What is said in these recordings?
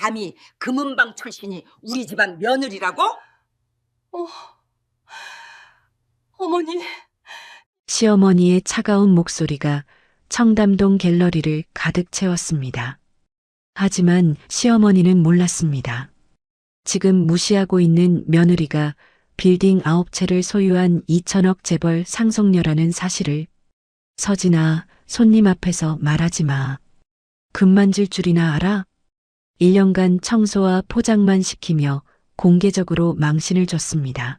감히 금은방 출신이 우리 집안 며느리라고? 어, 어머니, 시어머니의 차가운 목소리가 청담동 갤러리를 가득 채웠습니다. 하지만 시어머니는 몰랐습니다. 지금 무시하고 있는 며느리가 빌딩 9채를 소유한 2천억 재벌 상속녀라는 사실을. 서진아, 손님 앞에서 말하지 마. 금 만질 줄이나 알아? 1년간 청소와 포장만 시키며 공개적으로 망신을 줬습니다.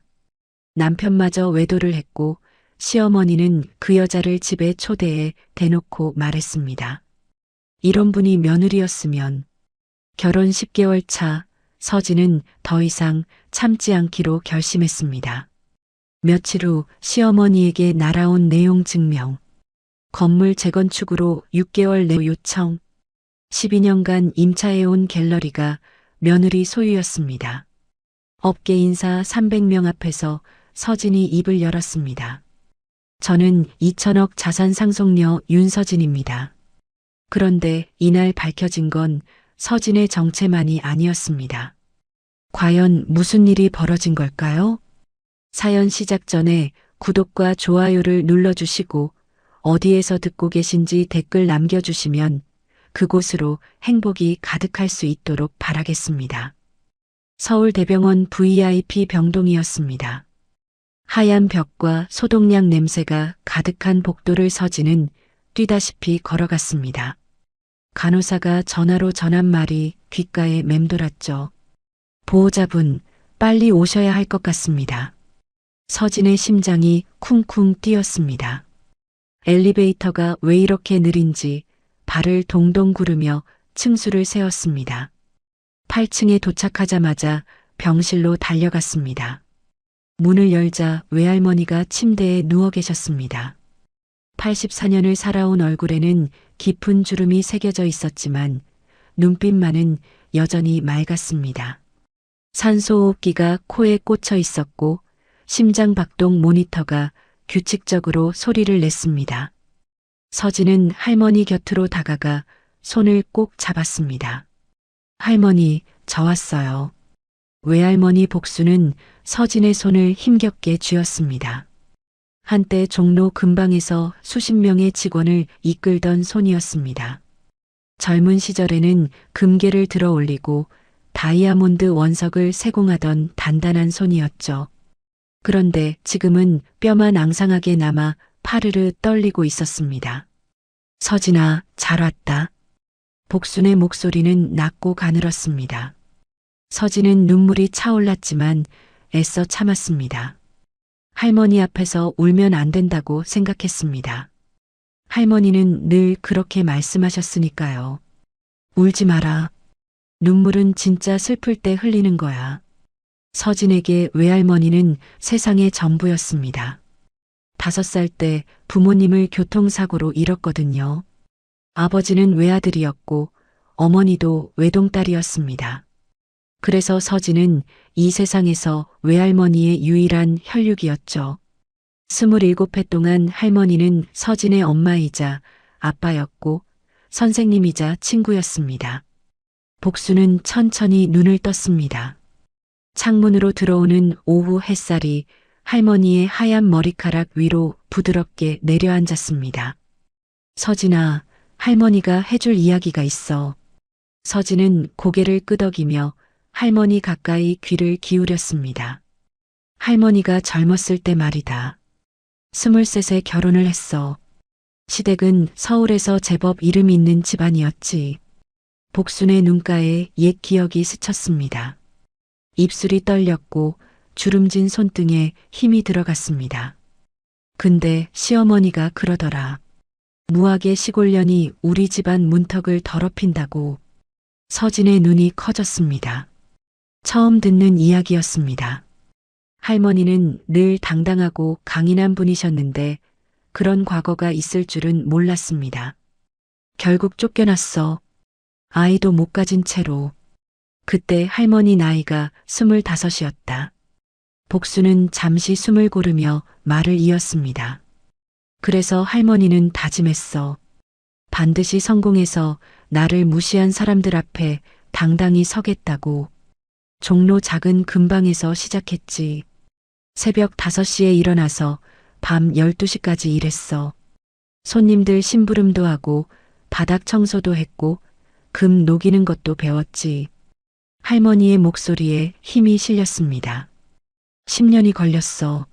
남편마저 외도를 했고 시어머니는 그 여자를 집에 초대해 대놓고 말했습니다. 이런 분이 며느리였으면. 결혼 10개월 차 서진은 더 이상 참지 않기로 결심했습니다. 며칠 후 시어머니에게 날아온 내용 증명. 건물 재건축으로 6개월 내 요청. 12년간 임차해온 갤러리가 며느리 소유였습니다. 업계 인사 300명 앞에서 서진이 입을 열었습니다. 저는 2천억 자산 상속녀 윤서진입니다. 그런데 이날 밝혀진 건 서진의 정체만이 아니었습니다. 과연 무슨 일이 벌어진 걸까요? 사연 시작 전에 구독과 좋아요를 눌러주시고 어디에서 듣고 계신지 댓글 남겨주시면 그곳으로 행복이 가득할 수 있도록 바라겠습니다. 서울대병원 VIP 병동이었습니다. 하얀 벽과 소독약 냄새가 가득한 복도를 서진은 뛰다시피 걸어갔습니다. 간호사가 전화로 전한 말이 귓가에 맴돌았죠. 보호자분, 빨리 오셔야 할 것 같습니다. 서진의 심장이 쿵쿵 뛰었습니다. 엘리베이터가 왜 이렇게 느린지 발을 동동 구르며 층수를 세었습니다. 8층에 도착하자마자 병실로 달려갔습니다. 문을 열자 외할머니가 침대에 누워 계셨습니다. 84년을 살아온 얼굴에는 깊은 주름이 새겨져 있었지만 눈빛만은 여전히 맑았습니다. 산소호흡기가 코에 꽂혀 있었고 심장박동 모니터가 규칙적으로 소리를 냈습니다. 서진은 할머니 곁으로 다가가 손을 꼭 잡았습니다. 할머니, 저 왔어요. 외할머니 복수는 서진의 손을 힘겹게 쥐었습니다. 한때 종로 근방에서 수십 명의 직원을 이끌던 손이었습니다. 젊은 시절에는 금괴를 들어 올리고 다이아몬드 원석을 세공하던 단단한 손이었죠. 그런데 지금은 뼈만 앙상하게 남아 파르르 떨리고 있었습니다. 서진아, 잘 왔다. 복순의 목소리는 낮고 가늘었습니다. 서진은 눈물이 차올랐지만 애써 참았습니다. 할머니 앞에서 울면 안 된다고 생각했습니다. 할머니는 늘 그렇게 말씀하셨으니까요. 울지 마라. 눈물은 진짜 슬플 때 흘리는 거야. 서진에게 외할머니는 세상의 전부였습니다. 5살 때 부모님을 교통사고로 잃었거든요. 아버지는 외아들이었고 어머니도 외동딸이었습니다. 그래서 서진은 이 세상에서 외할머니의 유일한 혈육이었죠. 27해 동안 할머니는 서진의 엄마이자 아빠였고 선생님이자 친구였습니다. 복수는 천천히 눈을 떴습니다. 창문으로 들어오는 오후 햇살이 할머니의 하얀 머리카락 위로 부드럽게 내려앉았습니다. 서진아, 할머니가 해줄 이야기가 있어. 서진은 고개를 끄덕이며 할머니 가까이 귀를 기울였습니다. 할머니가 젊었을 때 말이다. 23세 결혼을 했어. 시댁은 서울에서 제법 이름 있는 집안이었지. 복순의 눈가에 옛 기억이 스쳤습니다. 입술이 떨렸고 주름진 손등에 힘이 들어갔습니다. 근데 시어머니가 그러더라. 무학의 시골년이 우리 집안 문턱을 더럽힌다고. 서진의 눈이 커졌습니다. 처음 듣는 이야기였습니다. 할머니는 늘 당당하고 강인한 분이셨는데 그런 과거가 있을 줄은 몰랐습니다. 결국 쫓겨났어. 아이도 못 가진 채로. 그때 할머니 나이가 25이었다. 복수는 잠시 숨을 고르며 말을 이었습니다. 그래서 할머니는 다짐했어. 반드시 성공해서 나를 무시한 사람들 앞에 당당히 서겠다고. 종로 작은 근방에서 시작했지. 새벽 5시에 일어나서 밤 12시까지 일했어. 손님들 심부름도 하고 바닥 청소도 했고 금 녹이는 것도 배웠지. 할머니의 목소리에 힘이 실렸습니다. 10년이 걸렸어.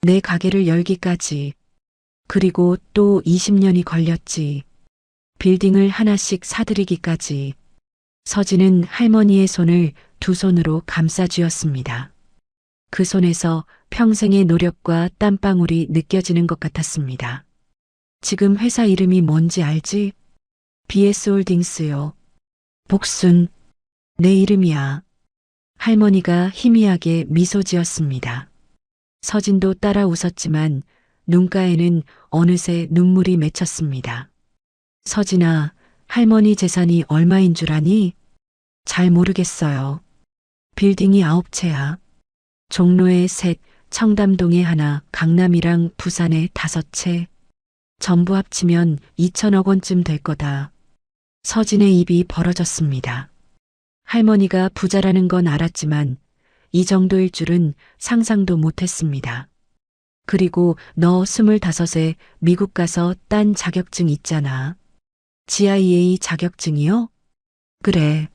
내 가게를 열기까지. 그리고 또 20년이 걸렸지. 빌딩을 하나씩 사들이기까지. 서진은 할머니의 손을 두 손으로 감싸 쥐었습니다. 그 손에서 평생의 노력과 땀방울이 느껴지는 것 같았습니다. 지금 회사 이름이 뭔지 알지? BS홀딩스요. 복순, 내 이름이야. 할머니가 희미하게 미소 지었습니다. 서진도 따라 웃었지만 눈가에는 어느새 눈물이 맺혔습니다. 서진아, 할머니 재산이 얼마인 줄 아니? 잘 모르겠어요. 빌딩이 9채야. 종로에 3, 청담동에 1, 강남이랑 부산에 5채. 전부 합치면 2천억 원쯤 될 거다. 서진의 입이 벌어졌습니다. 할머니가 부자라는 건 알았지만 이 정도일 줄은 상상도 못했습니다. 그리고 너 25에 미국 가서 딴 자격증 있잖아. GIA 자격증이요? 그래.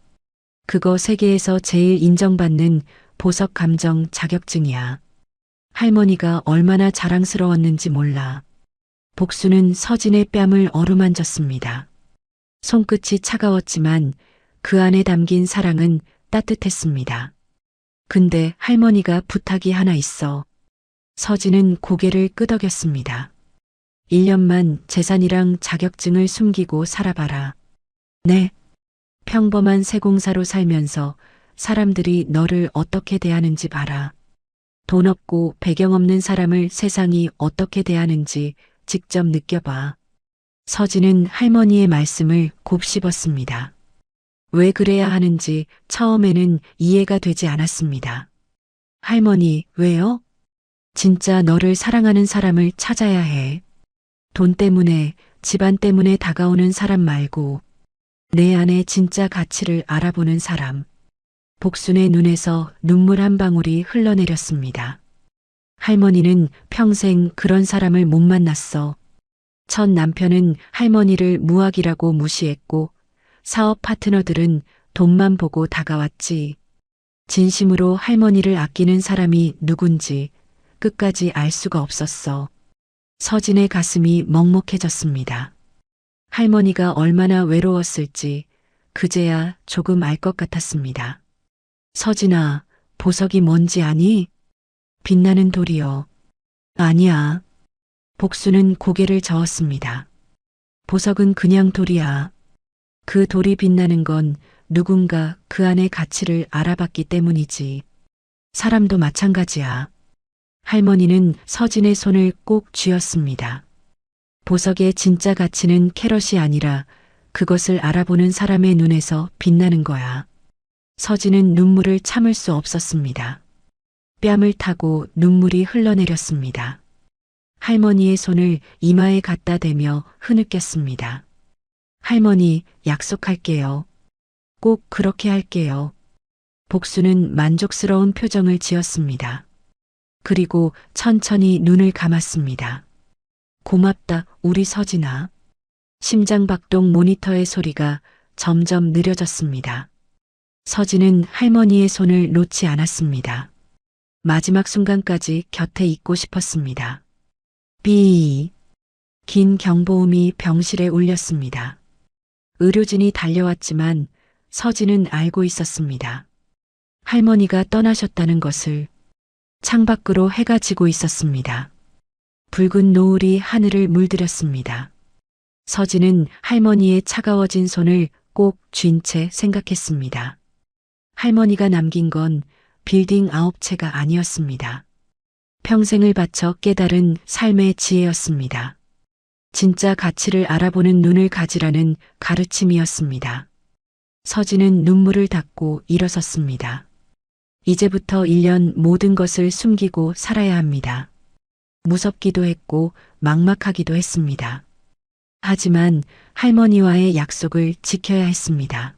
그거 세계에서 제일 인정받는 보석 감정 자격증이야. 할머니가 얼마나 자랑스러웠는지 몰라. 복수는 서진의 뺨을 어루만졌습니다. 손끝이 차가웠지만 그 안에 담긴 사랑은 따뜻했습니다. 근데 할머니가 부탁이 하나 있어. 서진은 고개를 끄덕였습니다. 1년만 재산이랑 자격증을 숨기고 살아봐라. 네. 평범한 세공사로 살면서 사람들이 너를 어떻게 대하는지 봐라. 돈 없고 배경 없는 사람을 세상이 어떻게 대하는지 직접 느껴봐. 서진은 할머니의 말씀을 곱씹었습니다. 왜 그래야 하는지 처음에는 이해가 되지 않았습니다. 할머니, 왜요? 진짜 너를 사랑하는 사람을 찾아야 해. 돈 때문에, 집안 때문에 다가오는 사람 말고 내 안에 진짜 가치를 알아보는 사람. 복순의 눈에서 눈물 한 방울이 흘러내렸습니다. 할머니는 평생 그런 사람을 못 만났어. 첫 남편은 할머니를 무학이라고 무시했고 사업 파트너들은 돈만 보고 다가왔지. 진심으로 할머니를 아끼는 사람이 누군지 끝까지 알 수가 없었어. 서진의 가슴이 먹먹해졌습니다. 할머니가 얼마나 외로웠을지 그제야 조금 알 것 같았습니다. 서진아, 보석이 뭔지 아니? 빛나는 돌이요. 아니야. 복수는 고개를 저었습니다. 보석은 그냥 돌이야. 그 돌이 빛나는 건 누군가 그 안의 가치를 알아봤기 때문이지. 사람도 마찬가지야. 할머니는 서진의 손을 꼭 쥐었습니다. 보석의 진짜 가치는 캐럿이 아니라 그것을 알아보는 사람의 눈에서 빛나는 거야. 서진은 눈물을 참을 수 없었습니다. 뺨을 타고 눈물이 흘러내렸습니다. 할머니의 손을 이마에 갖다 대며 흐느꼈습니다. 할머니, 약속할게요. 꼭 그렇게 할게요. 복수는 만족스러운 표정을 지었습니다. 그리고 천천히 눈을 감았습니다. 고맙다, 우리 서진아. 심장박동 모니터의 소리가 점점 느려졌습니다. 서진은 할머니의 손을 놓지 않았습니다. 마지막 순간까지 곁에 있고 싶었습니다. 삐. 긴 경보음이 병실에 울렸습니다. 의료진이 달려왔지만 서진은 알고 있었습니다. 할머니가 떠나셨다는 것을. 창밖으로 해가 지고 있었습니다. 붉은 노을이 하늘을 물들였습니다. 서진은 할머니의 차가워진 손을 꼭 쥔 채 생각했습니다. 할머니가 남긴 건 빌딩 9채가 아니었습니다. 평생을 바쳐 깨달은 삶의 지혜였습니다. 진짜 가치를 알아보는 눈을 가지라는 가르침이었습니다. 서진은 눈물을 닦고 일어섰습니다. 이제부터 1년 모든 것을 숨기고 살아야 합니다. 무섭기도 했고 막막하기도 했습니다. 하지만 할머니와의 약속을 지켜야 했습니다.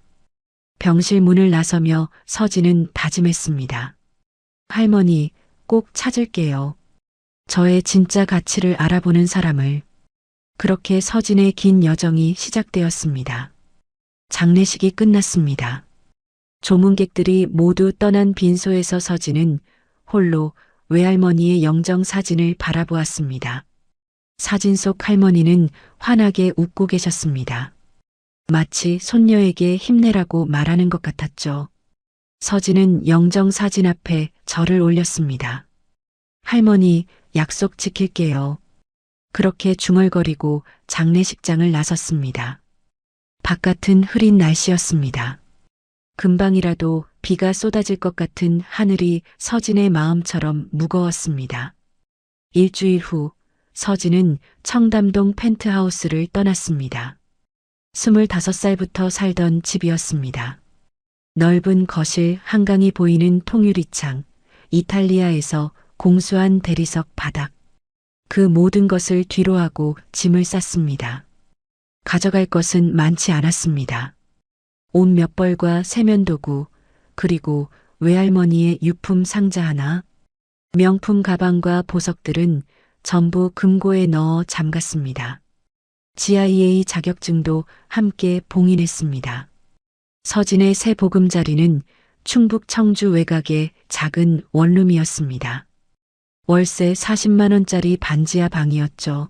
병실 문을 나서며 서진은 다짐했습니다. 할머니, 꼭 찾을게요. 저의 진짜 가치를 알아보는 사람을. 그렇게 서진의 긴 여정이 시작되었습니다. 장례식이 끝났습니다. 조문객들이 모두 떠난 빈소에서 서진은 홀로 외할머니의 영정 사진을 바라보았습니다. 사진 속 할머니는 환하게 웃고 계셨습니다. 마치 손녀에게 힘내라고 말하는 것 같았죠. 서진은 영정 사진 앞에 절을 올렸습니다. 할머니, 약속 지킬게요. 그렇게 중얼거리고 장례식장을 나섰습니다. 바깥은 흐린 날씨였습니다. 금방이라도 비가 쏟아질 것 같은 하늘이 서진의 마음처럼 무거웠습니다. 일주일 후 서진은 청담동 펜트하우스를 떠났습니다. 25살부터 살던 집이었습니다. 넓은 거실, 한강이 보이는 통유리창, 이탈리아에서 공수한 대리석 바닥. 그 모든 것을 뒤로하고 짐을 쌌습니다. 가져갈 것은 많지 않았습니다. 옷 몇 벌과 세면도구, 그리고 외할머니의 유품 상자 하나, 명품 가방과 보석들은 전부 금고에 넣어 잠갔습니다. CIA 자격증도 함께 봉인했습니다. 서진의 새 보금자리는 충북 청주 외곽의 작은 원룸이었습니다. 월세 40만 원짜리 반지하 방이었죠.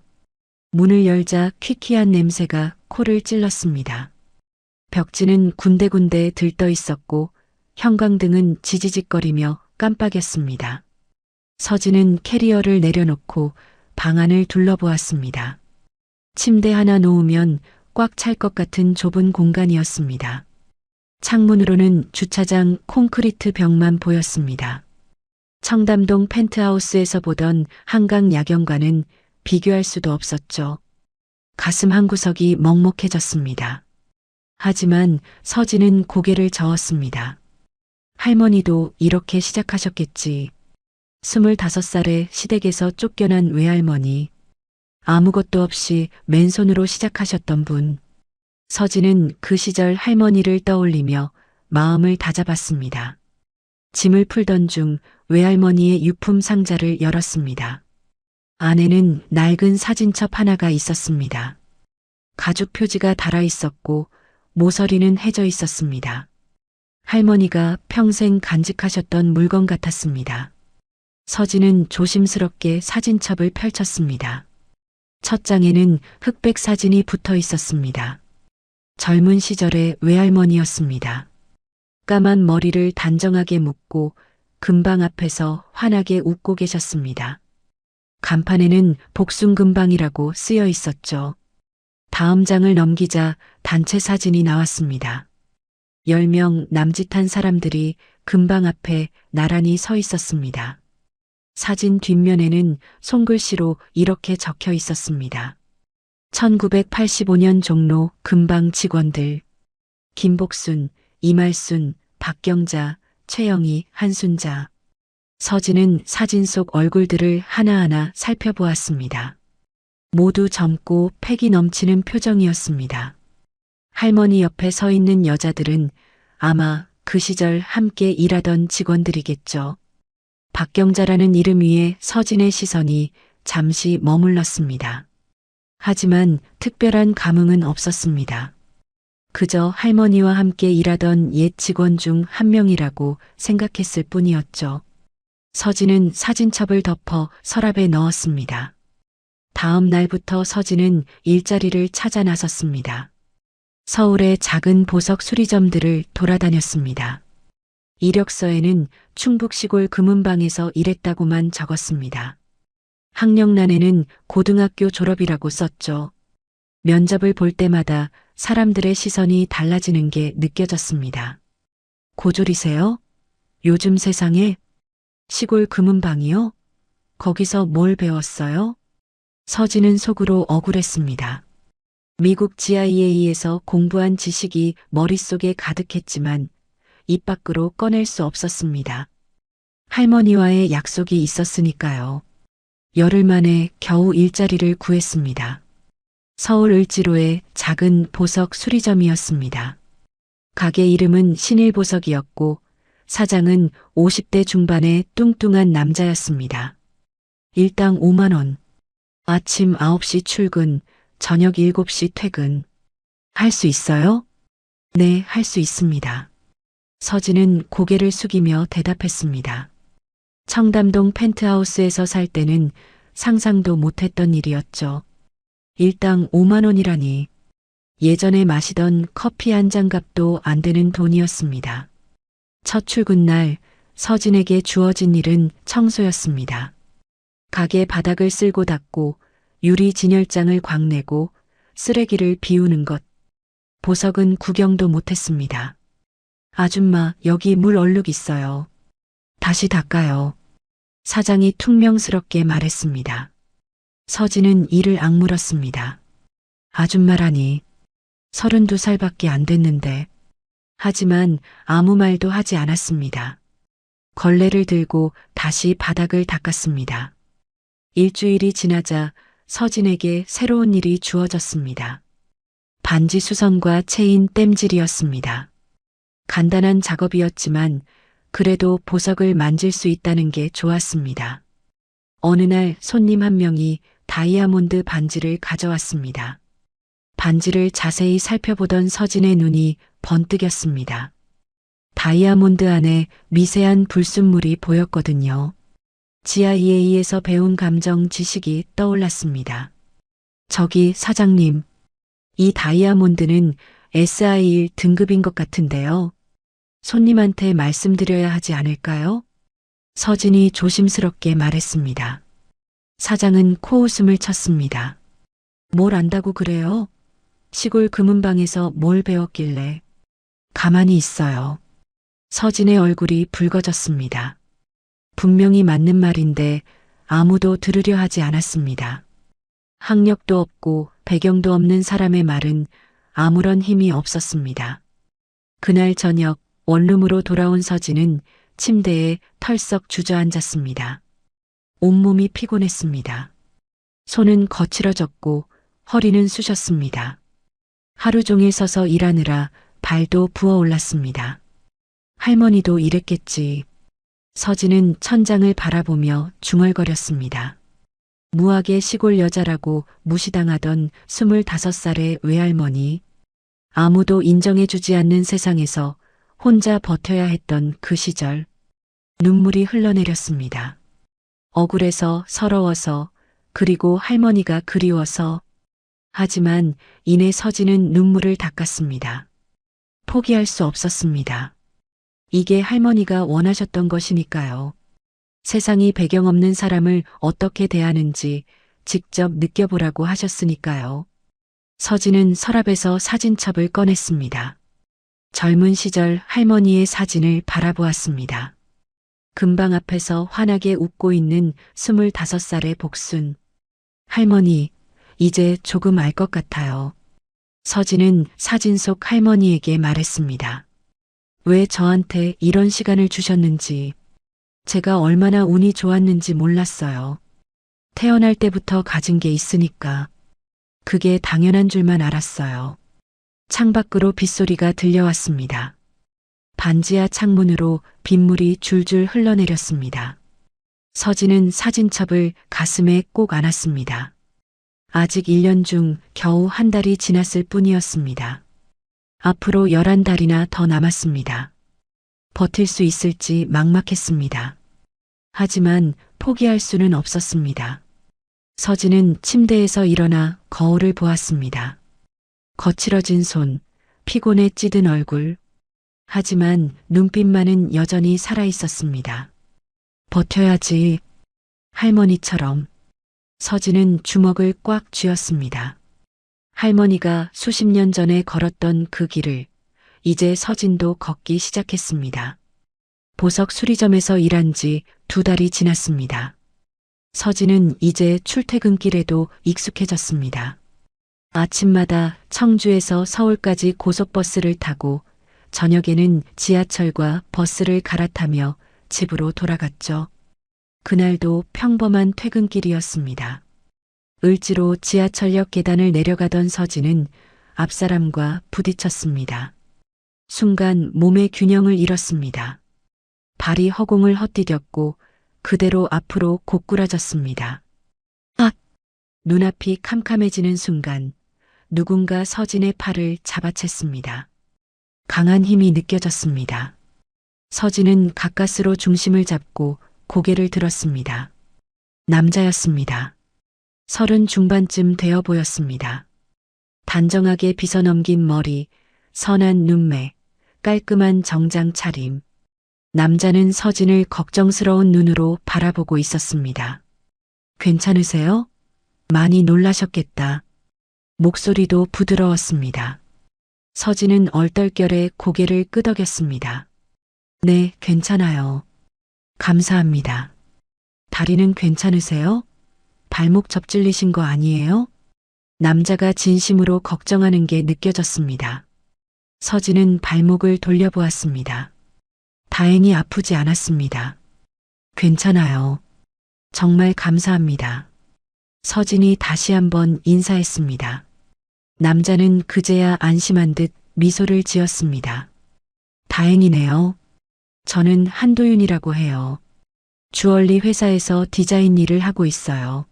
문을 열자 퀴퀴한 냄새가 코를 찔렀습니다. 벽지는 군데군데 들떠 있었고 형광등은 지지직거리며 깜빡였습니다. 서진은 캐리어를 내려놓고 방 안을 둘러보았습니다. 침대 하나 놓으면 꽉 찰 것 같은 좁은 공간이었습니다. 창문으로는 주차장 콘크리트 벽만 보였습니다. 청담동 펜트하우스에서 보던 한강 야경과는 비교할 수도 없었죠. 가슴 한구석이 먹먹해졌습니다. 하지만 서진은 고개를 저었습니다. 할머니도 이렇게 시작하셨겠지. 25살에 시댁에서 쫓겨난 외할머니. 아무것도 없이 맨손으로 시작하셨던 분. 서진은 그 시절 할머니를 떠올리며 마음을 다잡았습니다. 짐을 풀던 중 외할머니의 유품 상자를 열었습니다. 안에는 낡은 사진첩 하나가 있었습니다. 가죽 표지가 달아 있었고 모서리는 해져 있었습니다. 할머니가 평생 간직하셨던 물건 같았습니다. 서진은 조심스럽게 사진첩을 펼쳤습니다. 첫 장에는 흑백 사진이 붙어 있었습니다. 젊은 시절의 외할머니였습니다. 까만 머리를 단정하게 묶고 금방 앞에서 환하게 웃고 계셨습니다. 간판에는 복숭금방이라고 쓰여 있었죠. 다음 장을 넘기자 단체 사진이 나왔습니다. 10명 남짓한 사람들이 금방 앞에 나란히 서 있었습니다. 사진 뒷면에는 손글씨로 이렇게 적혀 있었습니다. 1985년 종로 금방 직원들. 김복순, 이말순, 박경자, 최영희, 한순자. 서진은 사진 속 얼굴들을 하나하나 살펴보았습니다. 모두 젊고 패기 넘치는 표정이었습니다. 할머니 옆에 서 있는 여자들은 아마 그 시절 함께 일하던 직원들이겠죠. 박경자라는 이름 위에 서진의 시선이 잠시 머물렀습니다. 하지만 특별한 감흥은 없었습니다. 그저 할머니와 함께 일하던 옛 직원 중 한 명이라고 생각했을 뿐이었죠. 서진은 사진첩을 덮어 서랍에 넣었습니다. 다음 날부터 서진은 일자리를 찾아 나섰습니다. 서울의 작은 보석 수리점들을 돌아다녔습니다. 이력서에는 충북 시골 금은방에서 일했다고만 적었습니다. 학력란에는 고등학교 졸업이라고 썼죠. 면접을 볼 때마다 사람들의 시선이 달라지는 게 느껴졌습니다. 고졸이세요? 요즘 세상에? 시골 금은방이요? 거기서 뭘 배웠어요? 서진은 속으로 억울했습니다. 미국 CIA에서 공부한 지식이 머릿속에 가득했지만 입 밖으로 꺼낼 수 없었습니다. 할머니와의 약속이 있었으니까요. 열흘 만에 겨우 일자리를 구했습니다. 서울 을지로의 작은 보석 수리점이었습니다. 가게 이름은 신일보석이었고 사장은 50대 중반의 뚱뚱한 남자였습니다. 일당 5만 원. 아침 9시 출근, 저녁 7시 퇴근. 할 수 있어요? 네, 할 수 있습니다. 서진은 고개를 숙이며 대답했습니다. 청담동 펜트하우스에서 살 때는 상상도 못했던 일이었죠. 일당 5만 원이라니. 예전에 마시던 커피 한 잔 값도 안 되는 돈이었습니다. 첫 출근 날 서진에게 주어진 일은 청소였습니다. 가게 바닥을 쓸고 닦고 유리 진열장을 광내고 쓰레기를 비우는 것. 보석은 구경도 못했습니다. 아줌마, 여기 물 얼룩 있어요. 다시 닦아요. 사장이 퉁명스럽게 말했습니다. 서진은 이를 악물었습니다. 아줌마라니. 32살밖에 안 됐는데. 하지만 아무 말도 하지 않았습니다. 걸레를 들고 다시 바닥을 닦았습니다. 일주일이 지나자 서진에게 새로운 일이 주어졌습니다. 반지 수선과 체인 땜질이었습니다. 간단한 작업이었지만 그래도 보석을 만질 수 있다는 게 좋았습니다. 어느 날 손님 한 명이 다이아몬드 반지를 가져왔습니다. 반지를 자세히 살펴보던 서진의 눈이 번뜩였습니다. 다이아몬드 안에 미세한 불순물이 보였거든요. GIA에서 배운 감정 지식이 떠올랐습니다. 저기 사장님, 이 다이아몬드는 SI1 등급인 것 같은데요. 손님한테 말씀드려야 하지 않을까요? 서진이 조심스럽게 말했습니다. 사장은 코웃음을 쳤습니다. 뭘 안다고 그래요? 시골 금은방에서 뭘 배웠길래. 가만히 있어요. 서진의 얼굴이 붉어졌습니다. 분명히 맞는 말인데 아무도 들으려 하지 않았습니다. 학력도 없고 배경도 없는 사람의 말은 아무런 힘이 없었습니다. 그날 저녁 원룸으로 돌아온 서진은 침대에 털썩 주저앉았습니다. 온몸이 피곤했습니다. 손은 거칠어졌고 허리는 쑤셨습니다. 하루 종일 서서 일하느라 발도 부어올랐습니다. 할머니도 이랬겠지. 서진은 천장을 바라보며 중얼거렸습니다. 무학의 시골 여자라고 무시당하던 25살의 외할머니. 아무도 인정해주지 않는 세상에서 혼자 버텨야 했던 그 시절. 눈물이 흘러내렸습니다. 억울해서, 서러워서, 그리고 할머니가 그리워서. 하지만 이내 서진은 눈물을 닦았습니다. 포기할 수 없었습니다. 이게 할머니가 원하셨던 것이니까요. 세상이 배경 없는 사람을 어떻게 대하는지 직접 느껴보라고 하셨으니까요. 서진은 서랍에서 사진첩을 꺼냈습니다. 젊은 시절 할머니의 사진을 바라보았습니다. 금방 앞에서 환하게 웃고 있는 25살의 복순. 할머니, 이제 조금 알 것 같아요. 서진은 사진 속 할머니에게 말했습니다. 왜 저한테 이런 시간을 주셨는지, 제가 얼마나 운이 좋았는지 몰랐어요. 태어날 때부터 가진 게 있으니까. 그게 당연한 줄만 알았어요. 창밖으로 빗소리가 들려왔습니다. 반지하 창문으로 빗물이 줄줄 흘러내렸습니다. 서진은 사진첩을 가슴에 꼭 안았습니다. 아직 1년 중 겨우 한 달이 지났을 뿐이었습니다. 앞으로 11달이나 더 남았습니다. 버틸 수 있을지 막막했습니다. 하지만 포기할 수는 없었습니다. 서진은 침대에서 일어나 거울을 보았습니다. 거칠어진 손, 피곤에 찌든 얼굴. 하지만 눈빛만은 여전히 살아있었습니다. 버텨야지. 할머니처럼. 서진은 주먹을 꽉 쥐었습니다. 할머니가 수십 년 전에 걸었던 그 길을 이제 서진도 걷기 시작했습니다. 보석 수리점에서 일한 지 2달이 지났습니다. 서진은 이제 출퇴근길에도 익숙해졌습니다. 아침마다 청주에서 서울까지 고속버스를 타고 저녁에는 지하철과 버스를 갈아타며 집으로 돌아갔죠. 그날도 평범한 퇴근길이었습니다. 을지로 지하철역 계단을 내려가던 서진은 앞사람과 부딪혔습니다. 순간 몸의 균형을 잃었습니다. 발이 허공을 헛디뎠고 그대로 앞으로 고꾸라졌습니다. 아! 눈앞이 캄캄해지는 순간 누군가 서진의 팔을 잡아챘습니다. 강한 힘이 느껴졌습니다. 서진은 가까스로 중심을 잡고 고개를 들었습니다. 남자였습니다. 30 중반쯤 되어 보였습니다. 단정하게 빗어넘긴 머리, 선한 눈매, 깔끔한 정장 차림. 남자는 서진을 걱정스러운 눈으로 바라보고 있었습니다. 괜찮으세요? 많이 놀라셨겠다. 목소리도 부드러웠습니다. 서진은 얼떨결에 고개를 끄덕였습니다. 네, 괜찮아요. 감사합니다. 다리는 괜찮으세요? 발목 접질리신 거 아니에요? 남자가 진심으로 걱정하는 게 느껴졌습니다. 서진은 발목을 돌려보았습니다. 다행히 아프지 않았습니다. 괜찮아요. 정말 감사합니다. 서진이 다시 한번 인사했습니다. 남자는 그제야 안심한 듯 미소를 지었습니다. 다행이네요. 저는 한도윤이라고 해요. 주얼리 회사에서 디자인 일을 하고 있어요.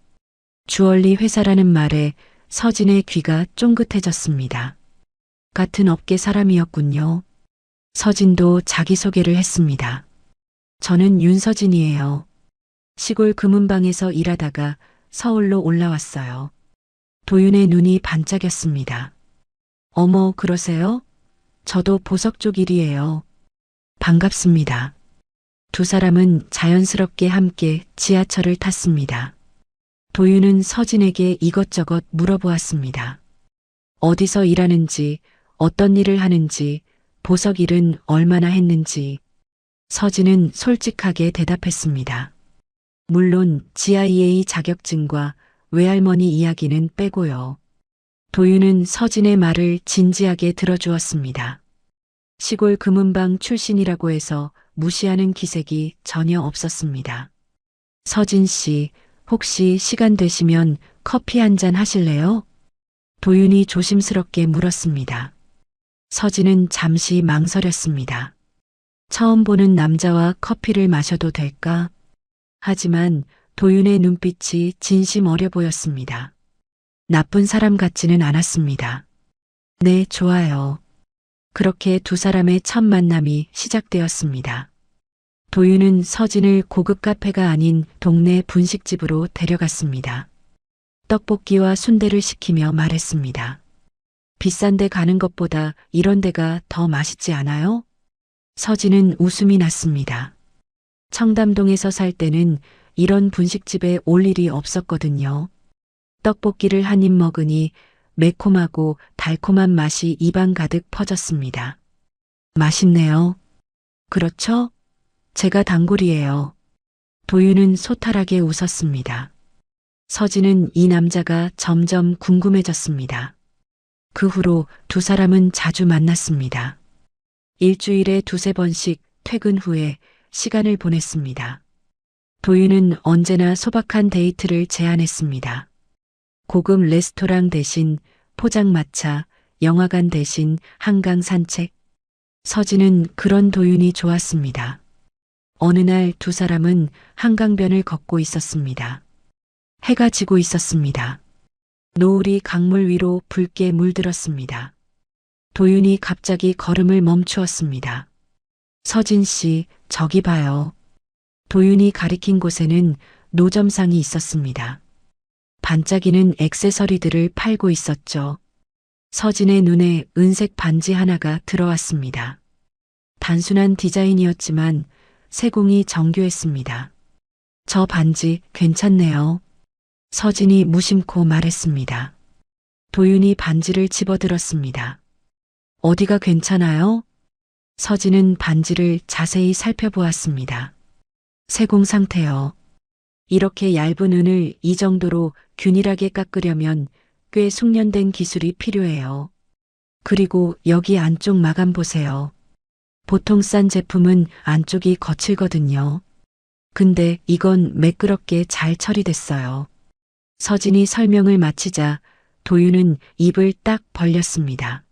주얼리 회사라는 말에 서진의 귀가 쫑긋해졌습니다. 같은 업계 사람이었군요. 서진도 자기소개를 했습니다. 저는 윤서진이에요. 시골 금은방에서 일하다가 서울로 올라왔어요. 도윤의 눈이 반짝였습니다. 어머, 그러세요? 저도 보석 쪽 일이에요. 반갑습니다. 두 사람은 자연스럽게 함께 지하철을 탔습니다. 도윤은 서진에게 이것저것 물어보았습니다. 어디서 일하는지, 어떤 일을 하는지, 보석 일은 얼마나 했는지. 서진은 솔직하게 대답했습니다. 물론 GIA 자격증과 외할머니 이야기는 빼고요. 도윤은 서진의 말을 진지하게 들어주었습니다. 시골 금은방 출신이라고 해서 무시하는 기색이 전혀 없었습니다. 서진 씨, 혹시 시간 되시면 커피 한 잔 하실래요? 도윤이 조심스럽게 물었습니다. 서진은 잠시 망설였습니다. 처음 보는 남자와 커피를 마셔도 될까? 하지만 도윤의 눈빛이 진심 어려 보였습니다. 나쁜 사람 같지는 않았습니다. 네, 좋아요. 그렇게 두 사람의 첫 만남이 시작되었습니다. 도윤은 서진을 고급 카페가 아닌 동네 분식집으로 데려갔습니다. 떡볶이와 순대를 시키며 말했습니다. 비싼 데 가는 것보다 이런 데가 더 맛있지 않아요? 서진은 웃음이 났습니다. 청담동에서 살 때는 이런 분식집에 올 일이 없었거든요. 떡볶이를 한 입 먹으니 매콤하고 달콤한 맛이 입안 가득 퍼졌습니다. 맛있네요. 그렇죠? 제가 단골이에요. 도윤은 소탈하게 웃었습니다. 서진은 이 남자가 점점 궁금해졌습니다. 그 후로 두 사람은 자주 만났습니다. 일주일에 두세 번씩 퇴근 후에 시간을 보냈습니다. 도윤은 언제나 소박한 데이트를 제안했습니다. 고급 레스토랑 대신 포장마차, 영화관 대신 한강 산책. 서진은 그런 도윤이 좋았습니다. 어느 날 두 사람은 한강변을 걷고 있었습니다. 해가 지고 있었습니다. 노을이 강물 위로 붉게 물들었습니다. 도윤이 갑자기 걸음을 멈추었습니다. 서진 씨, 저기 봐요. 도윤이 가리킨 곳에는 노점상이 있었습니다. 반짝이는 액세서리들을 팔고 있었죠. 서진의 눈에 은색 반지 하나가 들어왔습니다. 단순한 디자인이었지만 세공이 정교했습니다. 저 반지 괜찮네요. 서진이 무심코 말했습니다. 도윤이 반지를 집어들었습니다. 어디가 괜찮아요? 서진은 반지를 자세히 살펴보았습니다. 세공 상태요. 이렇게 얇은 은을 이 정도로 균일하게 깎으려면 꽤 숙련된 기술이 필요해요. 그리고 여기 안쪽 마감 보세요. 보통 싼 제품은 안쪽이 거칠거든요. 근데 이건 매끄럽게 잘 처리됐어요. 서진이 설명을 마치자 도윤은 입을 딱 벌렸습니다.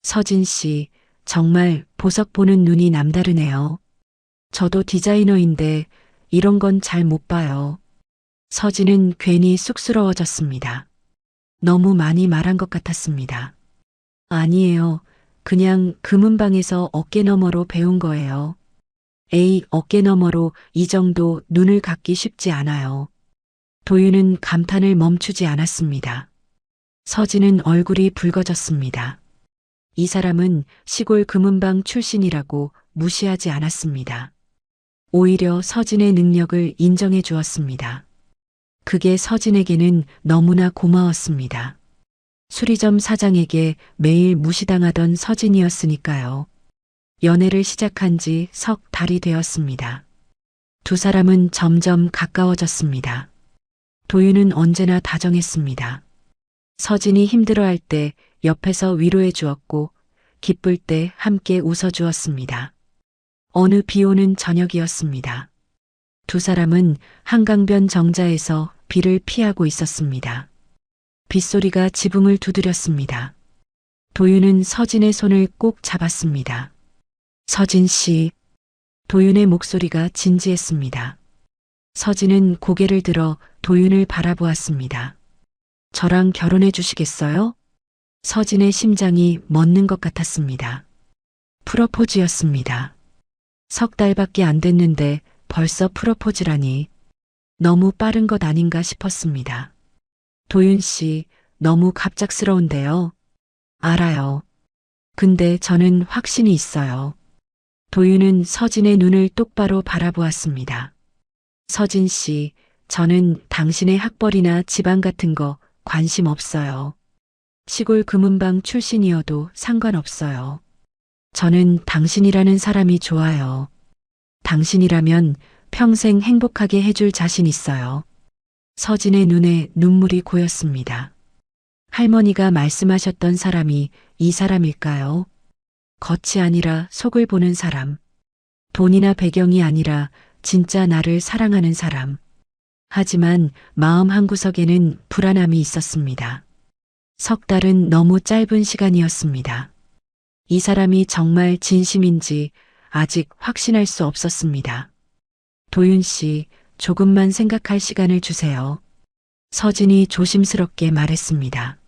서진 씨, 정말 보석 보는 눈이 남다르네요. 저도 디자이너인데 이런 건 잘 못 봐요. 서진은 괜히 쑥스러워졌습니다. 너무 많이 말한 것 같았습니다. 아니에요. 그냥 금은방에서 어깨너머로 배운 거예요. 에이, 어깨너머로 이 정도 눈을 감기 쉽지 않아요. 도윤은 감탄을 멈추지 않았습니다. 서진은 얼굴이 붉어졌습니다. 이 사람은 시골 금은방 출신이라고 무시하지 않았습니다. 오히려 서진의 능력을 인정해 주었습니다. 그게 서진에게는 너무나 고마웠습니다. 수리점 사장에게 매일 무시당하던 서진이었으니까요. 연애를 시작한 지 석 달이 되었습니다. 두 사람은 점점 가까워졌습니다. 도윤은 언제나 다정했습니다. 서진이 힘들어할 때 옆에서 위로해 주었고 기쁠 때 함께 웃어 주었습니다. 어느 비 오는 저녁이었습니다. 두 사람은 한강변 정자에서 비를 피하고 있었습니다. 빗소리가 지붕을 두드렸습니다. 도윤은 서진의 손을 꼭 잡았습니다. 서진 씨. 도윤의 목소리가 진지했습니다. 서진은 고개를 들어 도윤을 바라보았습니다. 저랑 결혼해 주시겠어요? 서진의 심장이 멎는 것 같았습니다. 프로포즈였습니다. 석 달밖에 안 됐는데 벌써 프로포즈라니 너무 빠른 것 아닌가 싶었습니다. 도윤 씨, 너무 갑작스러운데요. 알아요. 근데 저는 확신이 있어요. 도윤은 서진의 눈을 똑바로 바라보았습니다. 서진 씨, 저는 당신의 학벌이나 집안 같은 거 관심 없어요. 시골 금은방 출신이어도 상관없어요. 저는 당신이라는 사람이 좋아요. 당신이라면 평생 행복하게 해줄 자신 있어요. 서진의 눈에 눈물이 고였습니다. 할머니가 말씀하셨던 사람이 이 사람일까요? 겉이 아니라 속을 보는 사람. 돈이나 배경이 아니라 진짜 나를 사랑하는 사람. 하지만 마음 한구석에는 불안함이 있었습니다. 석 달은 너무 짧은 시간이었습니다. 이 사람이 정말 진심인지 아직 확신할 수 없었습니다. 도윤 씨, 조금만 생각할 시간을 주세요. 서진이 조심스럽게 말했습니다.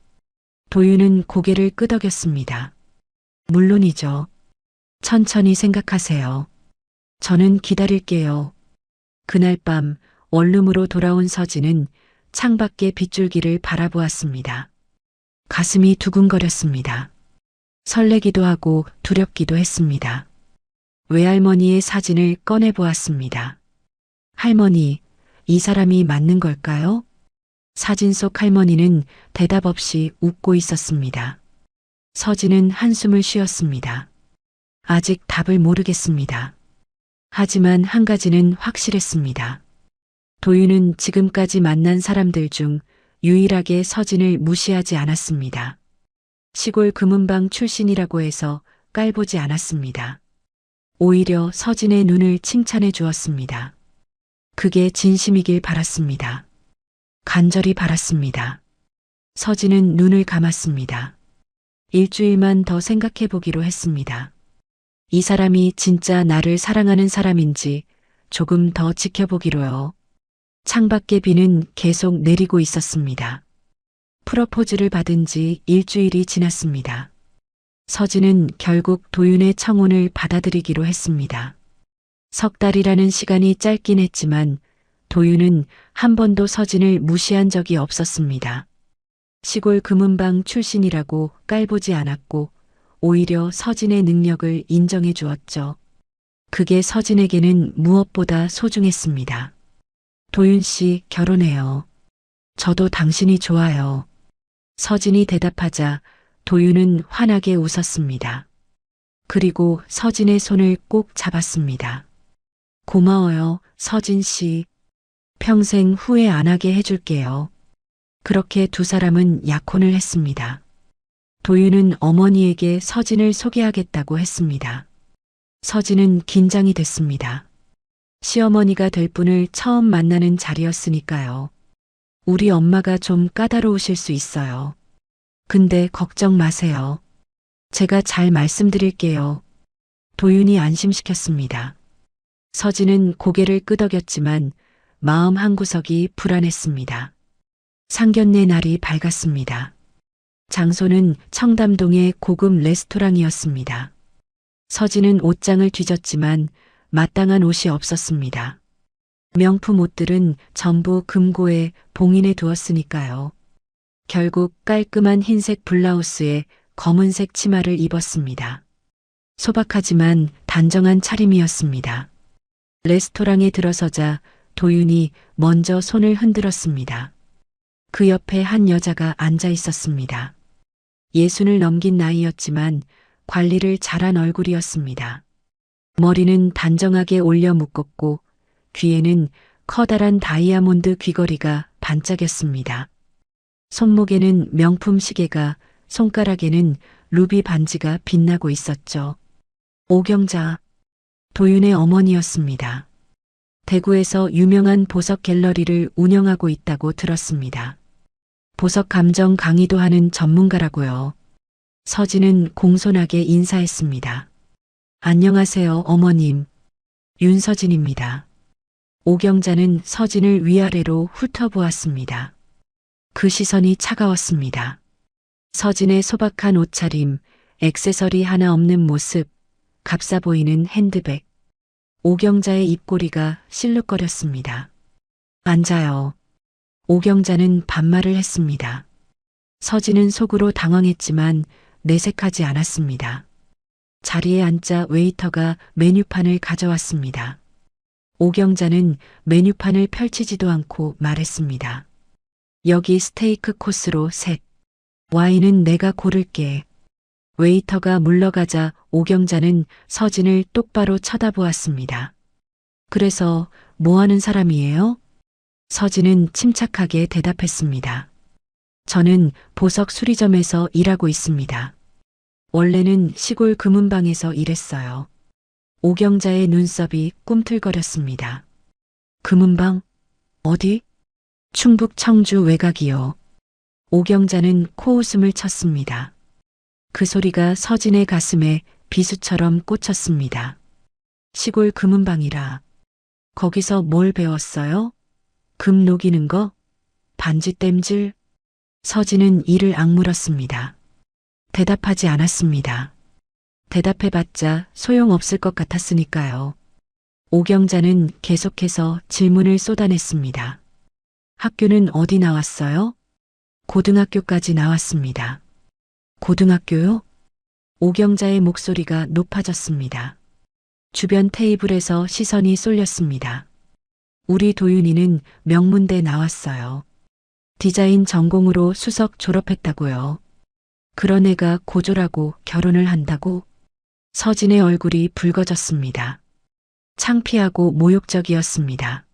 도윤은 고개를 끄덕였습니다. 물론이죠. 천천히 생각하세요. 저는 기다릴게요. 그날 밤 원룸으로 돌아온 서진은 창밖의 빗줄기를 바라보았습니다. 가슴이 두근거렸습니다. 설레기도 하고 두렵기도 했습니다. 외할머니의 사진을 꺼내보았습니다. 할머니, 이 사람이 맞는 걸까요? 사진 속 할머니는 대답 없이 웃고 있었습니다. 서진은 한숨을 쉬었습니다. 아직 답을 모르겠습니다. 하지만 한 가지는 확실했습니다. 도윤은 지금까지 만난 사람들 중 유일하게 서진을 무시하지 않았습니다. 시골 금은방 출신이라고 해서 깔보지 않았습니다. 오히려 서진의 눈을 칭찬해 주었습니다. 그게 진심이길 바랐습니다. 간절히 바랐습니다. 서진은 눈을 감았습니다. 일주일만 더 생각해 보기로 했습니다. 이 사람이 진짜 나를 사랑하는 사람인지 조금 더 지켜보기로요. 창밖의 비는 계속 내리고 있었습니다. 프로포즈를 받은 지 일주일이 지났습니다. 서진은 결국 도윤의 청혼을 받아들이기로 했습니다. 석 달이라는 시간이 짧긴 했지만 도윤은 한 번도 서진을 무시한 적이 없었습니다. 시골 금은방 출신이라고 깔보지 않았고 오히려 서진의 능력을 인정해 주었죠. 그게 서진에게는 무엇보다 소중했습니다. 도윤 씨, 결혼해요. 저도 당신이 좋아요. 서진이 대답하자 도윤은 환하게 웃었습니다. 그리고 서진의 손을 꼭 잡았습니다. 고마워요, 서진 씨. 평생 후회 안 하게 해줄게요. 그렇게 두 사람은 약혼을 했습니다. 도윤은 어머니에게 서진을 소개하겠다고 했습니다. 서진은 긴장이 됐습니다. 시어머니가 될 분을 처음 만나는 자리였으니까요. 우리 엄마가 좀 까다로우실 수 있어요. 근데 걱정 마세요. 제가 잘 말씀드릴게요. 도윤이 안심시켰습니다. 서진은 고개를 끄덕였지만 마음 한구석이 불안했습니다. 상견례 날이 밝았습니다. 장소는 청담동의 고급 레스토랑이었습니다. 서진은 옷장을 뒤졌지만 마땅한 옷이 없었습니다. 명품 옷들은 전부 금고에 봉인해 두었으니까요. 결국 깔끔한 흰색 블라우스에 검은색 치마를 입었습니다. 소박하지만 단정한 차림이었습니다. 레스토랑에 들어서자 도윤이 먼저 손을 흔들었습니다. 그 옆에 한 여자가 앉아 있었습니다. 예순을 넘긴 나이였지만 관리를 잘한 얼굴이었습니다. 머리는 단정하게 올려 묶었고 귀에는 커다란 다이아몬드 귀걸이가 반짝였습니다. 손목에는 명품 시계가, 손가락에는 루비 반지가 빛나고 있었죠. 오경자, 도윤의 어머니였습니다. 대구에서 유명한 보석 갤러리를 운영하고 있다고 들었습니다. 보석 감정 강의도 하는 전문가라고요. 서진은 공손하게 인사했습니다. 안녕하세요, 어머님. 윤서진입니다. 오경자는 서진을 위아래로 훑어보았습니다. 그 시선이 차가웠습니다. 서진의 소박한 옷차림, 액세서리 하나 없는 모습, 값싸 보이는 핸드백. 오경자의 입꼬리가 실룩거렸습니다. 앉아요. 오경자는 반말을 했습니다. 서진은 속으로 당황했지만 내색하지 않았습니다. 자리에 앉자 웨이터가 메뉴판을 가져왔습니다. 오경자는 메뉴판을 펼치지도 않고 말했습니다. 여기 스테이크 코스로 셋. 와인은 내가 고를게. 웨이터가 물러가자 오경자는 서진을 똑바로 쳐다보았습니다. 그래서 뭐 하는 사람이에요? 서진은 침착하게 대답했습니다. 저는 보석 수리점에서 일하고 있습니다. 원래는 시골 금은방에서 일했어요. 오경자의 눈썹이 꿈틀거렸습니다. 금은방? 어디? 충북 청주 외곽이요. 오경자는 코웃음을 쳤습니다. 그 소리가 서진의 가슴에 비수처럼 꽂혔습니다. 시골 금은방이라. 거기서 뭘 배웠어요? 금 녹이는 거? 반지 땜질? 서진은 이를 악물었습니다. 대답하지 않았습니다. 대답해봤자 소용없을 것 같았으니까요. 오경자는 계속해서 질문을 쏟아냈습니다. 학교는 어디 나왔어요? 고등학교까지 나왔습니다. 고등학교요? 오경자의 목소리가 높아졌습니다. 주변 테이블에서 시선이 쏠렸습니다. 우리 도윤이는 명문대 나왔어요. 디자인 전공으로 수석 졸업했다고요. 그런 애가 고졸하고 결혼을 한다고? 서진의 얼굴이 붉어졌습니다. 창피하고 모욕적이었습니다.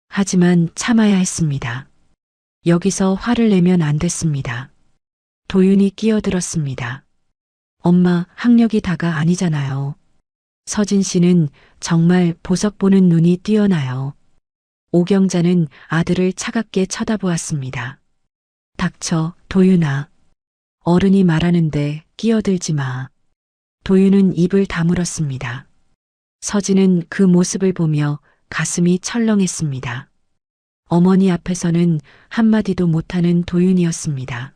하지만 참아야 했습니다. 여기서 화를 내면 안 됐습니다. 도윤이 끼어들었습니다. 엄마, 학력이 다가 아니잖아요. 서진 씨는 정말 보석 보는 눈이 뛰어나요. 오경자는 아들을 차갑게 쳐다보았습니다. 닥쳐, 도윤아. 어른이 말하는데 끼어들지 마. 도윤은 입을 다물었습니다. 서진은 그 모습을 보며 가슴이 철렁했습니다. 어머니 앞에서는 한마디도 못하는 도윤이었습니다.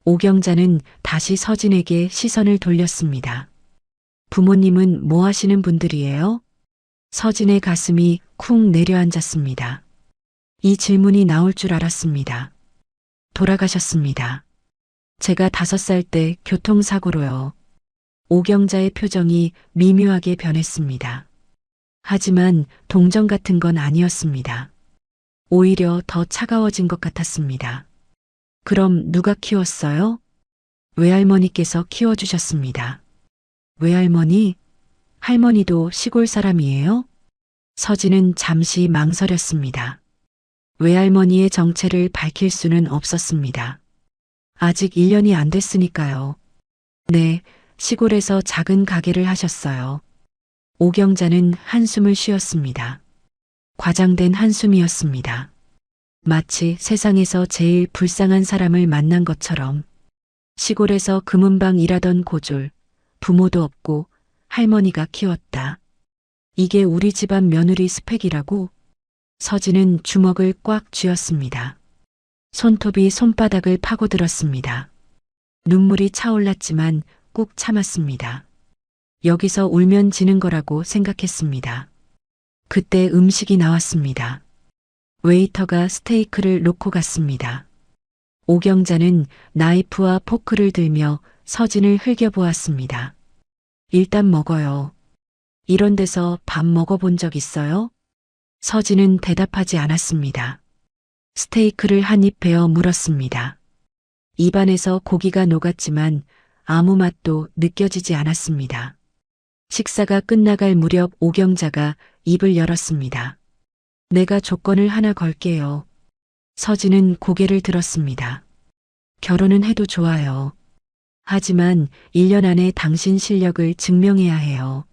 오경자는 다시 서진에게 시선을 돌렸습니다. 부모님은 뭐 하시는 분들이에요? 서진의 가슴이 쿵 내려앉았습니다. 이 질문이 나올 줄 알았습니다. 돌아가셨습니다. 제가 5살 때 교통사고로요. 오경자의 표정이 미묘하게 변했습니다. 하지만 동정 같은 건 아니었습니다. 오히려 더 차가워진 것 같았습니다. 그럼 누가 키웠어요? 외할머니께서 키워주셨습니다. 외할머니? 할머니도 시골 사람이에요? 서진은 잠시 망설였습니다. 외할머니의 정체를 밝힐 수는 없었습니다. 아직 1년이 안 됐으니까요. 네, 시골에서 작은 가게를 하셨어요. 오경자는 한숨을 쉬었습니다. 과장된 한숨이었습니다. 마치 세상에서 제일 불쌍한 사람을 만난 것처럼. 시골에서 금은방 일하던 고졸, 부모도 없고 할머니가 키웠다. 이게 우리 집안 며느리 스펙이라고? 서진은 주먹을 꽉 쥐었습니다. 손톱이 손바닥을 파고들었습니다. 눈물이 차올랐지만 꾹 참았습니다. 여기서 울면 지는 거라고 생각했습니다. 그때 음식이 나왔습니다. 웨이터가 스테이크를 놓고 갔습니다. 오경자는 나이프와 포크를 들며 서진을 흘겨보았습니다. 일단 먹어요. 이런 데서 밥 먹어본 적 있어요? 서진은 대답하지 않았습니다. 스테이크를 한 입 베어 물었습니다. 입안에서 고기가 녹았지만 아무 맛도 느껴지지 않았습니다. 식사가 끝나갈 무렵 오경자가 입을 열었습니다. 내가 조건을 하나 걸게요. 서진은 고개를 들었습니다. 결혼은 해도 좋아요. 하지만 1년 안에 당신 실력을 증명해야 해요.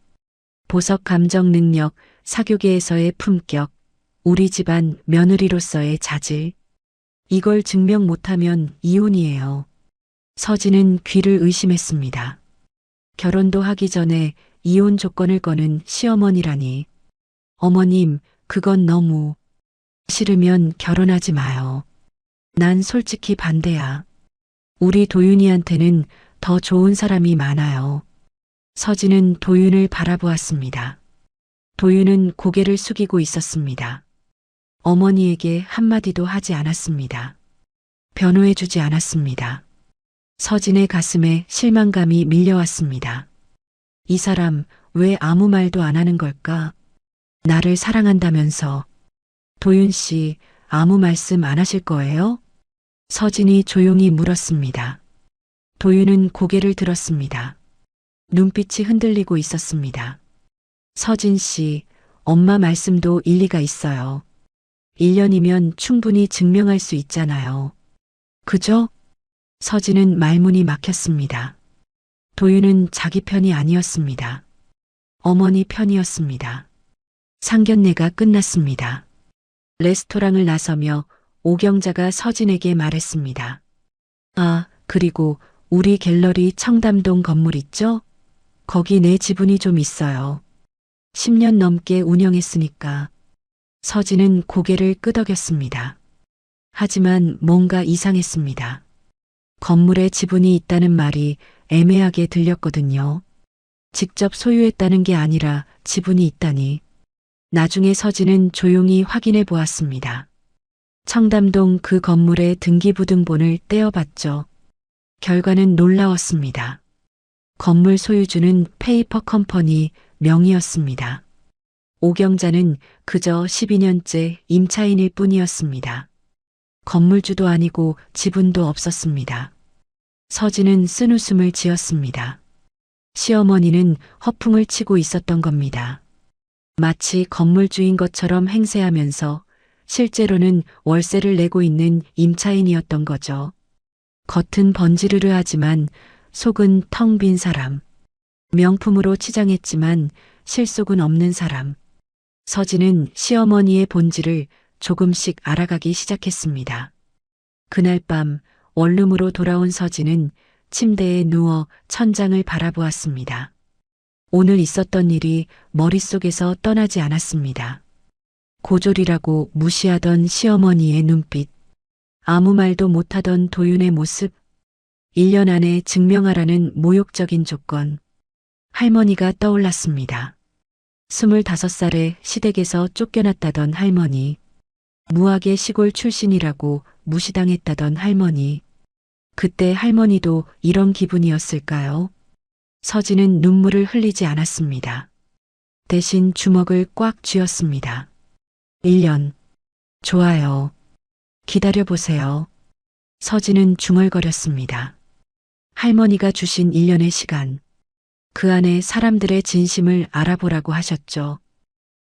보석 감정 능력, 사교계에서의 품격, 우리 집안 며느리로서의 자질. 이걸 증명 못하면 이혼이에요. 서진은 귀를 의심했습니다. 결혼도 하기 전에 이혼 조건을 거는 시어머니라니. 어머님, 그건 너무. 싫으면 결혼하지 마요. 난 솔직히 반대야. 우리 도윤이한테는 더 좋은 사람이 많아요. 서진은 도윤을 바라보았습니다. 도윤은 고개를 숙이고 있었습니다. 어머니에게 한마디도 하지 않았습니다. 변호해주지 않았습니다. 서진의 가슴에 실망감이 밀려왔습니다. 이 사람 왜 아무 말도 안 하는 걸까? 나를 사랑한다면서. 도윤 씨, 아무 말씀 안 하실 거예요? 서진이 조용히 물었습니다. 도윤은 고개를 들었습니다. 눈빛이 흔들리고 있었습니다. 서진 씨, 엄마 말씀도 일리가 있어요. 1년이면 충분히 증명할 수 있잖아요. 그죠? 서진은 말문이 막혔습니다. 도윤은 자기 편이 아니었습니다. 어머니 편이었습니다. 상견례가 끝났습니다. 레스토랑을 나서며 오경자가 서진에게 말했습니다. 아, 그리고 우리 갤러리 청담동 건물 있죠? 거기 내 지분이 좀 있어요. 10년 넘게 운영했으니까. 서진은 고개를 끄덕였습니다. 하지만 뭔가 이상했습니다. 건물에 지분이 있다는 말이 애매하게 들렸거든요. 직접 소유했다는 게 아니라 지분이 있다니. 나중에 서진은 조용히 확인해 보았습니다. 청담동 그 건물의 등기부등본을 떼어봤죠. 결과는 놀라웠습니다. 건물 소유주는 페이퍼 컴퍼니 명의였습니다. 오경자는 그저 12년째 임차인일 뿐이었습니다. 건물주도 아니고 지분도 없었습니다. 서진은 쓴웃음을 지었습니다. 시어머니는 허풍을 치고 있었던 겁니다. 마치 건물주인 것처럼 행세하면서 실제로는 월세를 내고 있는 임차인이었던 거죠. 겉은 번지르르하지만 속은 텅 빈 사람. 명품으로 치장했지만 실속은 없는 사람. 서진은 시어머니의 본질을 조금씩 알아가기 시작했습니다. 그날 밤 원룸으로 돌아온 서진은 침대에 누워 천장을 바라보았습니다. 오늘 있었던 일이 머릿속에서 떠나지 않았습니다. 고졸이라고 무시하던 시어머니의 눈빛, 아무 말도 못하던 도윤의 모습, 1년 안에 증명하라는 모욕적인 조건, 할머니가 떠올랐습니다. 25살에 시댁에서 쫓겨났다던 할머니, 무학의 시골 출신이라고 무시당했다던 할머니. 그때 할머니도 이런 기분이었을까요? 서진은 눈물을 흘리지 않았습니다. 대신 주먹을 꽉 쥐었습니다. 1년. 좋아요. 기다려보세요. 서진은 중얼거렸습니다. 할머니가 주신 1년의 시간. 그 안에 사람들의 진심을 알아보라고 하셨죠.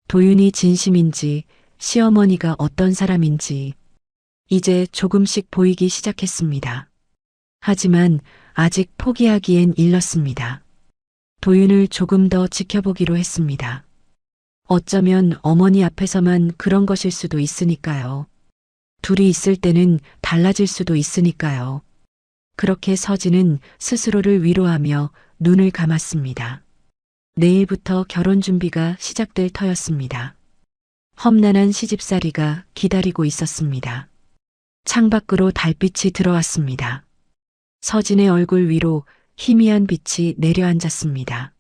도윤이 진심인지, 시어머니가 어떤 사람인지, 이제 조금씩 보이기 시작했습니다. 하지만 아직 포기하기엔 일렀습니다. 도윤을 조금 더 지켜보기로 했습니다. 어쩌면 어머니 앞에서만 그런 것일 수도 있으니까요. 둘이 있을 때는 달라질 수도 있으니까요. 그렇게 서진은 스스로를 위로하며 눈을 감았습니다. 내일부터 결혼 준비가 시작될 터였습니다. 험난한 시집살이가 기다리고 있었습니다. 창밖으로 달빛이 들어왔습니다. 서진의 얼굴 위로 희미한 빛이 내려앉았습니다.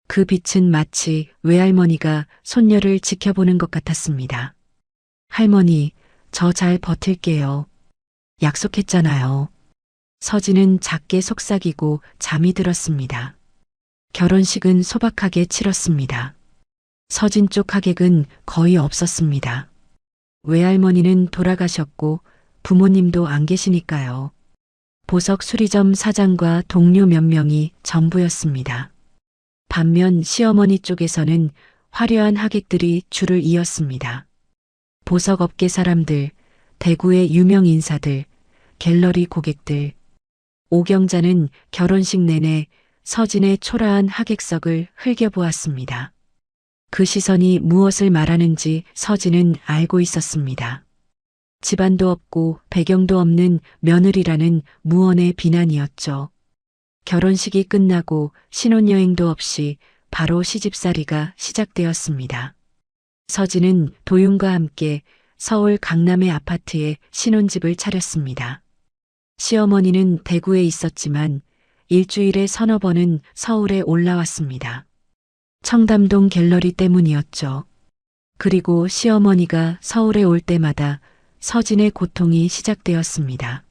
그 빛은 마치 외할머니가 손녀를 지켜보는 것 같았습니다. 할머니, 저 잘 버틸게요. 약속했잖아요. 서진은 작게 속삭이고 잠이 들었습니다. 결혼식은 소박하게 치렀습니다. 서진 쪽 하객은 거의 없었습니다. 외할머니는 돌아가셨고 부모님도 안 계시니까요. 보석 수리점 사장과 동료 몇 명이 전부였습니다. 반면 시어머니 쪽에서는 화려한 하객들이 줄을 이었습니다. 보석업계 사람들, 대구의 유명 인사들, 갤러리 고객들. 오경자는 결혼식 내내 서진의 초라한 하객석을 흘겨보았습니다. 그 시선이 무엇을 말하는지 서진은 알고 있었습니다. 집안도 없고 배경도 없는 며느리라는 무언의 비난이었죠. 결혼식이 끝나고 신혼여행도 없이 바로 시집살이가 시작되었습니다. 서진은 도윤과 함께 서울 강남의 아파트에 신혼집을 차렸습니다. 시어머니는 대구에 있었지만 일주일에 서너 번은 서울에 올라왔습니다. 청담동 갤러리 때문이었죠. 그리고 시어머니가 서울에 올 때마다 서진의 고통이 시작되었습니다.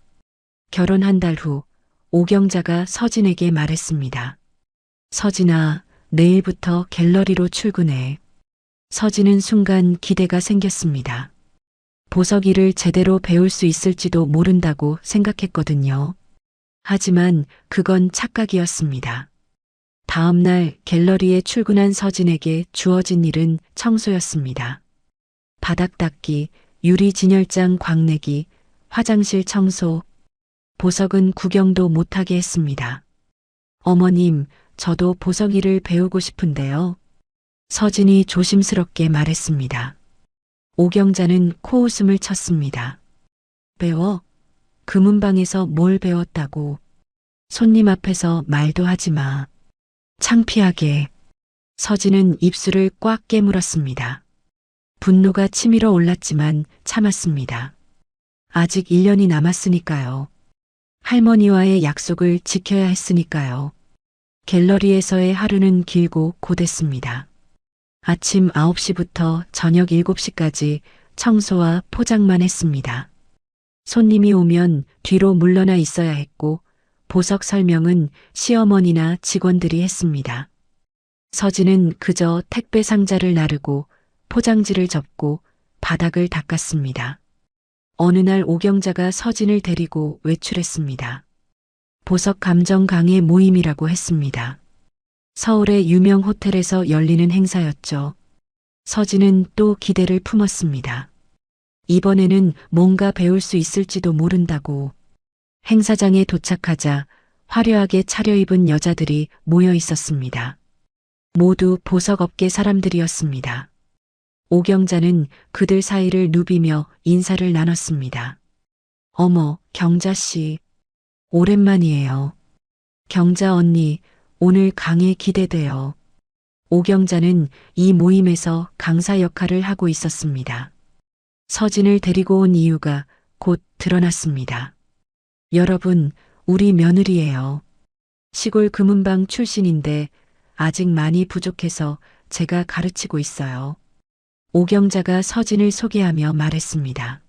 결혼 한 달 후 오경자가 서진에게 말했습니다. 서진아, 내일부터 갤러리로 출근해. 서진은 순간 기대가 생겼습니다. 보석 일을 제대로 배울 수 있을지도 모른다고 생각했거든요. 하지만 그건 착각이었습니다. 다음 날 갤러리에 출근한 서진에게 주어진 일은 청소였습니다. 바닥 닦기, 유리 진열장 광내기, 화장실 청소, 보석은 구경도 못하게 했습니다. 어머님, 저도 보석 일을 배우고 싶은데요. 서진이 조심스럽게 말했습니다. 오경자는 코웃음을 쳤습니다. 배워? 금은방에서 뭘 배웠다고? 손님 앞에서 말도 하지 마. 창피하게. 서진은 입술을 꽉 깨물었습니다. 분노가 치밀어 올랐지만 참았습니다. 아직 1년이 남았으니까요. 할머니와의 약속을 지켜야 했으니까요. 갤러리에서의 하루는 길고 고됐습니다. 아침 9시부터 저녁 7시까지 청소와 포장만 했습니다. 손님이 오면 뒤로 물러나 있어야 했고 보석 설명은 시어머니나 직원들이 했습니다. 서진은 그저 택배 상자를 나르고 포장지를 접고 바닥을 닦았습니다. 어느 날 오경자가 서진을 데리고 외출했습니다. 보석 감정 강의 모임이라고 했습니다. 서울의 유명 호텔에서 열리는 행사였죠. 서진은 또 기대를 품었습니다. 이번에는 뭔가 배울 수 있을지도 모른다고. 행사장에 도착하자 화려하게 차려입은 여자들이 모여 있었습니다. 모두 보석업계 사람들이었습니다. 오경자는 그들 사이를 누비며 인사를 나눴습니다. 어머, 경자씨. 오랜만이에요. 경자 언니, 오늘 강의 기대돼요. 오경자는 이 모임에서 강사 역할을 하고 있었습니다. 서진을 데리고 온 이유가 곧 드러났습니다. 여러분, 우리 며느리예요. 시골 금은방 출신인데 아직 많이 부족해서 제가 가르치고 있어요. 오경자가 서진을 소개하며 말했습니다.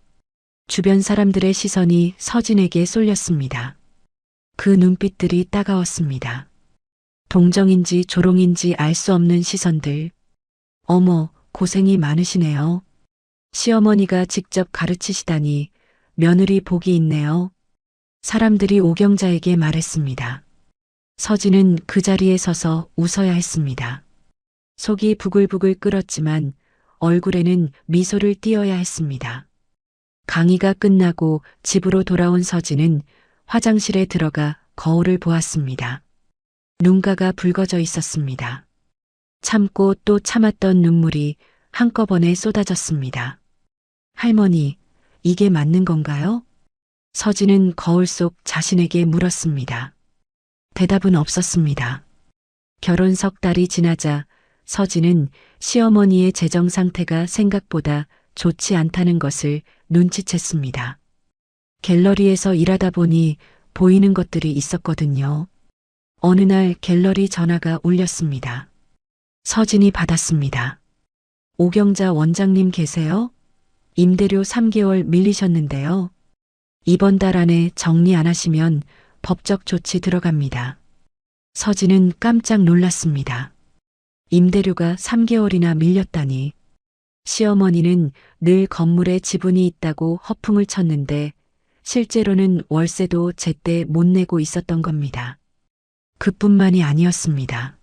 주변 사람들의 시선이 서진에게 쏠렸습니다. 그 눈빛들이 따가웠습니다. 동정인지 조롱인지 알 수 없는 시선들. 어머, 고생이 많으시네요. 시어머니가 직접 가르치시다니 며느리 복이 있네요. 사람들이 오경자에게 말했습니다. 서진은 그 자리에 서서 웃어야 했습니다. 속이 부글부글 끓었지만 얼굴에는 미소를 띄어야 했습니다. 강의가 끝나고 집으로 돌아온 서진은 화장실에 들어가 거울을 보았습니다. 눈가가 붉어져 있었습니다. 참고 또 참았던 눈물이 한꺼번에 쏟아졌습니다. 할머니, 이게 맞는 건가요? 서진은 거울 속 자신에게 물었습니다. 대답은 없었습니다. 결혼 석 달이 지나자 서진은 시어머니의 재정 상태가 생각보다 좋지 않다는 것을 눈치챘습니다. 갤러리에서 일하다 보니 보이는 것들이 있었거든요. 어느 날 갤러리 전화가 울렸습니다. 서진이 받았습니다. 오경자 원장님 계세요? 임대료 3개월 밀리셨는데요. 이번 달 안에 정리 안 하시면 법적 조치 들어갑니다. 서진은 깜짝 놀랐습니다. 임대료가 3개월이나 밀렸다니. 시어머니는 늘 건물에 지분이 있다고 허풍을 쳤는데 실제로는 월세도 제때 못 내고 있었던 겁니다. 그뿐만이 아니었습니다.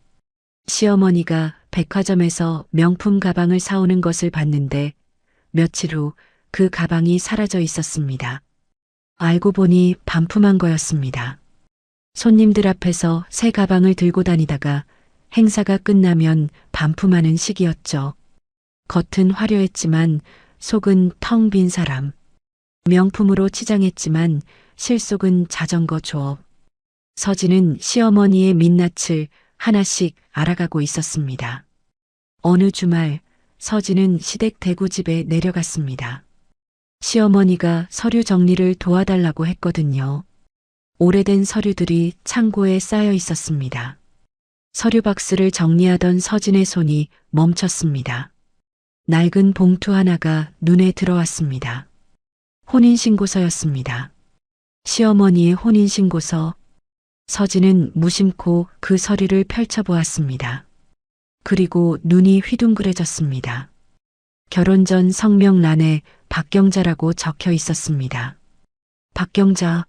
시어머니가 백화점에서 명품 가방을 사오는 것을 봤는데 며칠 후 그 가방이 사라져 있었습니다. 알고 보니 반품한 거였습니다. 손님들 앞에서 새 가방을 들고 다니다가 행사가 끝나면 반품하는 시기였죠. 겉은 화려했지만 속은 텅 빈 사람. 명품으로 치장했지만 실속은 자전거 조업. 서진은 시어머니의 민낯을 하나씩 알아가고 있었습니다. 어느 주말 서진은 시댁 대구집에 내려갔습니다. 시어머니가 서류 정리를 도와달라고 했거든요. 오래된 서류들이 창고에 쌓여 있었습니다. 서류 박스를 정리하던 서진의 손이 멈췄습니다. 낡은 봉투 하나가 눈에 들어왔습니다. 혼인신고서였습니다. 시어머니의 혼인신고서. 서진은 무심코 그 서류를 펼쳐보았습니다. 그리고 눈이 휘둥그레졌습니다. 결혼 전 성명란에 박경자라고 적혀 있었습니다. 박경자.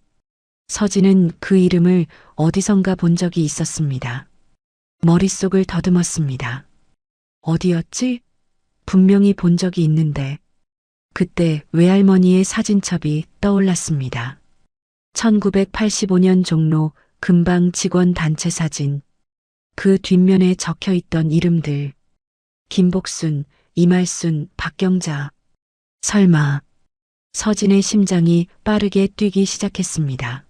서진은 그 이름을 어디선가 본 적이 있었습니다. 머릿속을 더듬었습니다. 어디였지? 분명히 본 적이 있는데. 그때 외할머니의 사진첩이 떠올랐습니다. 1985년 종로 금방 직원 단체 사진. 그 뒷면에 적혀 있던 이름들. 김복순, 이말순, 박경자. 설마. 서진의 심장이 빠르게 뛰기 시작했습니다.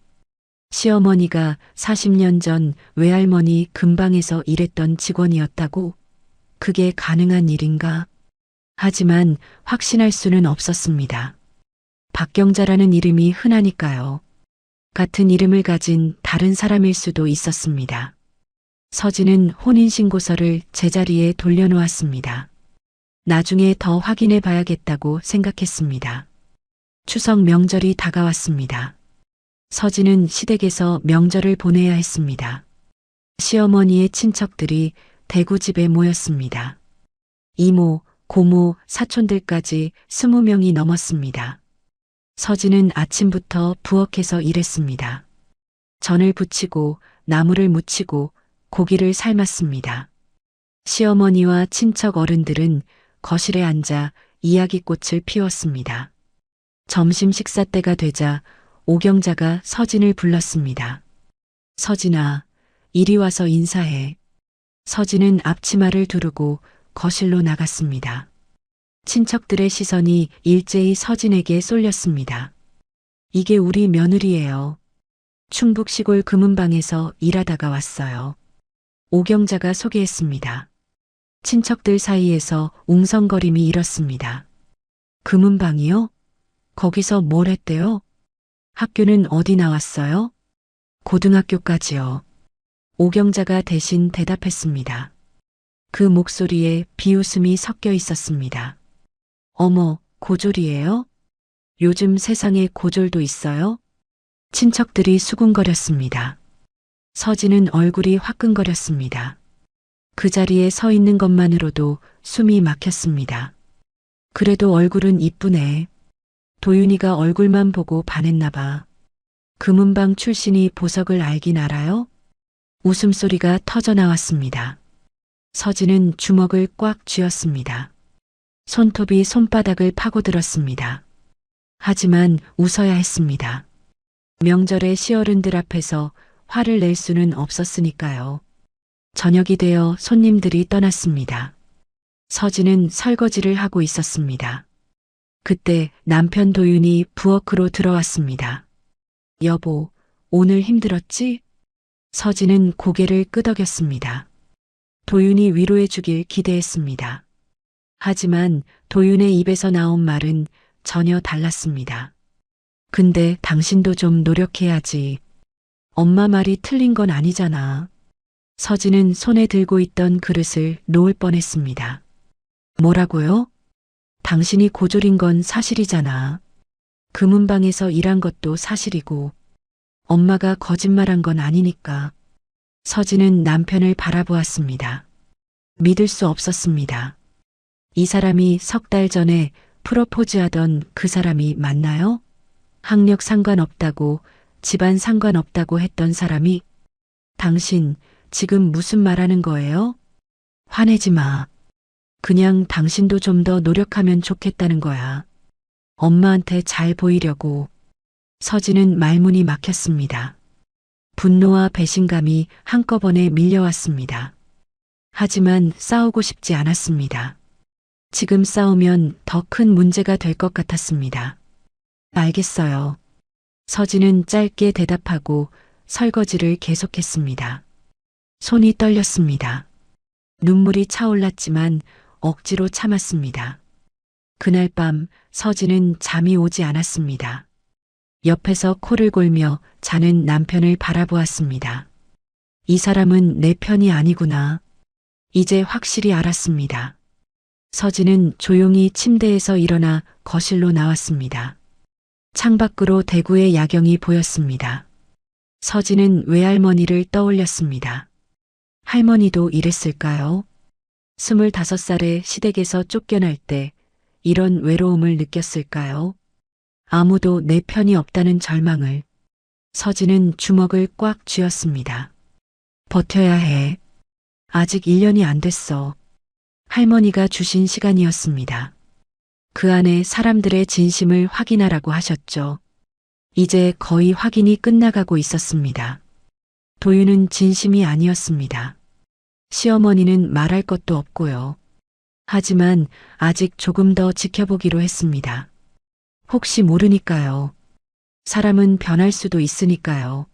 시어머니가 40년 전 외할머니 근방에서 일했던 직원이었다고? 그게 가능한 일인가? 하지만 확신할 수는 없었습니다. 박경자라는 이름이 흔하니까요. 같은 이름을 가진 다른 사람일 수도 있었습니다. 서진은 혼인신고서를 제자리에 돌려놓았습니다. 나중에 더 확인해 봐야겠다고 생각했습니다. 추석 명절이 다가왔습니다. 서진은 시댁에서 명절을 보내야 했습니다. 시어머니의 친척들이 대구집에 모였습니다. 이모, 고모, 사촌들까지 20명이 넘었습니다. 서진은 아침부터 부엌에서 일했습니다. 전을 부치고 나물을 무치고 고기를 삶았습니다. 시어머니와 친척 어른들은 거실에 앉아 이야기꽃을 피웠습니다. 점심 식사 때가 되자 오경자가 서진을 불렀습니다. 서진아, 이리 와서 인사해. 서진은 앞치마를 두르고 거실로 나갔습니다. 친척들의 시선이 일제히 서진에게 쏠렸습니다. 이게 우리 며느리예요. 충북 시골 금은방에서 일하다가 왔어요. 오경자가 소개했습니다. 친척들 사이에서 웅성거림이 일었습니다. 금은방이요? 거기서 뭘 했대요? 학교는 어디 나왔어요? 고등학교까지요. 오경자가 대신 대답했습니다. 그 목소리에 비웃음이 섞여 있었습니다. 어머, 고졸이에요? 요즘 세상에 고졸도 있어요? 친척들이 수군거렸습니다. 서진은 얼굴이 화끈거렸습니다. 그 자리에 서 있는 것만으로도 숨이 막혔습니다. 그래도 얼굴은 이쁘네. 도윤이가 얼굴만 보고 반했나 봐. 금은방 출신이 보석을 알긴 알아요? 웃음소리가 터져 나왔습니다. 서진은 주먹을 꽉 쥐었습니다. 손톱이 손바닥을 파고들었습니다. 하지만 웃어야 했습니다. 명절에 시어른들 앞에서 화를 낼 수는 없었으니까요. 저녁이 되어 손님들이 떠났습니다. 서진은 설거지를 하고 있었습니다. 그때 남편 도윤이 부엌으로 들어왔습니다. 여보, 오늘 힘들었지? 서진은 고개를 끄덕였습니다. 도윤이 위로해 주길 기대했습니다. 하지만 도윤의 입에서 나온 말은 전혀 달랐습니다. 근데 당신도 좀 노력해야지. 엄마 말이 틀린 건 아니잖아. 서진은 손에 들고 있던 그릇을 놓을 뻔했습니다. 뭐라고요? 당신이 고졸인 건 사실이잖아. 금은방에서 일한 것도 사실이고 엄마가 거짓말한 건 아니니까. 서진은 남편을 바라보았습니다. 믿을 수 없었습니다. 이 사람이 석 달 전에 프로포즈하던 그 사람이 맞나요? 학력 상관없다고, 집안 상관없다고 했던 사람이 당신 지금 무슨 말하는 거예요? 화내지 마. 그냥 당신도 좀 더 노력하면 좋겠다는 거야. 엄마한테 잘 보이려고. 서진은 말문이 막혔습니다. 분노와 배신감이 한꺼번에 밀려왔습니다. 하지만 싸우고 싶지 않았습니다. 지금 싸우면 더 큰 문제가 될 것 같았습니다. 알겠어요. 서진은 짧게 대답하고 설거지를 계속했습니다. 손이 떨렸습니다. 눈물이 차올랐지만 억지로 참았습니다. 그날 밤 서진은 잠이 오지 않았습니다. 옆에서 코를 골며 자는 남편을 바라보았습니다. 이 사람은 내 편이 아니구나. 이제 확실히 알았습니다. 서진은 조용히 침대에서 일어나 거실로 나왔습니다. 창밖으로 대구의 야경이 보였습니다. 서진은 외할머니를 떠올렸습니다. 할머니도 이랬을까요? 25살에 시댁에서 쫓겨날 때 이런 외로움을 느꼈을까요? 아무도 내 편이 없다는 절망을. 서진은 주먹을 꽉 쥐었습니다. 버텨야 해. 아직 1년이 안 됐어. 할머니가 주신 시간이었습니다. 그 안에 사람들의 진심을 확인하라고 하셨죠. 이제 거의 확인이 끝나가고 있었습니다. 도윤은 진심이 아니었습니다. 시어머니는 말할 것도 없고요. 하지만 아직 조금 더 지켜보기로 했습니다. 혹시 모르니까요. 사람은 변할 수도 있으니까요.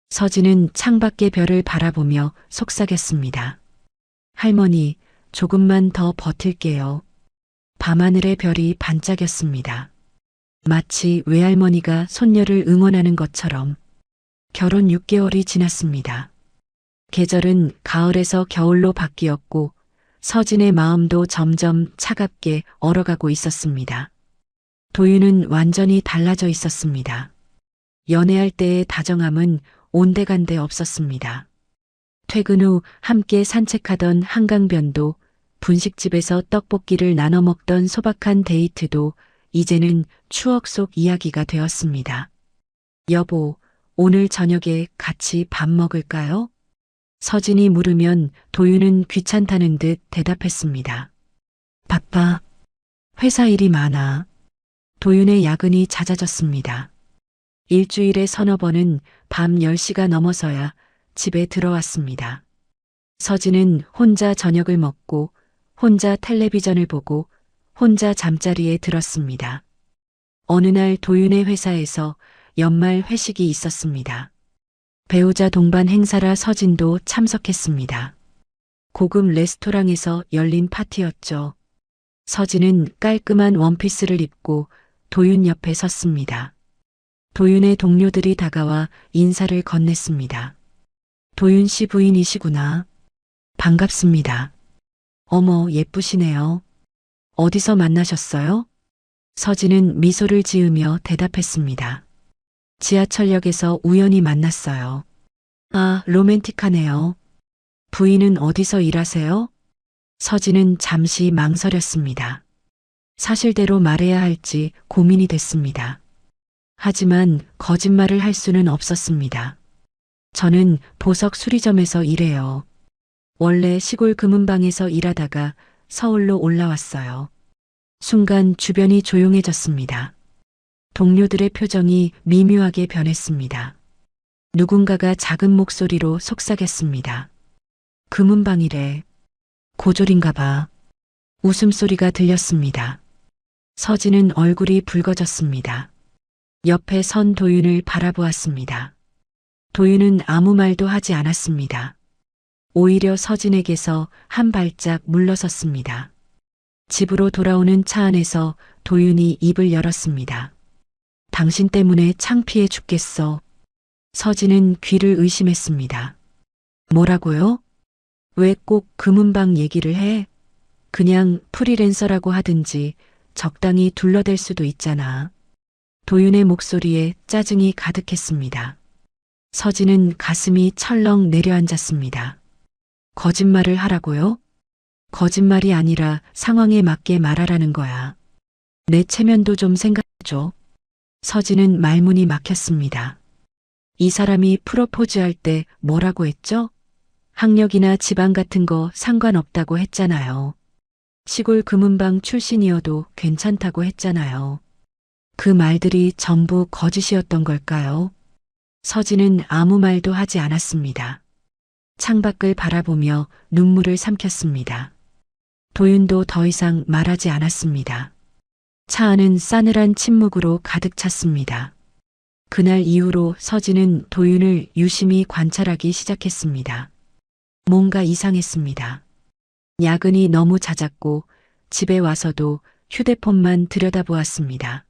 서진은 창밖의 별을 바라보며 속삭였습니다. 할머니, 조금만 더 버틸게요. 밤하늘의 별이 반짝였습니다. 마치 외할머니가 손녀를 응원하는 것처럼. 결혼 6개월이 지났습니다. 계절은 가을에서 겨울로 바뀌었고 서진의 마음도 점점 차갑게 얼어가고 있었습니다. 도윤은 완전히 달라져 있었습니다. 연애할 때의 다정함은 온데간데 없었습니다. 퇴근 후 함께 산책하던 한강변도, 분식집에서 떡볶이를 나눠 먹던 소박한 데이트도 이제는 추억 속 이야기가 되었습니다. 여보, 오늘 저녁에 같이 밥 먹을까요? 서진이 물으면 도윤은 귀찮다는 듯 대답했습니다. 바빠. 회사 일이 많아. 도윤의 야근이 잦아졌습니다. 일주일에 서너 번은 밤 10시가 넘어서야 집에 들어왔습니다. 서진은 혼자 저녁을 먹고 혼자 텔레비전을 보고 혼자 잠자리에 들었습니다. 어느 날 도윤의 회사에서 연말 회식이 있었습니다. 배우자 동반 행사라 서진도 참석했습니다. 고급 레스토랑에서 열린 파티였죠. 서진은 깔끔한 원피스를 입고 도윤 옆에 섰습니다. 도윤의 동료들이 다가와 인사를 건넸습니다. 도윤 씨 부인이시구나. 반갑습니다. 어머, 예쁘시네요. 어디서 만나셨어요? 서진은 미소를 지으며 대답했습니다. 지하철역에서 우연히 만났어요. 아, 로맨틱하네요. 부인은 어디서 일하세요? 서진은 잠시 망설였습니다. 사실대로 말해야 할지 고민이 됐습니다. 하지만 거짓말을 할 수는 없었습니다. 저는 보석 수리점에서 일해요. 원래 시골 금은방에서 일하다가 서울로 올라왔어요. 순간 주변이 조용해졌습니다. 동료들의 표정이 미묘하게 변했습니다. 누군가가 작은 목소리로 속삭였습니다. 금은방이래. 고졸인가 봐. 웃음소리가 들렸습니다. 서진은 얼굴이 붉어졌습니다. 옆에 선 도윤을 바라보았습니다. 도윤은 아무 말도 하지 않았습니다. 오히려 서진에게서 한 발짝 물러섰습니다. 집으로 돌아오는 차 안에서 도윤이 입을 열었습니다. 당신 때문에 창피해 죽겠어. 서진은 귀를 의심했습니다. 뭐라고요? 왜 꼭 금은방 얘기를 해? 그냥 프리랜서라고 하든지 적당히 둘러댈 수도 있잖아. 도윤의 목소리에 짜증이 가득했습니다. 서진은 가슴이 철렁 내려앉았습니다. 거짓말을 하라고요? 거짓말이 아니라 상황에 맞게 말하라는 거야. 내 체면도 좀 생각해줘. 서진은 말문이 막혔습니다. 이 사람이 프로포즈할 때 뭐라고 했죠? 학력이나 집안 같은 거 상관없다고 했잖아요. 시골 금은방 출신이어도 괜찮다고 했잖아요. 그 말들이 전부 거짓이었던 걸까요? 서진은 아무 말도 하지 않았습니다. 창밖을 바라보며 눈물을 삼켰습니다. 도윤도 더 이상 말하지 않았습니다. 차 안은 싸늘한 침묵으로 가득 찼습니다. 그날 이후로 서진은 도윤을 유심히 관찰하기 시작했습니다. 뭔가 이상했습니다. 야근이 너무 잦았고 집에 와서도 휴대폰만 들여다보았습니다.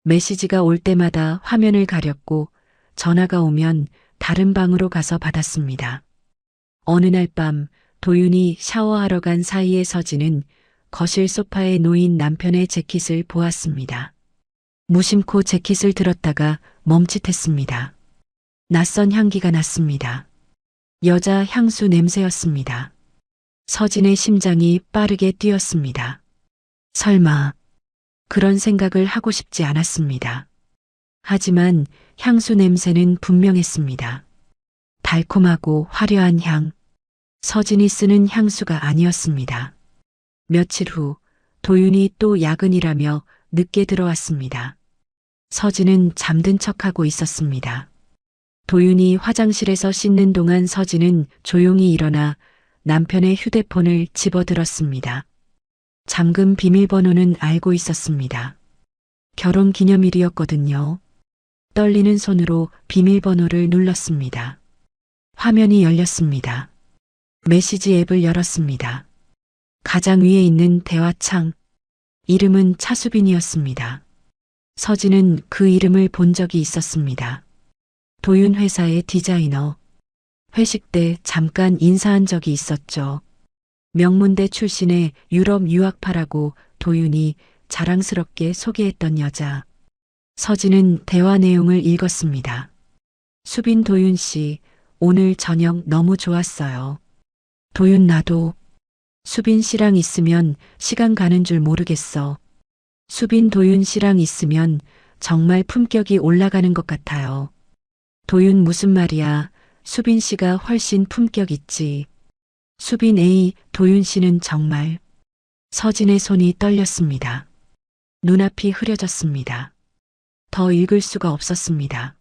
메시지가 올 때마다 화면을 가렸고 전화가 오면 다른 방으로 가서 받았습니다. 어느 날 밤 도윤이 샤워하러 간 사이에 서진은 거실 소파에 놓인 남편의 재킷을 보았습니다. 무심코 재킷을 들었다가 멈칫했습니다. 낯선 향기가 났습니다. 여자 향수 냄새였습니다. 서진의 심장이 빠르게 뛰었습니다. 설마 그런 생각을 하고 싶지 않았습니다. 하지만 향수 냄새는 분명했습니다. 달콤하고 화려한 향. 서진이 쓰는 향수가 아니었습니다. 며칠 후 도윤이 또 야근이라며 늦게 들어왔습니다. 서진은 잠든 척하고 있었습니다. 도윤이 화장실에서 씻는 동안 서진은 조용히 일어나 남편의 휴대폰을 집어들었습니다. 잠금 비밀번호는 알고 있었습니다. 결혼 기념일이었거든요. 떨리는 손으로 비밀번호를 눌렀습니다. 화면이 열렸습니다. 메시지 앱을 열었습니다. 가장 위에 있는 대화창. 이름은 차수빈이었습니다. 서진은 그 이름을 본 적이 있었습니다. 도윤 회사의 디자이너. 회식 때 잠깐 인사한 적이 있었죠. 명문대 출신의 유럽 유학파라고 도윤이 자랑스럽게 소개했던 여자. 서진은 대화 내용을 읽었습니다. 수빈 도윤 씨, 오늘 저녁 너무 좋았어요. 도윤 나도. 수빈 씨랑 있으면 시간 가는 줄 모르겠어. 수빈 도윤 씨랑 있으면 정말 품격이 올라가는 것 같아요. 도윤 무슨 말이야. 수빈 씨가 훨씬 품격 있지. 수빈 A, 도윤 씨는 정말. 서진의 손이 떨렸습니다. 눈앞이 흐려졌습니다. 더 읽을 수가 없었습니다.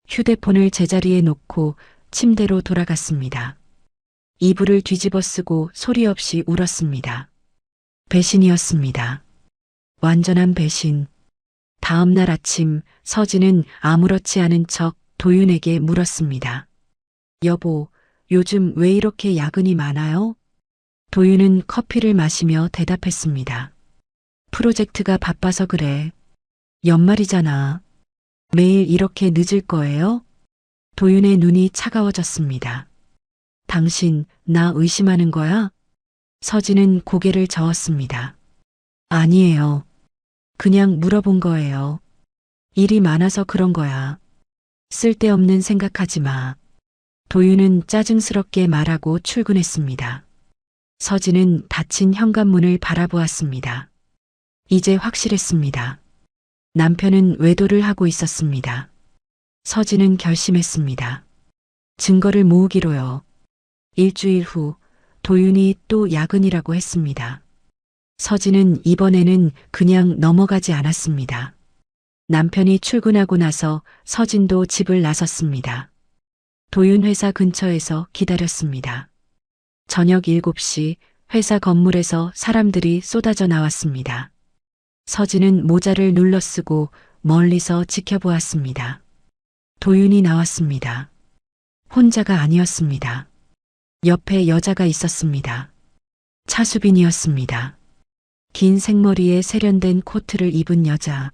휴대폰을 제자리에 놓고 침대로 돌아갔습니다. 이불을 뒤집어 쓰고 소리 없이 울었습니다. 배신이었습니다. 완전한 배신. 다음 날 아침 서진은 아무렇지 않은 척 도윤에게 물었습니다. 여보, 요즘 왜 이렇게 야근이 많아요? 도윤은 커피를 마시며 대답했습니다. 프로젝트가 바빠서 그래. 연말이잖아. 매일 이렇게 늦을 거예요? 도윤의 눈이 차가워졌습니다. 당신, 나 의심하는 거야? 서진은 고개를 저었습니다. 아니에요. 그냥 물어본 거예요. 일이 많아서 그런 거야. 쓸데없는 생각하지 마. 도윤은 짜증스럽게 말하고 출근했습니다. 서진은 닫힌 현관문을 바라보았습니다. 이제 확실했습니다. 남편은 외도를 하고 있었습니다. 서진은 결심했습니다. 증거를 모으기로요. 일주일 후 도윤이 또 야근이라고 했습니다. 서진은 이번에는 그냥 넘어가지 않았습니다. 남편이 출근하고 나서 서진도 집을 나섰습니다. 도윤 회사 근처에서 기다렸습니다. 저녁 7시 회사 건물에서 사람들이 쏟아져 나왔습니다. 서진은 모자를 눌러 쓰고 멀리서 지켜보았습니다. 도윤이 나왔습니다. 혼자가 아니었습니다. 옆에 여자가 있었습니다. 차수빈이었습니다. 긴 생머리에 세련된 코트를 입은 여자.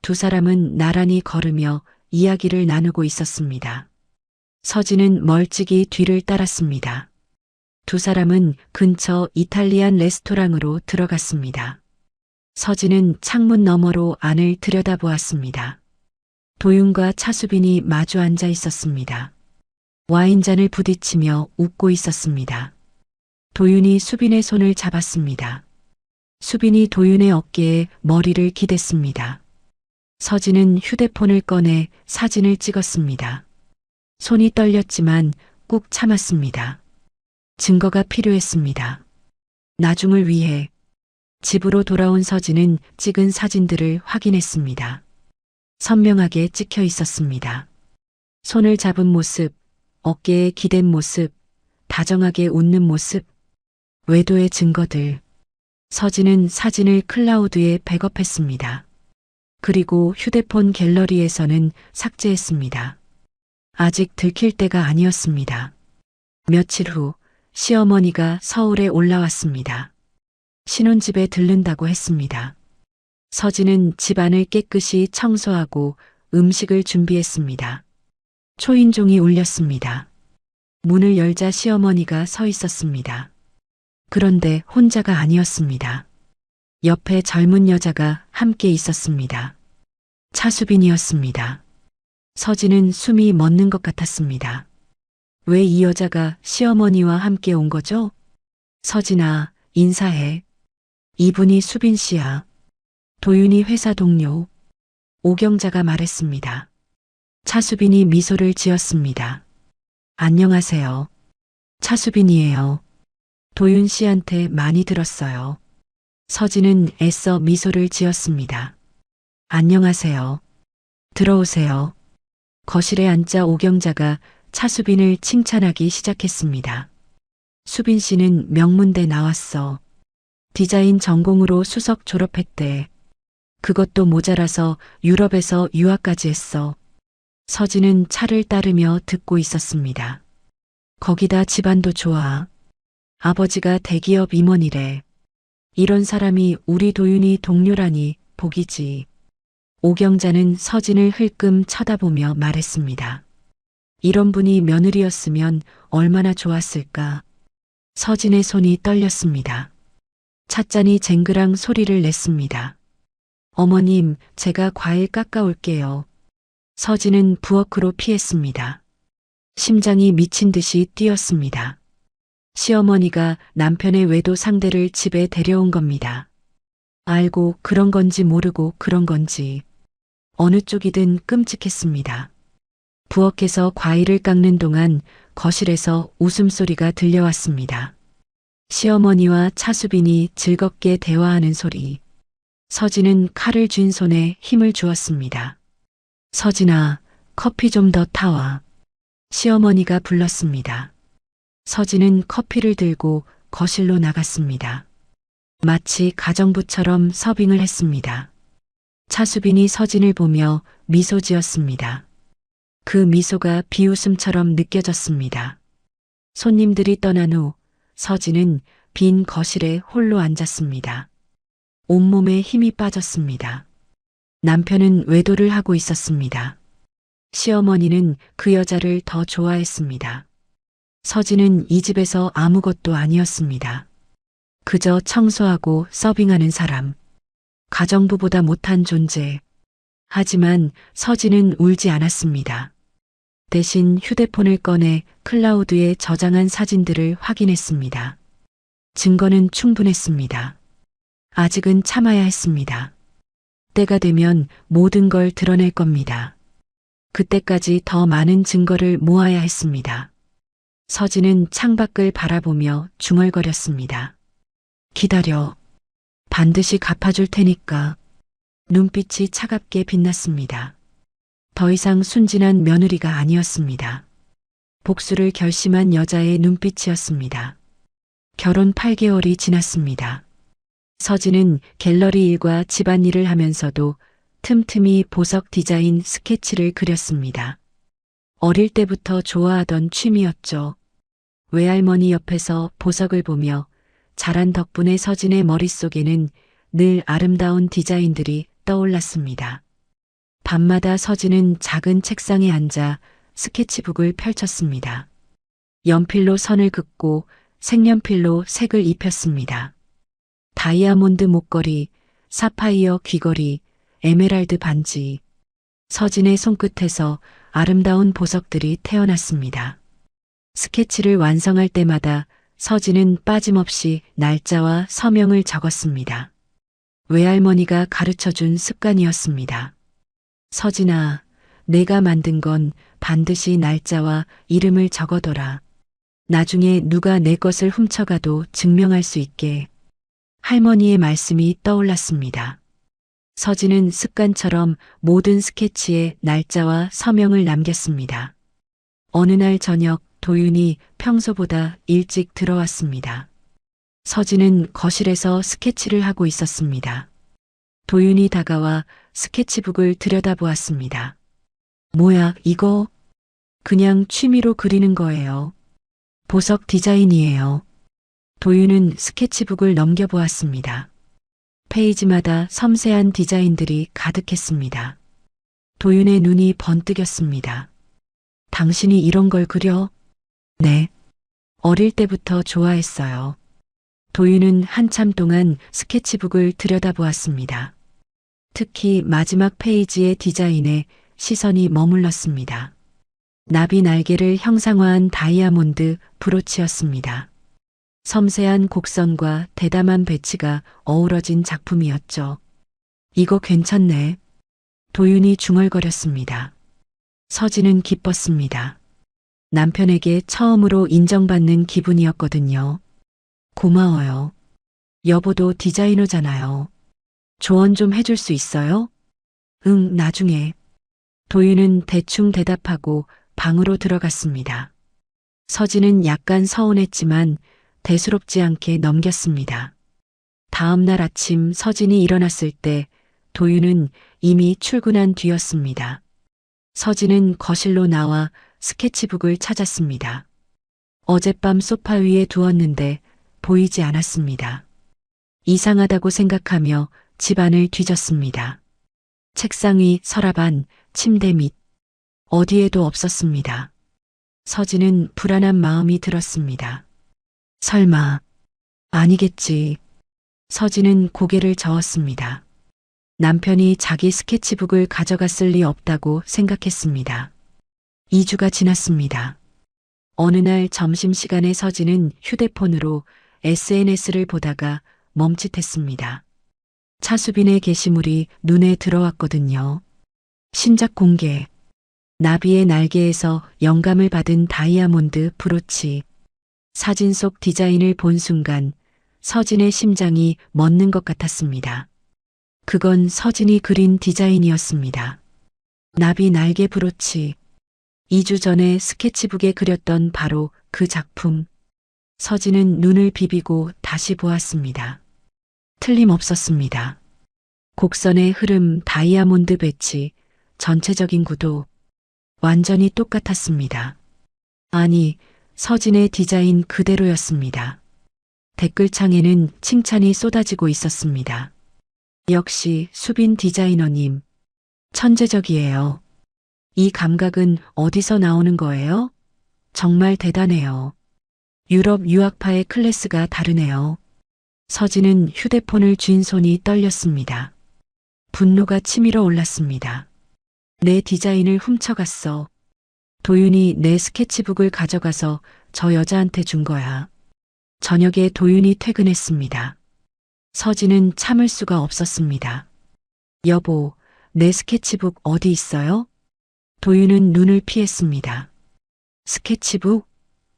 두 사람은 나란히 걸으며 이야기를 나누고 있었습니다. 서진은 멀찍이 뒤를 따랐습니다. 두 사람은 근처 이탈리안 레스토랑으로 들어갔습니다. 서진은 창문 너머로 안을 들여다보았습니다. 도윤과 차수빈이 마주 앉아 있었습니다. 와인잔을 부딪히며 웃고 있었습니다. 도윤이 수빈의 손을 잡았습니다. 수빈이 도윤의 어깨에 머리를 기댔습니다. 서진은 휴대폰을 꺼내 사진을 찍었습니다. 손이 떨렸지만 꾹 참았습니다. 증거가 필요했습니다. 나중을 위해. 집으로 돌아온 서진은 찍은 사진들을 확인했습니다. 선명하게 찍혀 있었습니다. 손을 잡은 모습, 어깨에 기댄 모습, 다정하게 웃는 모습, 외도의 증거들. 서진은 사진을 클라우드에 백업했습니다. 그리고 휴대폰 갤러리에서는 삭제했습니다. 아직 들킬 때가 아니었습니다. 며칠 후 시어머니가 서울에 올라왔습니다. 신혼집에 들른다고 했습니다. 서진은 집안을 깨끗이 청소하고 음식을 준비했습니다. 초인종이 울렸습니다. 문을 열자 시어머니가 서 있었습니다. 그런데 혼자가 아니었습니다. 옆에 젊은 여자가 함께 있었습니다. 차수빈이었습니다. 서진은 숨이 멎는 것 같았습니다. 왜 이 여자가 시어머니와 함께 온 거죠? 서진아, 인사해. 이분이 수빈 씨야. 도윤이 회사 동료. 오경자가 말했습니다. 차수빈이 미소를 지었습니다. 안녕하세요. 차수빈이에요. 도윤 씨한테 많이 들었어요. 서진은 애써 미소를 지었습니다. 안녕하세요. 들어오세요. 거실에 앉자 오경자가 차수빈을 칭찬하기 시작했습니다. 수빈 씨는 명문대 나왔어. 디자인 전공으로 수석 졸업했대. 그것도 모자라서 유럽에서 유학까지 했어. 서진은 차를 따르며 듣고 있었습니다. 거기다 집안도 좋아. 아버지가 대기업 임원이래. 이런 사람이 우리 도윤이 동료라니 복이지. 오경자는 서진을 흘끔 쳐다보며 말했습니다. 이런 분이 며느리였으면 얼마나 좋았을까. 서진의 손이 떨렸습니다. 찻잔이 쟁그랑 소리를 냈습니다. 어머님, 제가 과일 깎아올게요. 서진은 부엌으로 피했습니다. 심장이 미친 듯이 뛰었습니다. 시어머니가 남편의 외도 상대를 집에 데려온 겁니다. 알고 그런 건지 모르고 그런 건지 어느 쪽이든 끔찍했습니다. 부엌에서 과일을 깎는 동안 거실에서 웃음소리가 들려왔습니다. 시어머니와 차수빈이 즐겁게 대화하는 소리. 서진은 칼을 쥔 손에 힘을 주었습니다. 서진아, 커피 좀 더 타와. 시어머니가 불렀습니다. 서진은 커피를 들고 거실로 나갔습니다. 마치 가정부처럼 서빙을 했습니다. 차수빈이 서진을 보며 미소 지었습니다. 그 미소가 비웃음처럼 느껴졌습니다. 손님들이 떠난 후 서진은 빈 거실에 홀로 앉았습니다. 온몸에 힘이 빠졌습니다. 남편은 외도를 하고 있었습니다. 시어머니는 그 여자를 더 좋아했습니다. 서진은 이 집에서 아무것도 아니었습니다. 그저 청소하고 서빙하는 사람. 가정부보다 못한 존재. 하지만 서진은 울지 않았습니다. 대신 휴대폰을 꺼내 클라우드에 저장한 사진들을 확인했습니다. 증거는 충분했습니다. 아직은 참아야 했습니다. 때가 되면 모든 걸 드러낼 겁니다. 그때까지 더 많은 증거를 모아야 했습니다. 서진은 창밖을 바라보며 중얼거렸습니다. 기다려. 반드시 갚아줄 테니까. 눈빛이 차갑게 빛났습니다. 더 이상 순진한 며느리가 아니었습니다. 복수를 결심한 여자의 눈빛이었습니다. 결혼 8개월이 지났습니다. 서진은 갤러리 일과 집안일을 하면서도 틈틈이 보석 디자인 스케치를 그렸습니다. 어릴 때부터 좋아하던 취미였죠. 외할머니 옆에서 보석을 보며 자란 덕분에 서진의 머릿속에는 늘 아름다운 디자인들이 떠올랐습니다. 밤마다 서진은 작은 책상에 앉아 스케치북을 펼쳤습니다. 연필로 선을 긋고 색연필로 색을 입혔습니다. 다이아몬드 목걸이, 사파이어 귀걸이, 에메랄드 반지. 서진의 손끝에서 아름다운 보석들이 태어났습니다. 스케치를 완성할 때마다 서진은 빠짐없이 날짜와 서명을 적었습니다. 외할머니가 가르쳐준 습관이었습니다. 서진아, 내가 만든 건 반드시 날짜와 이름을 적어둬라. 나중에 누가 내 것을 훔쳐가도 증명할 수 있게. 할머니의 말씀이 떠올랐습니다. 서진은 습관처럼 모든 스케치에 날짜와 서명을 남겼습니다. 어느 날 저녁 도윤이 평소보다 일찍 들어왔습니다. 서진은 거실에서 스케치를 하고 있었습니다. 도윤이 다가와 스케치북을 들여다보았습니다. 뭐야, 이거? 그냥 취미로 그리는 거예요. 보석 디자인이에요. 도윤은 스케치북을 넘겨보았습니다. 페이지마다 섬세한 디자인들이 가득했습니다. 도윤의 눈이 번뜩였습니다. 당신이 이런 걸 그려? 네. 어릴 때부터 좋아했어요. 도윤은 한참 동안 스케치북을 들여다보았습니다. 특히 마지막 페이지의 디자인에 시선이 머물렀습니다. 나비 날개를 형상화한 다이아몬드 브로치였습니다. 섬세한 곡선과 대담한 배치가 어우러진 작품이었죠. 이거 괜찮네. 도윤이 중얼거렸습니다. 서진은 기뻤습니다. 남편에게 처음으로 인정받는 기분이었거든요. 고마워요. 여보도 디자이너잖아요. 조언 좀 해줄 수 있어요? 응, 나중에. 도윤은 대충 대답하고 방으로 들어갔습니다. 서진은 약간 서운했지만 대수롭지 않게 넘겼습니다. 다음 날 아침 서진이 일어났을 때 도윤은 이미 출근한 뒤였습니다. 서진은 거실로 나와 스케치북을 찾았습니다. 어젯밤 소파 위에 두었는데 보이지 않았습니다. 이상하다고 생각하며 집안을 뒤졌습니다. 책상 위, 서랍 안, 침대 밑, 어디에도 없었습니다. 서진은 불안한 마음이 들었습니다. 설마, 아니겠지. 서진은 고개를 저었습니다. 남편이 자기 스케치북을 가져갔을 리 없다고 생각했습니다. 2주가 지났습니다. 어느 날 점심시간에 서진은 휴대폰으로 SNS를 보다가 멈칫했습니다. 차수빈의 게시물이 눈에 들어왔거든요. 신작 공개. 나비의 날개에서 영감을 받은 다이아몬드 브로치. 사진 속 디자인을 본 순간 서진의 심장이 멎는 것 같았습니다. 그건 서진이 그린 디자인이었습니다. 나비 날개 브로치. 2주 전에 스케치북에 그렸던 바로 그 작품. 서진은 눈을 비비고 다시 보았습니다. 틀림없었습니다. 곡선의 흐름, 다이아몬드 배치, 전체적인 구도. 완전히 똑같았습니다. 아니, 서진의 디자인 그대로였습니다. 댓글창에는 칭찬이 쏟아지고 있었습니다. 역시 수빈 디자이너님, 천재적이에요. 이 감각은 어디서 나오는 거예요? 정말 대단해요. 유럽 유학파의 클래스가 다르네요. 서진은 휴대폰을 쥔 손이 떨렸습니다. 분노가 치밀어 올랐습니다. 내 디자인을 훔쳐갔어. 도윤이 내 스케치북을 가져가서 저 여자한테 준 거야. 저녁에 도윤이 퇴근했습니다. 서진은 참을 수가 없었습니다. 여보, 내 스케치북 어디 있어요? 도윤은 눈을 피했습니다. 스케치북?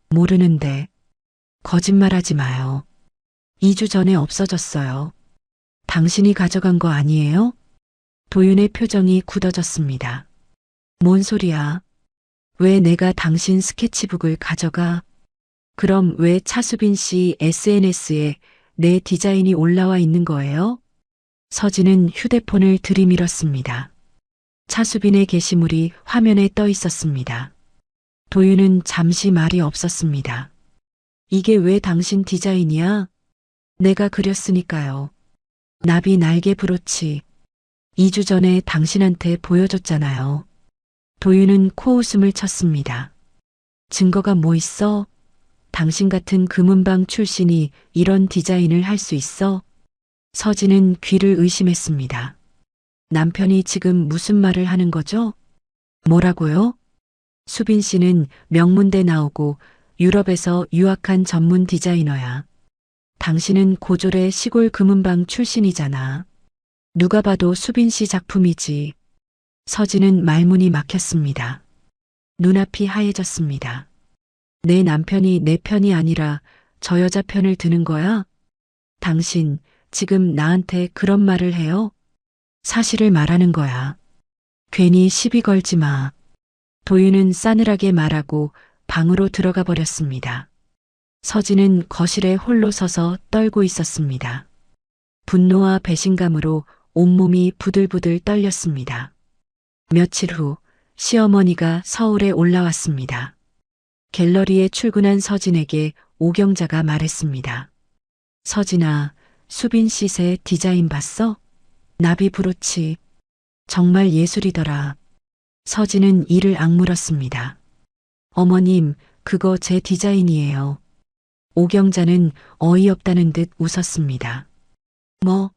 모르는데. 거짓말하지 마요. 2주 전에 없어졌어요. 당신이 가져간 거 아니에요? 도윤의 표정이 굳어졌습니다. 뭔 소리야? 왜 내가 당신 스케치북을 가져가? 그럼 왜 차수빈 씨 SNS에 내 디자인이 올라와 있는 거예요? 서진은 휴대폰을 들이밀었습니다. 차수빈의 게시물이 화면에 떠 있었습니다. 도윤은 잠시 말이 없었습니다. 이게 왜 당신 디자인이야? 내가 그렸으니까요. 나비 날개 브로치. 2주 전에 당신한테 보여줬잖아요. 도윤은 코웃음을 쳤습니다. 증거가 뭐 있어? 당신 같은 금은방 출신이 이런 디자인을 할 수 있어? 서진은 귀를 의심했습니다. 남편이 지금 무슨 말을 하는 거죠? 뭐라고요? 수빈 씨는 명문대 나오고 유럽에서 유학한 전문 디자이너야. 당신은 고졸의 시골 금은방 출신이잖아. 누가 봐도 수빈 씨 작품이지. 서진은 말문이 막혔습니다. 눈앞이 하얘졌습니다. 내 남편이 내 편이 아니라 저 여자 편을 드는 거야? 당신 지금 나한테 그런 말을 해요? 사실을 말하는 거야. 괜히 시비 걸지 마. 도윤은 싸늘하게 말하고 방으로 들어가 버렸습니다. 서진은 거실에 홀로 서서 떨고 있었습니다. 분노와 배신감으로 온몸이 부들부들 떨렸습니다. 며칠 후 시어머니가 서울에 올라왔습니다. 갤러리에 출근한 서진에게 오경자가 말했습니다. 서진아, 수빈 씨 새 디자인 봤어? 나비 브로치. 정말 예술이더라. 서진은 이를 악물었습니다. 어머님, 그거 제 디자인이에요. 오경자는 어이없다는 듯 웃었습니다. 뭐?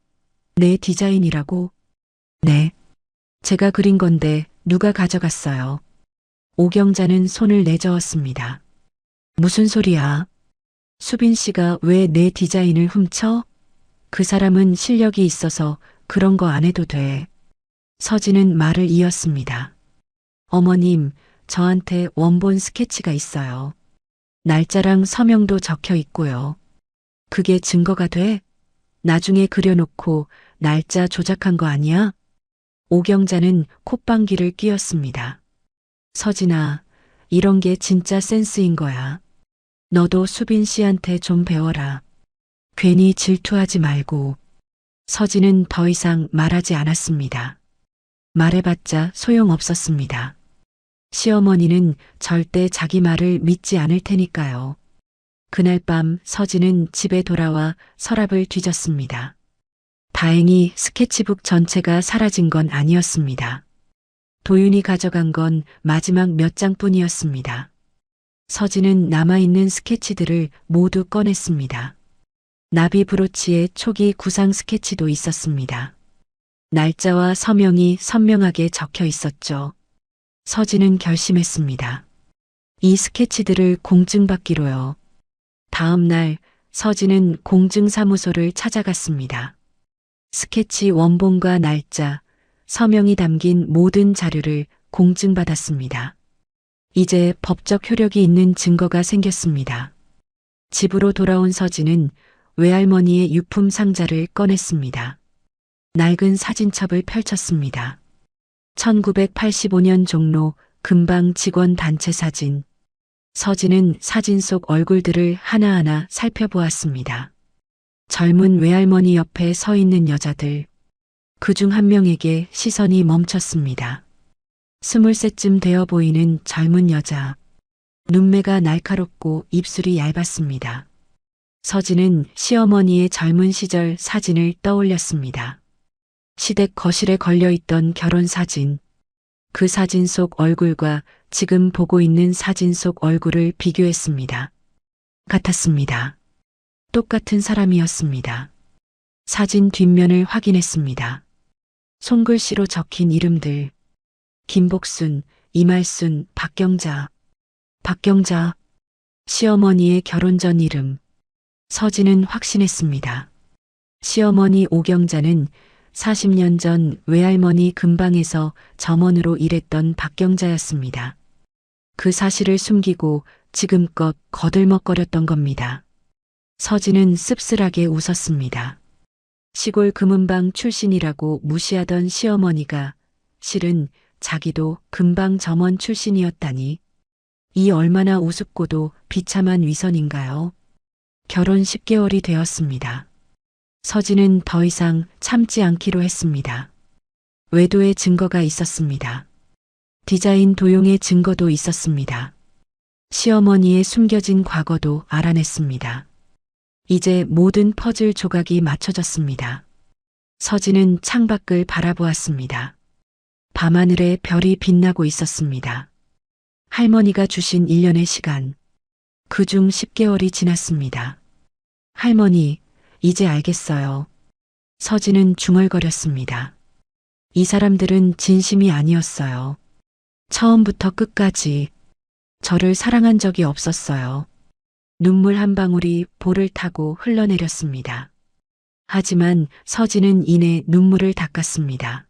내 디자인이라고? 네. 제가 그린 건데 누가 가져갔어요. 오경자는 손을 내저었습니다. 무슨 소리야? 수빈 씨가 왜 내 디자인을 훔쳐? 그 사람은 실력이 있어서 그런 거 안 해도 돼. 서진은 말을 이었습니다. 어머님, 저한테 원본 스케치가 있어요. 날짜랑 서명도 적혀 있고요. 그게 증거가 돼? 나중에 그려놓고 날짜 조작한 거 아니야? 오경자는 콧방귀를 뀌었습니다. 서진아, 이런 게 진짜 센스인 거야. 너도 수빈 씨한테 좀 배워라. 괜히 질투하지 말고. 서진은 더 이상 말하지 않았습니다. 말해봤자 소용없었습니다. 시어머니는 절대 자기 말을 믿지 않을 테니까요. 그날 밤 서진은 집에 돌아와 서랍을 뒤졌습니다. 다행히 스케치북 전체가 사라진 건 아니었습니다. 도윤이 가져간 건 마지막 몇 장뿐이었습니다. 서진은 남아있는 스케치들을 모두 꺼냈습니다. 나비 브로치의 초기 구상 스케치도 있었습니다. 날짜와 서명이 선명하게 적혀 있었죠. 서진은 결심했습니다. 이 스케치들을 공증받기로요. 다음 날 서진은 공증사무소를 찾아갔습니다. 스케치 원본과 날짜, 서명이 담긴 모든 자료를 공증받았습니다. 이제 법적 효력이 있는 증거가 생겼습니다. 집으로 돌아온 서진은 외할머니의 유품 상자를 꺼냈습니다. 낡은 사진첩을 펼쳤습니다. 1985년 종로 금방 직원 단체 사진. 서진은 사진 속 얼굴들을 하나하나 살펴보았습니다. 젊은 외할머니 옆에 서 있는 여자들. 그중 한 명에게 시선이 멈췄습니다. 20세쯤 되어 보이는 젊은 여자. 눈매가 날카롭고 입술이 얇았습니다. 서진은 시어머니의 젊은 시절 사진을 떠올렸습니다. 시댁 거실에 걸려있던 결혼 사진. 그 사진 속 얼굴과 지금 보고 있는 사진 속 얼굴을 비교했습니다. 같았습니다. 똑같은 사람이었습니다. 사진 뒷면을 확인했습니다. 손글씨로 적힌 이름들. 김복순, 이말순, 박경자. 박경자. 시어머니의 결혼 전 이름. 서진은 확신했습니다. 시어머니 오경자는 40년 전 외할머니 근방에서 점원으로 일했던 박경자였습니다. 그 사실을 숨기고 지금껏 거들먹거렸던 겁니다. 서진은 씁쓸하게 웃었습니다. 시골 금은방 출신이라고 무시하던 시어머니가 실은 자기도 금방 점원 출신이었다니. 이 얼마나 우습고도 비참한 위선인가요? 결혼 10개월이 되었습니다. 서진은 더 이상 참지 않기로 했습니다. 외도의 증거가 있었습니다. 디자인 도용의 증거도 있었습니다. 시어머니의 숨겨진 과거도 알아냈습니다. 이제 모든 퍼즐 조각이 맞춰졌습니다. 서진은 창밖을 바라보았습니다. 밤하늘에 별이 빛나고 있었습니다. 할머니가 주신 1년의 시간, 그중 10개월이 지났습니다. 할머니, 이제 알겠어요. 서진은 중얼거렸습니다. 이 사람들은 진심이 아니었어요. 처음부터 끝까지 저를 사랑한 적이 없었어요. 눈물 한 방울이 볼을 타고 흘러내렸습니다. 하지만 서진은 이내 눈물을 닦았습니다.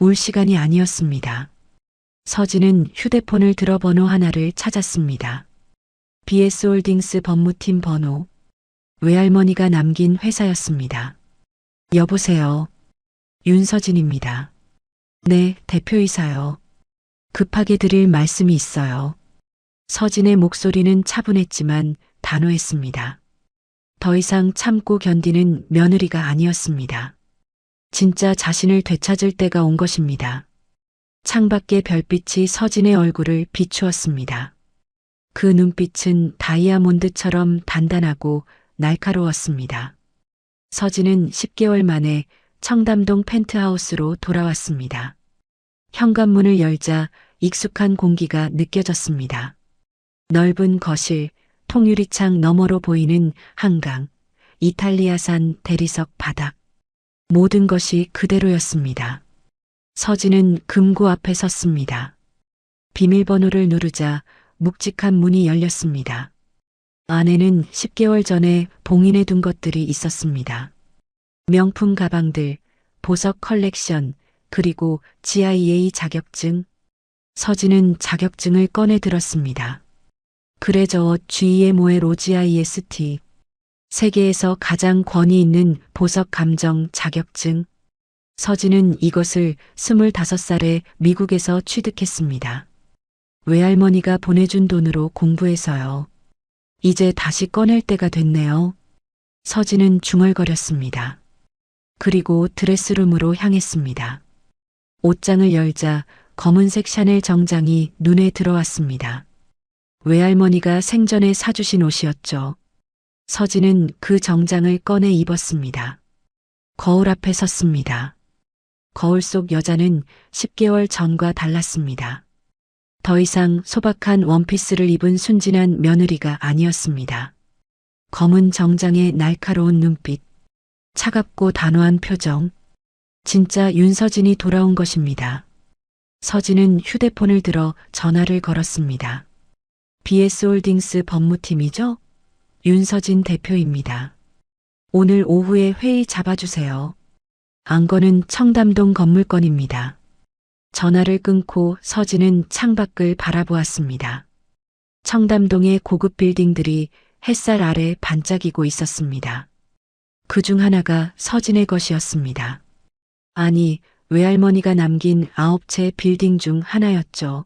울 시간이 아니었습니다. 서진은 휴대폰을 들어 번호 하나를 찾았습니다. BS홀딩스 법무팀 번호. 외할머니가 남긴 회사였습니다. 여보세요. 윤서진입니다. 네, 대표이사요. 급하게 드릴 말씀이 있어요. 서진의 목소리는 차분했지만 단호했습니다. 더 이상 참고 견디는 며느리가 아니었습니다. 진짜 자신을 되찾을 때가 온 것입니다. 창밖의 별빛이 서진의 얼굴을 비추었습니다. 그 눈빛은 다이아몬드처럼 단단하고 날카로웠습니다. 서진은 10개월 만에 청담동 펜트하우스로 돌아왔습니다. 현관문을 열자 익숙한 공기가 느껴졌습니다. 넓은 거실, 통유리창 너머로 보이는 한강, 이탈리아산 대리석 바닥. 모든 것이 그대로였습니다. 서진은 금고 앞에 섰습니다. 비밀번호를 누르자 묵직한 문이 열렸습니다. 안에는 10개월 전에 봉인해 둔 것들이 있었습니다. 명품 가방들, 보석 컬렉션, 그리고 GIA 자격증. 서진은 자격증을 꺼내 들었습니다. 그레저어 GMO의 로지IST. 세계에서 가장 권위 있는 보석 감정 자격증. 서진은 이것을 25살에 미국에서 취득했습니다. 외할머니가 보내준 돈으로 공부해서요. 이제 다시 꺼낼 때가 됐네요. 서진은 중얼거렸습니다. 그리고 드레스룸으로 향했습니다. 옷장을 열자 검은색 샤넬 정장이 눈에 들어왔습니다. 외할머니가 생전에 사주신 옷이었죠. 서진은 그 정장을 꺼내 입었습니다. 거울 앞에 섰습니다. 거울 속 여자는 10개월 전과 달랐습니다. 더 이상 소박한 원피스를 입은 순진한 며느리가 아니었습니다. 검은 정장의 날카로운 눈빛, 차갑고 단호한 표정. 진짜 윤서진이 돌아온 것입니다. 서진은 휴대폰을 들어 전화를 걸었습니다. BS홀딩스 법무팀이죠? 윤서진 대표입니다. 오늘 오후에 회의 잡아주세요. 안건은 청담동 건물건입니다. 전화를 끊고 서진은 창밖을 바라보았습니다. 청담동의 고급 빌딩들이 햇살 아래 반짝이고 있었습니다. 그중 하나가 서진의 것이었습니다. 아니, 외할머니가 남긴 9채 빌딩 중 하나였죠.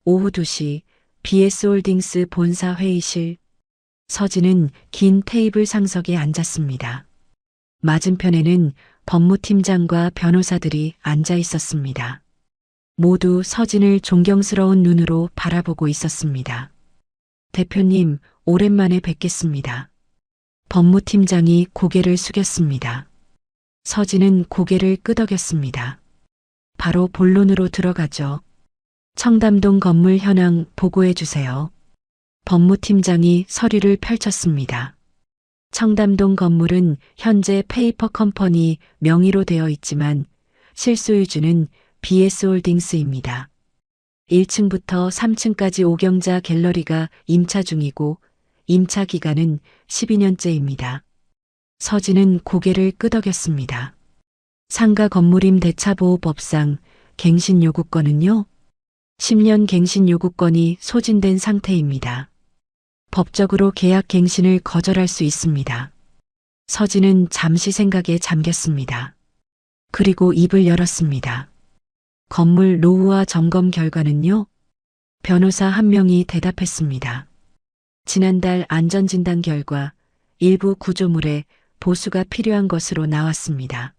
오후 2시 BS홀딩스 본사 회의실. 서진은 긴 테이블 상석에 앉았습니다. 맞은편에는 법무팀장과 변호사들이 앉아 있었습니다. 모두 서진을 존경스러운 눈으로 바라보고 있었습니다. 대표님, 오랜만에 뵙겠습니다. 법무팀장이 고개를 숙였습니다. 서진은 고개를 끄덕였습니다. 바로 본론으로 들어가죠. 청담동 건물 현황 보고해 주세요. 법무팀장이 서류를 펼쳤습니다. 청담동 건물은 현재 페이퍼 컴퍼니 명의로 되어 있지만 실소유주는 BS홀딩스입니다. 1층부터 3층까지 5경자 갤러리가 임차 중이고 임차 기간은 12년째입니다. 서진은 고개를 끄덕였습니다. 상가 건물임 대차보호법상 갱신 요구권은요? 10년 갱신 요구권이 소진된 상태입니다. 법적으로 계약 갱신을 거절할 수 있습니다. 서진은 잠시 생각에 잠겼습니다. 그리고 입을 열었습니다. 건물 노후화 점검 결과는요? 변호사 한 명이 대답했습니다. 지난달 안전진단 결과 일부 구조물에 보수가 필요한 것으로 나왔습니다.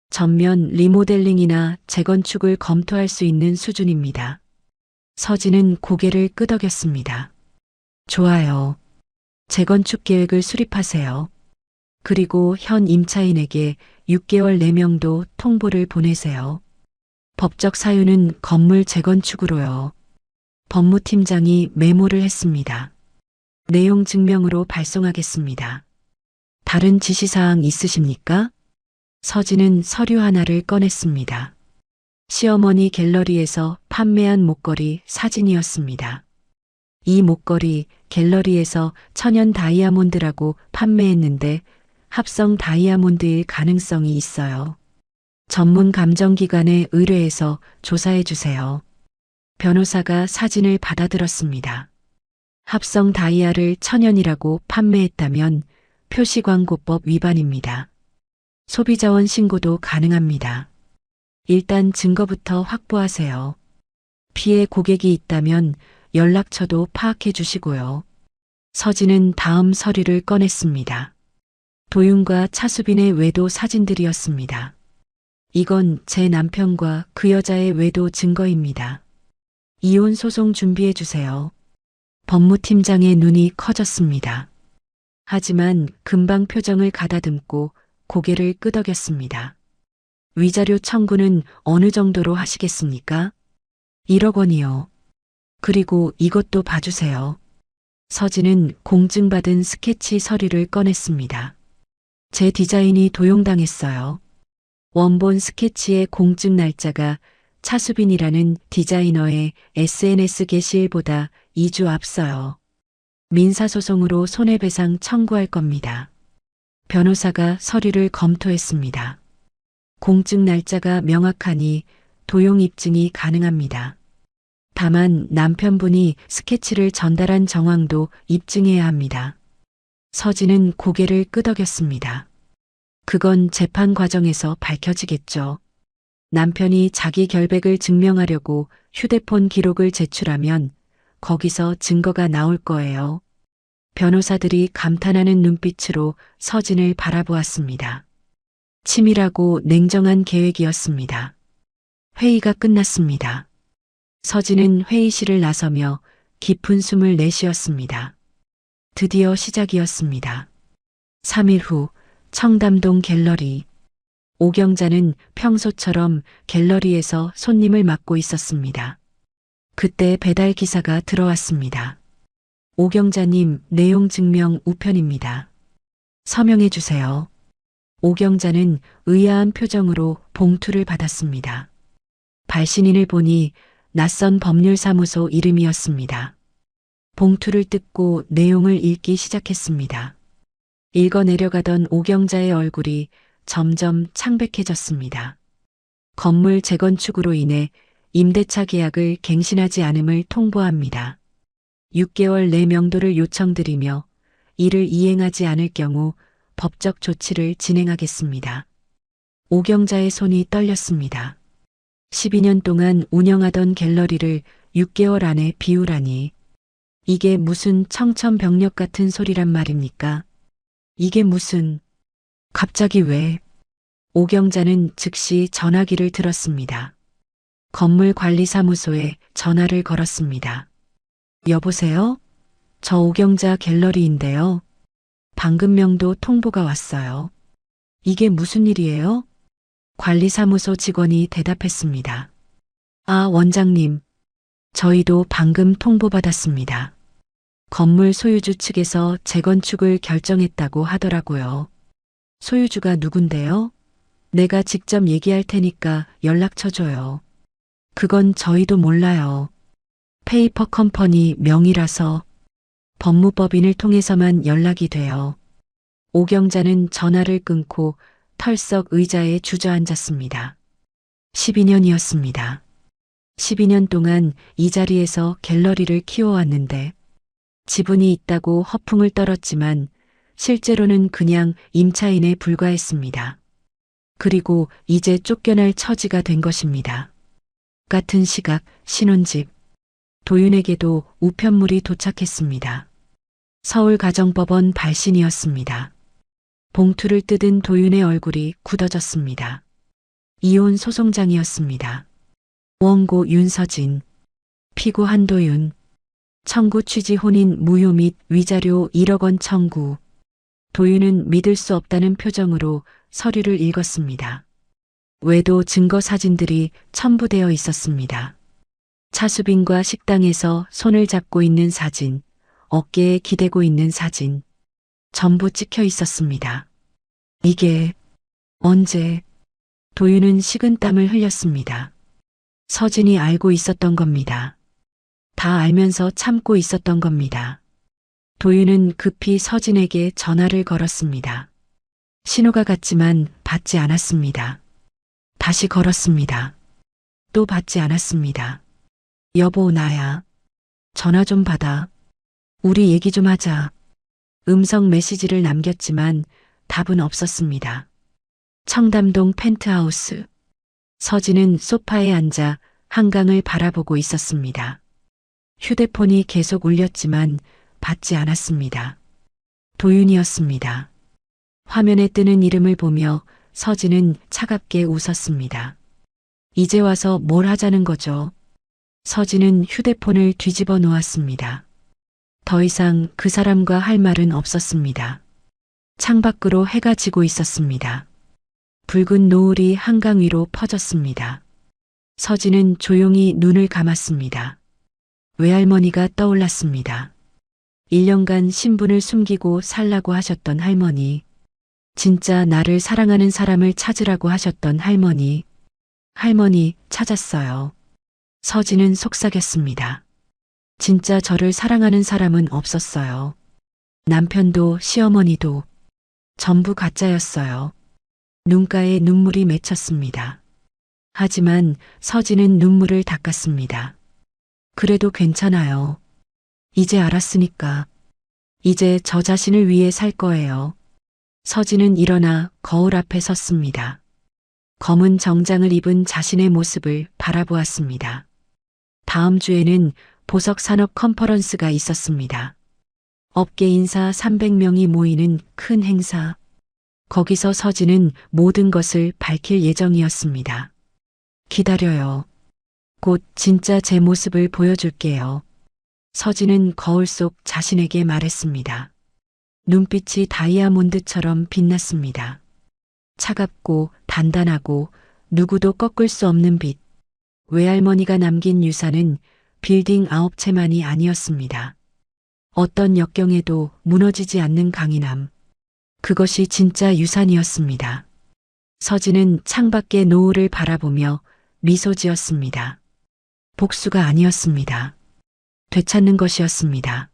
전면 리모델링이나 재건축을 검토할 수 있는 수준입니다. 서진은 고개를 끄덕였습니다. 좋아요. 재건축 계획을 수립하세요. 그리고 현 임차인에게 6개월 내명도 통보를 보내세요. 법적 사유는 건물 재건축으로요. 법무팀장이 메모를 했습니다. 내용 증명으로 발송하겠습니다. 다른 지시사항 있으십니까? 서진은 서류 하나를 꺼냈습니다. 시어머니 갤러리에서 판매한 목걸이 사진이었습니다. 이 목걸이 갤러리에서 천연 다이아몬드라고 판매했는데 합성 다이아몬드일 가능성이 있어요. 전문 감정기관에 의뢰해서 조사해 주세요. 변호사가 사진을 받아들었습니다. 합성 다이아를 천연이라고 판매했다면 표시광고법 위반입니다. 소비자원 신고도 가능합니다. 일단 증거부터 확보하세요. 피해 고객이 있다면 연락처도 파악해 주시고요. 서진은 다음 서류를 꺼냈습니다. 도윤과 차수빈의 외도 사진들이었습니다. 이건 제 남편과 그 여자의 외도 증거입니다. 이혼 소송 준비해 주세요. 법무팀장의 눈이 커졌습니다. 하지만 금방 표정을 가다듬고 고개를 끄덕였습니다. 위자료 청구는 어느 정도로 하시겠습니까? 1억 원이요. 그리고 이것도 봐주세요. 서진은 공증받은 스케치 서류를 꺼냈습니다. 제 디자인이 도용당했어요. 원본 스케치의 공증 날짜가 차수빈이라는 디자이너의 SNS 게시일보다 2주 앞서요. 민사소송으로 손해배상 청구할 겁니다. 변호사가 서류를 검토했습니다. 공증 날짜가 명확하니 도용 입증이 가능합니다. 다만 남편분이 스케치를 전달한 정황도 입증해야 합니다. 서진은 고개를 끄덕였습니다. 그건 재판 과정에서 밝혀지겠죠. 남편이 자기 결백을 증명하려고 휴대폰 기록을 제출하면 거기서 증거가 나올 거예요. 변호사들이 감탄하는 눈빛으로 서진을 바라보았습니다. 치밀하고 냉정한 계획이었습니다. 회의가 끝났습니다. 서진은 회의실을 나서며 깊은 숨을 내쉬었습니다. 드디어 시작이었습니다. 3일 후 청담동 갤러리. 오경자는 평소처럼 갤러리에서 손님을 맡고 있었습니다. 그때 배달 기사가 들어왔습니다. 오경자님, 내용 증명 우편입니다. 서명해 주세요. 오경자는 의아한 표정으로 봉투를 받았습니다. 발신인을 보니 낯선 법률사무소 이름이었습니다. 봉투를 뜯고 내용을 읽기 시작했습니다. 읽어 내려가던 오경자의 얼굴이 점점 창백해졌습니다. 건물 재건축으로 인해 임대차 계약을 갱신하지 않음을 통보합니다. 6개월 내 명도를 요청드리며 이를 이행하지 않을 경우 법적 조치를 진행하겠습니다. 오경자의 손이 떨렸습니다. 12년 동안 운영하던 갤러리를 6개월 안에 비우라니. 이게 무슨 청천벽력 같은 소리란 말입니까? 이게 무슨... 갑자기 왜? 오경자는 즉시 전화기를 들었습니다. 건물관리사무소에 전화를 걸었습니다. 여보세요? 저 오경자 갤러리인데요. 방금 명도 통보가 왔어요. 이게 무슨 일이에요? 관리사무소 직원이 대답했습니다. 아, 원장님. 저희도 방금 통보받았습니다. 건물 소유주 측에서 재건축을 결정했다고 하더라고요. 소유주가 누군데요? 내가 직접 얘기할 테니까 연락처 줘요. 그건 저희도 몰라요. 페이퍼 컴퍼니 명의라서 법무법인을 통해서만 연락이 돼요. 오경자는 전화를 끊고 털썩 의자에 주저앉았습니다. 12년이었습니다. 12년 동안 이 자리에서 갤러리를 키워왔는데 지분이 있다고 허풍을 떨었지만 실제로는 그냥 임차인에 불과했습니다. 그리고 이제 쫓겨날 처지가 된 것입니다. 같은 시각 신혼집. 도윤에게도 우편물이 도착했습니다. 서울가정법원 발신이었습니다. 봉투를 뜯은 도윤의 얼굴이 굳어졌습니다. 이혼 소송장이었습니다. 원고 윤서진, 피고 한도윤, 청구 취지 혼인 무효 및 위자료 1억 원 청구. 도윤은 믿을 수 없다는 표정으로 서류를 읽었습니다. 외도 증거 사진들이 첨부되어 있었습니다. 차수빈과 식당에서 손을 잡고 있는 사진, 어깨에 기대고 있는 사진, 전부 찍혀 있었습니다. 이게 언제? 도윤은 식은땀을 흘렸습니다. 서진이 알고 있었던 겁니다. 다 알면서 참고 있었던 겁니다. 도윤은 급히 서진에게 전화를 걸었습니다. 신호가 갔지만 받지 않았습니다. 다시 걸었습니다. 또 받지 않았습니다. 여보, 나야. 전화 좀 받아. 우리 얘기 좀 하자. 음성 메시지를 남겼지만 답은 없었습니다. 청담동 펜트하우스. 서진은 소파에 앉아 한강을 바라보고 있었습니다. 휴대폰이 계속 울렸지만 받지 않았습니다. 도윤이었습니다. 화면에 뜨는 이름을 보며 서진은 차갑게 웃었습니다. 이제 와서 뭘 하자는 거죠? 서진은 휴대폰을 뒤집어 놓았습니다. 더 이상 그 사람과 할 말은 없었습니다. 창밖으로 해가 지고 있었습니다. 붉은 노을이 한강 위로 퍼졌습니다. 서진은 조용히 눈을 감았습니다. 외할머니가 떠올랐습니다. 1년간 신분을 숨기고 살라고 하셨던 할머니. 진짜 나를 사랑하는 사람을 찾으라고 하셨던 할머니. 할머니 찾았어요. 서진은 속삭였습니다. 진짜 저를 사랑하는 사람은 없었어요. 남편도 시어머니도 전부 가짜였어요. 눈가에 눈물이 맺혔습니다. 하지만 서진은 눈물을 닦았습니다. 그래도 괜찮아요. 이제 알았으니까. 이제 저 자신을 위해 살 거예요. 서진은 일어나 거울 앞에 섰습니다. 검은 정장을 입은 자신의 모습을 바라보았습니다. 다음 주에는 보석 산업 컨퍼런스가 있었습니다. 업계 인사 300명이 모이는 큰 행사. 거기서 서진은 모든 것을 밝힐 예정이었습니다. 기다려요. 곧 진짜 제 모습을 보여줄게요. 서진은 거울 속 자신에게 말했습니다. 눈빛이 다이아몬드처럼 빛났습니다. 차갑고 단단하고 누구도 꺾을 수 없는 빛. 외할머니가 남긴 유산은 빌딩 9채만이 아니었습니다. 어떤 역경에도 무너지지 않는 강인함. 그것이 진짜 유산이었습니다. 서진은 창밖의 노을을 바라보며 미소 지었습니다. 복수가 아니었습니다. 되찾는 것이었습니다.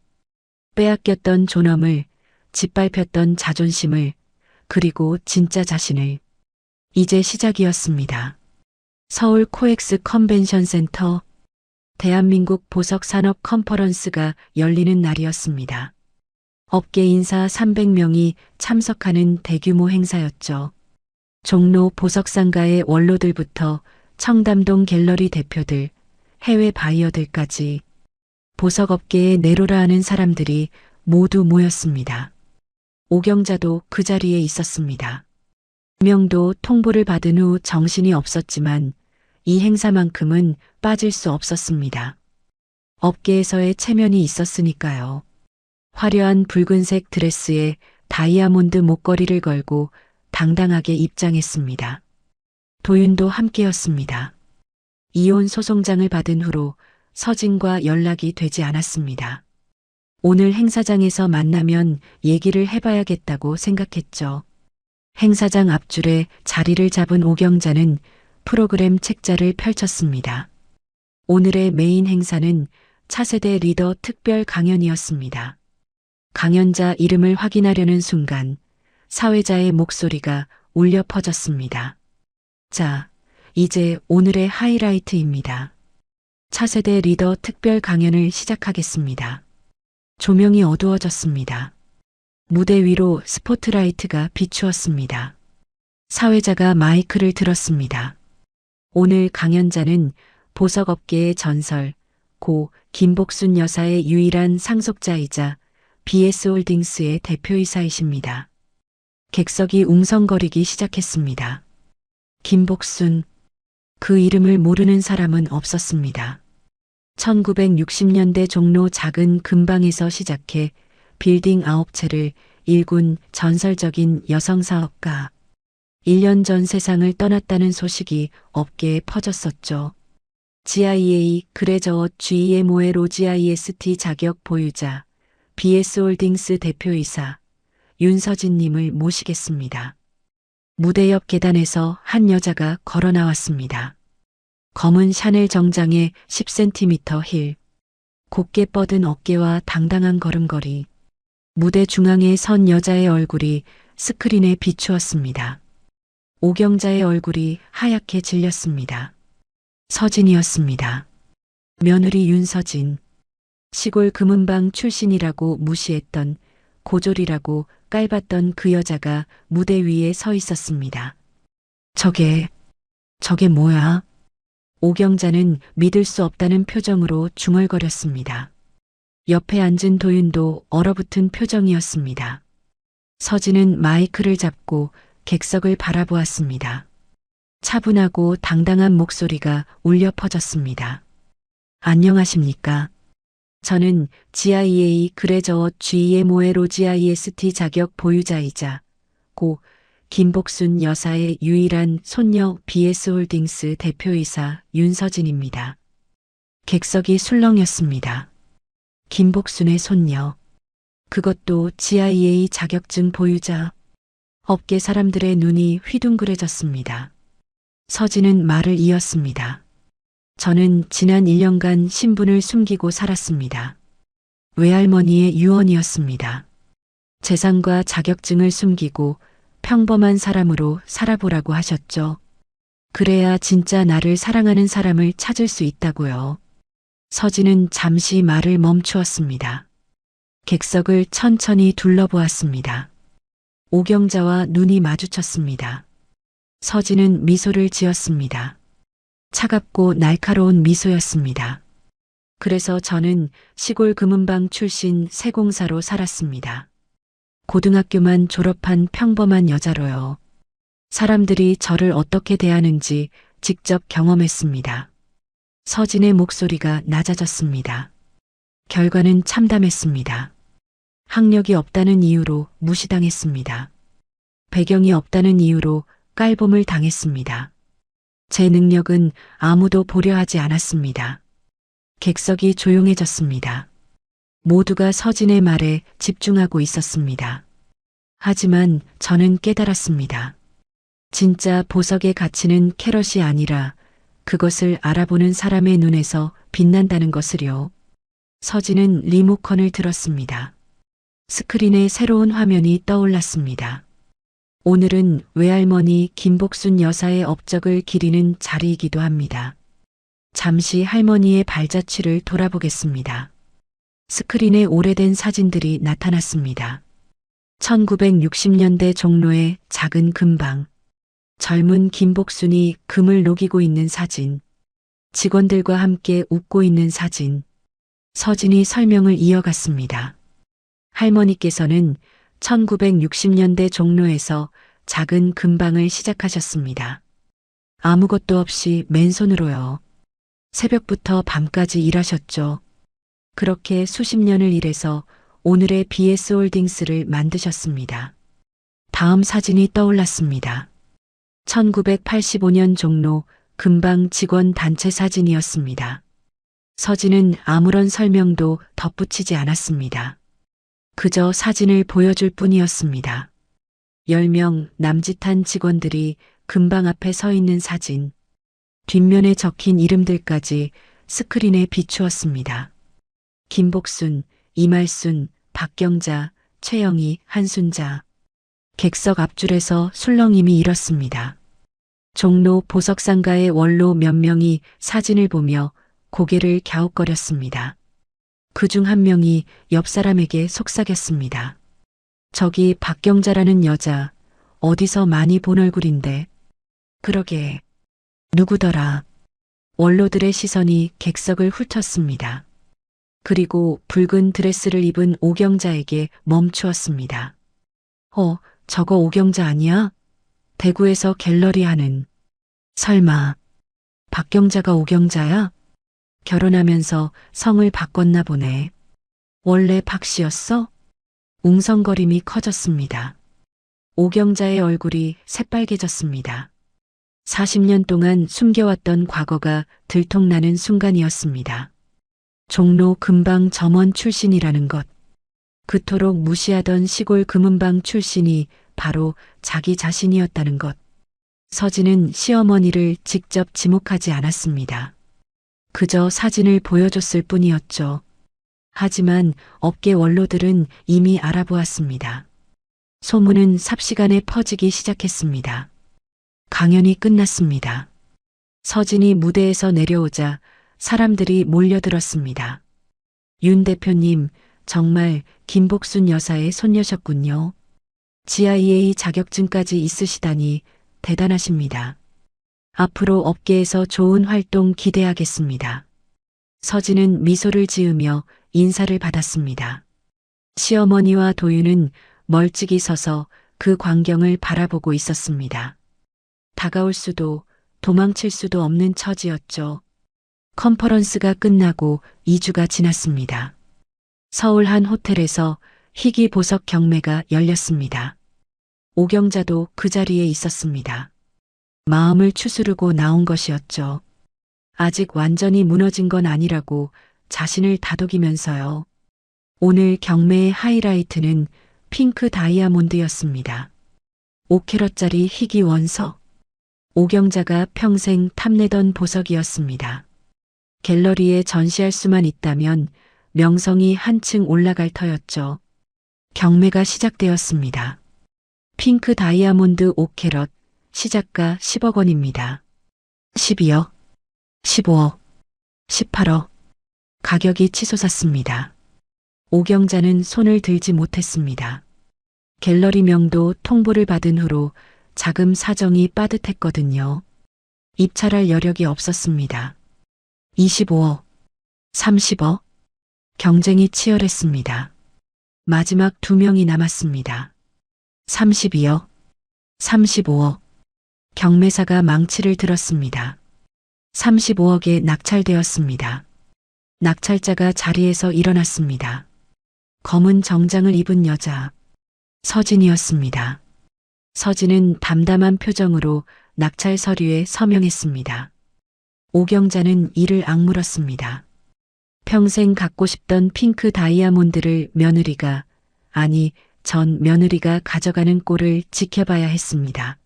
빼앗겼던 존엄을, 짓밟혔던 자존심을, 그리고 진짜 자신을. 이제 시작이었습니다. 서울 코엑스 컨벤션 센터, 대한민국 보석 산업 컨퍼런스가 열리는 날이었습니다. 업계 인사 300명이 참석하는 대규모 행사였죠. 종로 보석상가의 원로들부터 청담동 갤러리 대표들, 해외 바이어들까지 보석업계의 내로라 하는 사람들이 모두 모였습니다. 오경자도 그 자리에 있었습니다. 명도 통보를 받은 후 정신이 없었지만 이 행사만큼은 빠질 수 없었습니다. 업계에서의 체면이 있었으니까요. 화려한 붉은색 드레스에 다이아몬드 목걸이를 걸고 당당하게 입장했습니다. 도윤도 함께였습니다. 이혼 소송장을 받은 후로 서진과 연락이 되지 않았습니다. 오늘 행사장에서 만나면 얘기를 해봐야겠다고 생각했죠. 행사장 앞줄에 자리를 잡은 오경자는 프로그램 책자를 펼쳤습니다. 오늘의 메인 행사는 차세대 리더 특별 강연이었습니다. 강연자 이름을 확인하려는 순간 사회자의 목소리가 울려 퍼졌습니다. 자, 이제 오늘의 하이라이트입니다. 차세대 리더 특별 강연을 시작하겠습니다. 조명이 어두워졌습니다. 무대 위로 스포트라이트가 비추었습니다. 사회자가 마이크를 들었습니다. 오늘 강연자는 보석업계의 전설, 고 김복순 여사의 유일한 상속자이자 BS홀딩스의 대표이사이십니다. 객석이 웅성거리기 시작했습니다. 김복순. 그 이름을 모르는 사람은 없었습니다. 1960년대 종로 작은 근방에서 시작해 빌딩 9채를 일군 전설적인 여성사업가. 1년 전 세상을 떠났다는 소식이 업계에 퍼졌었죠. GIA 그레저워 GMO의 로지IST 자격 보유자 BS홀딩스 대표이사 윤서진님을 모시겠습니다. 무대 옆 계단에서 한 여자가 걸어 나왔습니다. 검은 샤넬 정장에 10cm 힐, 곱게 뻗은 어깨와 당당한 걸음걸이. 무대 중앙에 선 여자의 얼굴이 스크린에 비추었습니다. 오경자의 얼굴이 하얗게 질렸습니다. 서진이었습니다. 며느리 윤서진. 시골 금은방 출신이라고 무시했던, 고졸이라고 깔봤던 그 여자가 무대 위에 서 있었습니다. 저게 뭐야? 오경자는 믿을 수 없다는 표정으로 중얼거렸습니다. 옆에 앉은 도윤도 얼어붙은 표정이었습니다. 서진은 마이크를 잡고 객석을 바라보았습니다. 차분하고 당당한 목소리가 울려 퍼졌습니다. 안녕하십니까? 저는 GIA 그레저워 GMO의 로지IST 자격 보유자이자 고 김복순 여사의 유일한 손녀 BS홀딩스 대표이사 윤서진입니다. 객석이 술렁였습니다. 김복순의 손녀. 그것도 GIA 자격증 보유자. 업계 사람들의 눈이 휘둥그레졌습니다. 서진은 말을 이었습니다. 저는 지난 1년간 신분을 숨기고 살았습니다. 외할머니의 유언이었습니다. 재산과 자격증을 숨기고 평범한 사람으로 살아보라고 하셨죠. 그래야 진짜 나를 사랑하는 사람을 찾을 수 있다고요. 서진은 잠시 말을 멈추었습니다. 객석을 천천히 둘러보았습니다. 오경자와 눈이 마주쳤습니다. 서진은 미소를 지었습니다. 차갑고 날카로운 미소였습니다. 그래서 저는 시골 금은방 출신 세공사로 살았습니다. 고등학교만 졸업한 평범한 여자로요. 사람들이 저를 어떻게 대하는지 직접 경험했습니다. 서진의 목소리가 낮아졌습니다. 결과는 참담했습니다. 학력이 없다는 이유로 무시당했습니다. 배경이 없다는 이유로 깔봄을 당했습니다. 제 능력은 아무도 보려 하지 않았습니다. 객석이 조용해졌습니다. 모두가 서진의 말에 집중하고 있었습니다. 하지만 저는 깨달았습니다. 진짜 보석의 가치는 캐럿이 아니라 그것을 알아보는 사람의 눈에서 빛난다는 것을요. 서진은 리모컨을 들었습니다. 스크린에 새로운 화면이 떠올랐습니다. 오늘은 외할머니 김복순 여사의 업적을 기리는 자리이기도 합니다. 잠시 할머니의 발자취를 돌아보겠습니다. 스크린에 오래된 사진들이 나타났습니다. 1960년대 종로의 작은 근방. 젊은 김복순이 금을 녹이고 있는 사진. 직원들과 함께 웃고 있는 사진. 서진이 설명을 이어갔습니다. 할머니께서는 1960년대 종로에서 작은 근방을 시작하셨습니다. 아무것도 없이 맨손으로요. 새벽부터 밤까지 일하셨죠. 그렇게 수십 년을 일해서 오늘의 BS홀딩스를 만드셨습니다. 다음 사진이 떠올랐습니다. 1985년 종로 근방 직원 단체 사진이었습니다. 서진은 아무런 설명도 덧붙이지 않았습니다. 그저 사진을 보여줄 뿐이었습니다. 10명 남짓한 직원들이 근방 앞에 서 있는 사진. 뒷면에 적힌 이름들까지 스크린에 비추었습니다. 김복순, 이말순, 박경자, 최영희, 한순자. 객석 앞줄에서 술렁임이 일었습니다. 종로 보석상가의 원로 몇 명이 사진을 보며 고개를 갸웃거렸습니다. 그중 한 명이 옆 사람에게 속삭였습니다. 저기 박경자라는 여자 어디서 많이 본 얼굴인데. 그러게. 누구더라. 원로들의 시선이 객석을 훑었습니다. 그리고 붉은 드레스를 입은 오경자에게 멈추었습니다. 저거 오경자 아니야? 대구에서 갤러리 하는. 설마, 박경자가 오경자야? 결혼하면서 성을 바꿨나 보네. 원래 박씨였어? 웅성거림이 커졌습니다. 오경자의 얼굴이 새빨개졌습니다. 40년 동안 숨겨왔던 과거가 들통나는 순간이었습니다. 종로 금방 점원 출신이라는 것. 그토록 무시하던 시골 금은방 출신이 바로 자기 자신이었다는 것. 서진은 시어머니를 직접 지목하지 않았습니다. 그저 사진을 보여줬을 뿐이었죠. 하지만 업계 원로들은 이미 알아보았습니다. 소문은 삽시간에 퍼지기 시작했습니다. 강연이 끝났습니다. 서진이 무대에서 내려오자 사람들이 몰려들었습니다. 윤 대표님, 정말 김복순 여사의 손녀셨군요. GIA 자격증까지 있으시다니 대단하십니다. 앞으로 업계에서 좋은 활동 기대하겠습니다. 서진은 미소를 지으며 인사를 받았습니다. 시어머니와 도윤은 멀찍이 서서 그 광경을 바라보고 있었습니다. 다가올 수도 도망칠 수도 없는 처지였죠. 컨퍼런스가 끝나고 2주가 지났습니다. 서울 한 호텔에서 희귀보석 경매가 열렸습니다. 오경자도 그 자리에 있었습니다. 마음을 추스르고 나온 것이었죠. 아직 완전히 무너진 건 아니라고 자신을 다독이면서요. 오늘 경매의 하이라이트는 핑크 다이아몬드였습니다. 5캐럿짜리 희귀 원석. 오경자가 평생 탐내던 보석이었습니다. 갤러리에 전시할 수만 있다면 명성이 한층 올라갈 터였죠. 경매가 시작되었습니다. 핑크 다이아몬드 5캐럿, 시작가 10억 원입니다. 12억, 15억, 18억. 가격이 치솟았습니다. 오경자는 손을 들지 못했습니다. 갤러리명도 통보를 받은 후로 자금 사정이 빠듯했거든요. 입찰할 여력이 없었습니다. 25억, 30억. 경쟁이 치열했습니다. 마지막 2명이 남았습니다. 32억, 35억. 경매사가 망치를 들었습니다. 35억에 낙찰되었습니다. 낙찰자가 자리에서 일어났습니다. 검은 정장을 입은 여자. 서진이었습니다. 서진은 담담한 표정으로 낙찰 서류에 서명했습니다. 오경자는 이를 악물었습니다. 평생 갖고 싶던 핑크 다이아몬드를 며느리가, 아니 전 며느리가 가져가는 꼴을 지켜봐야 했습니다.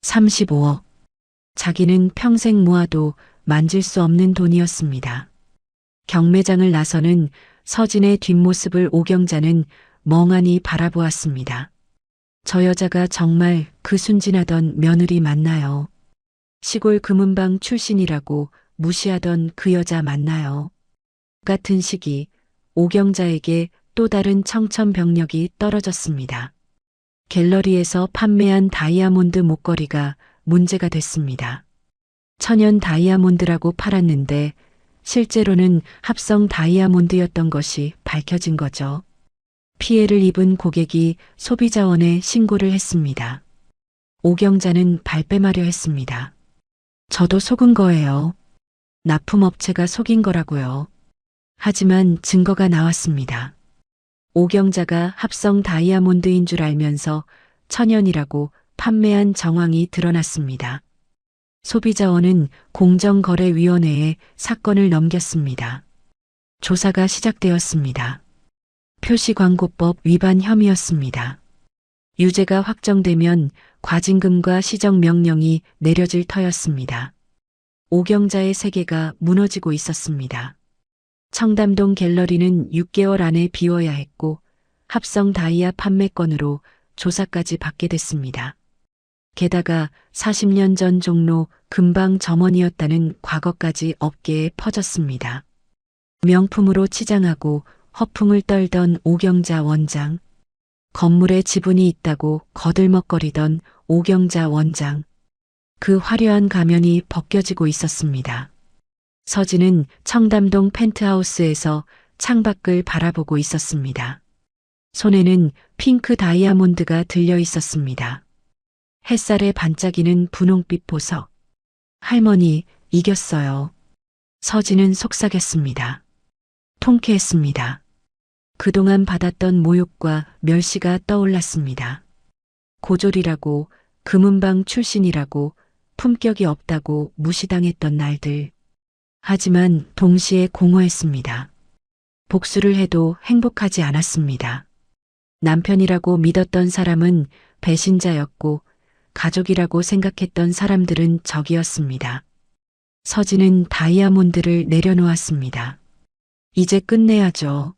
35억. 자기는 평생 모아도 만질 수 없는 돈이었습니다. 경매장을 나서는 서진의 뒷모습을 오경자는 멍하니 바라보았습니다. 저 여자가 정말 그 순진하던 며느리 맞나요? 시골 금은방 출신이라고 무시하던 그 여자 맞나요? 같은 시기 오경자에게 또 다른 청천벽력이 떨어졌습니다. 갤러리에서 판매한 다이아몬드 목걸이가 문제가 됐습니다. 천연 다이아몬드라고 팔았는데 실제로는 합성 다이아몬드였던 것이 밝혀진 거죠. 피해를 입은 고객이 소비자원에 신고를 했습니다. 오경자는 발뺌하려 했습니다. 저도 속은 거예요. 납품업체가 속인 거라고요. 하지만 증거가 나왔습니다. 오경자가 합성 다이아몬드인 줄 알면서 천연이라고 판매한 정황이 드러났습니다. 소비자원은 공정거래위원회에 사건을 넘겼습니다. 조사가 시작되었습니다. 표시광고법 위반 혐의였습니다. 유죄가 확정되면 과징금과 시정명령이 내려질 터였습니다. 오경자의 세계가 무너지고 있었습니다. 청담동 갤러리는 6개월 안에 비워야 했고 합성 다이아 판매건으로 조사까지 받게 됐습니다. 게다가 40년 전 종로 금방 점원이었다는 과거까지 업계에 퍼졌습니다. 명품으로 치장하고 허풍을 떨던 오경자 원장, 건물에 지분이 있다고 거들먹거리던 오경자 원장, 그 화려한 가면이 벗겨지고 있었습니다. 서진은 청담동 펜트하우스에서 창밖을 바라보고 있었습니다. 손에는 핑크 다이아몬드가 들려 있었습니다. 햇살에 반짝이는 분홍빛 보석. 할머니, 이겼어요. 서진은 속삭였습니다. 통쾌했습니다. 그동안 받았던 모욕과 멸시가 떠올랐습니다. 고졸이라고, 금은방 출신이라고, 품격이 없다고 무시당했던 날들. 하지만 동시에 공허했습니다. 복수를 해도 행복하지 않았습니다. 남편이라고 믿었던 사람은 배신자였고, 가족이라고 생각했던 사람들은 적이었습니다. 서진은 다이아몬드를 내려놓았습니다. 이제 끝내야죠.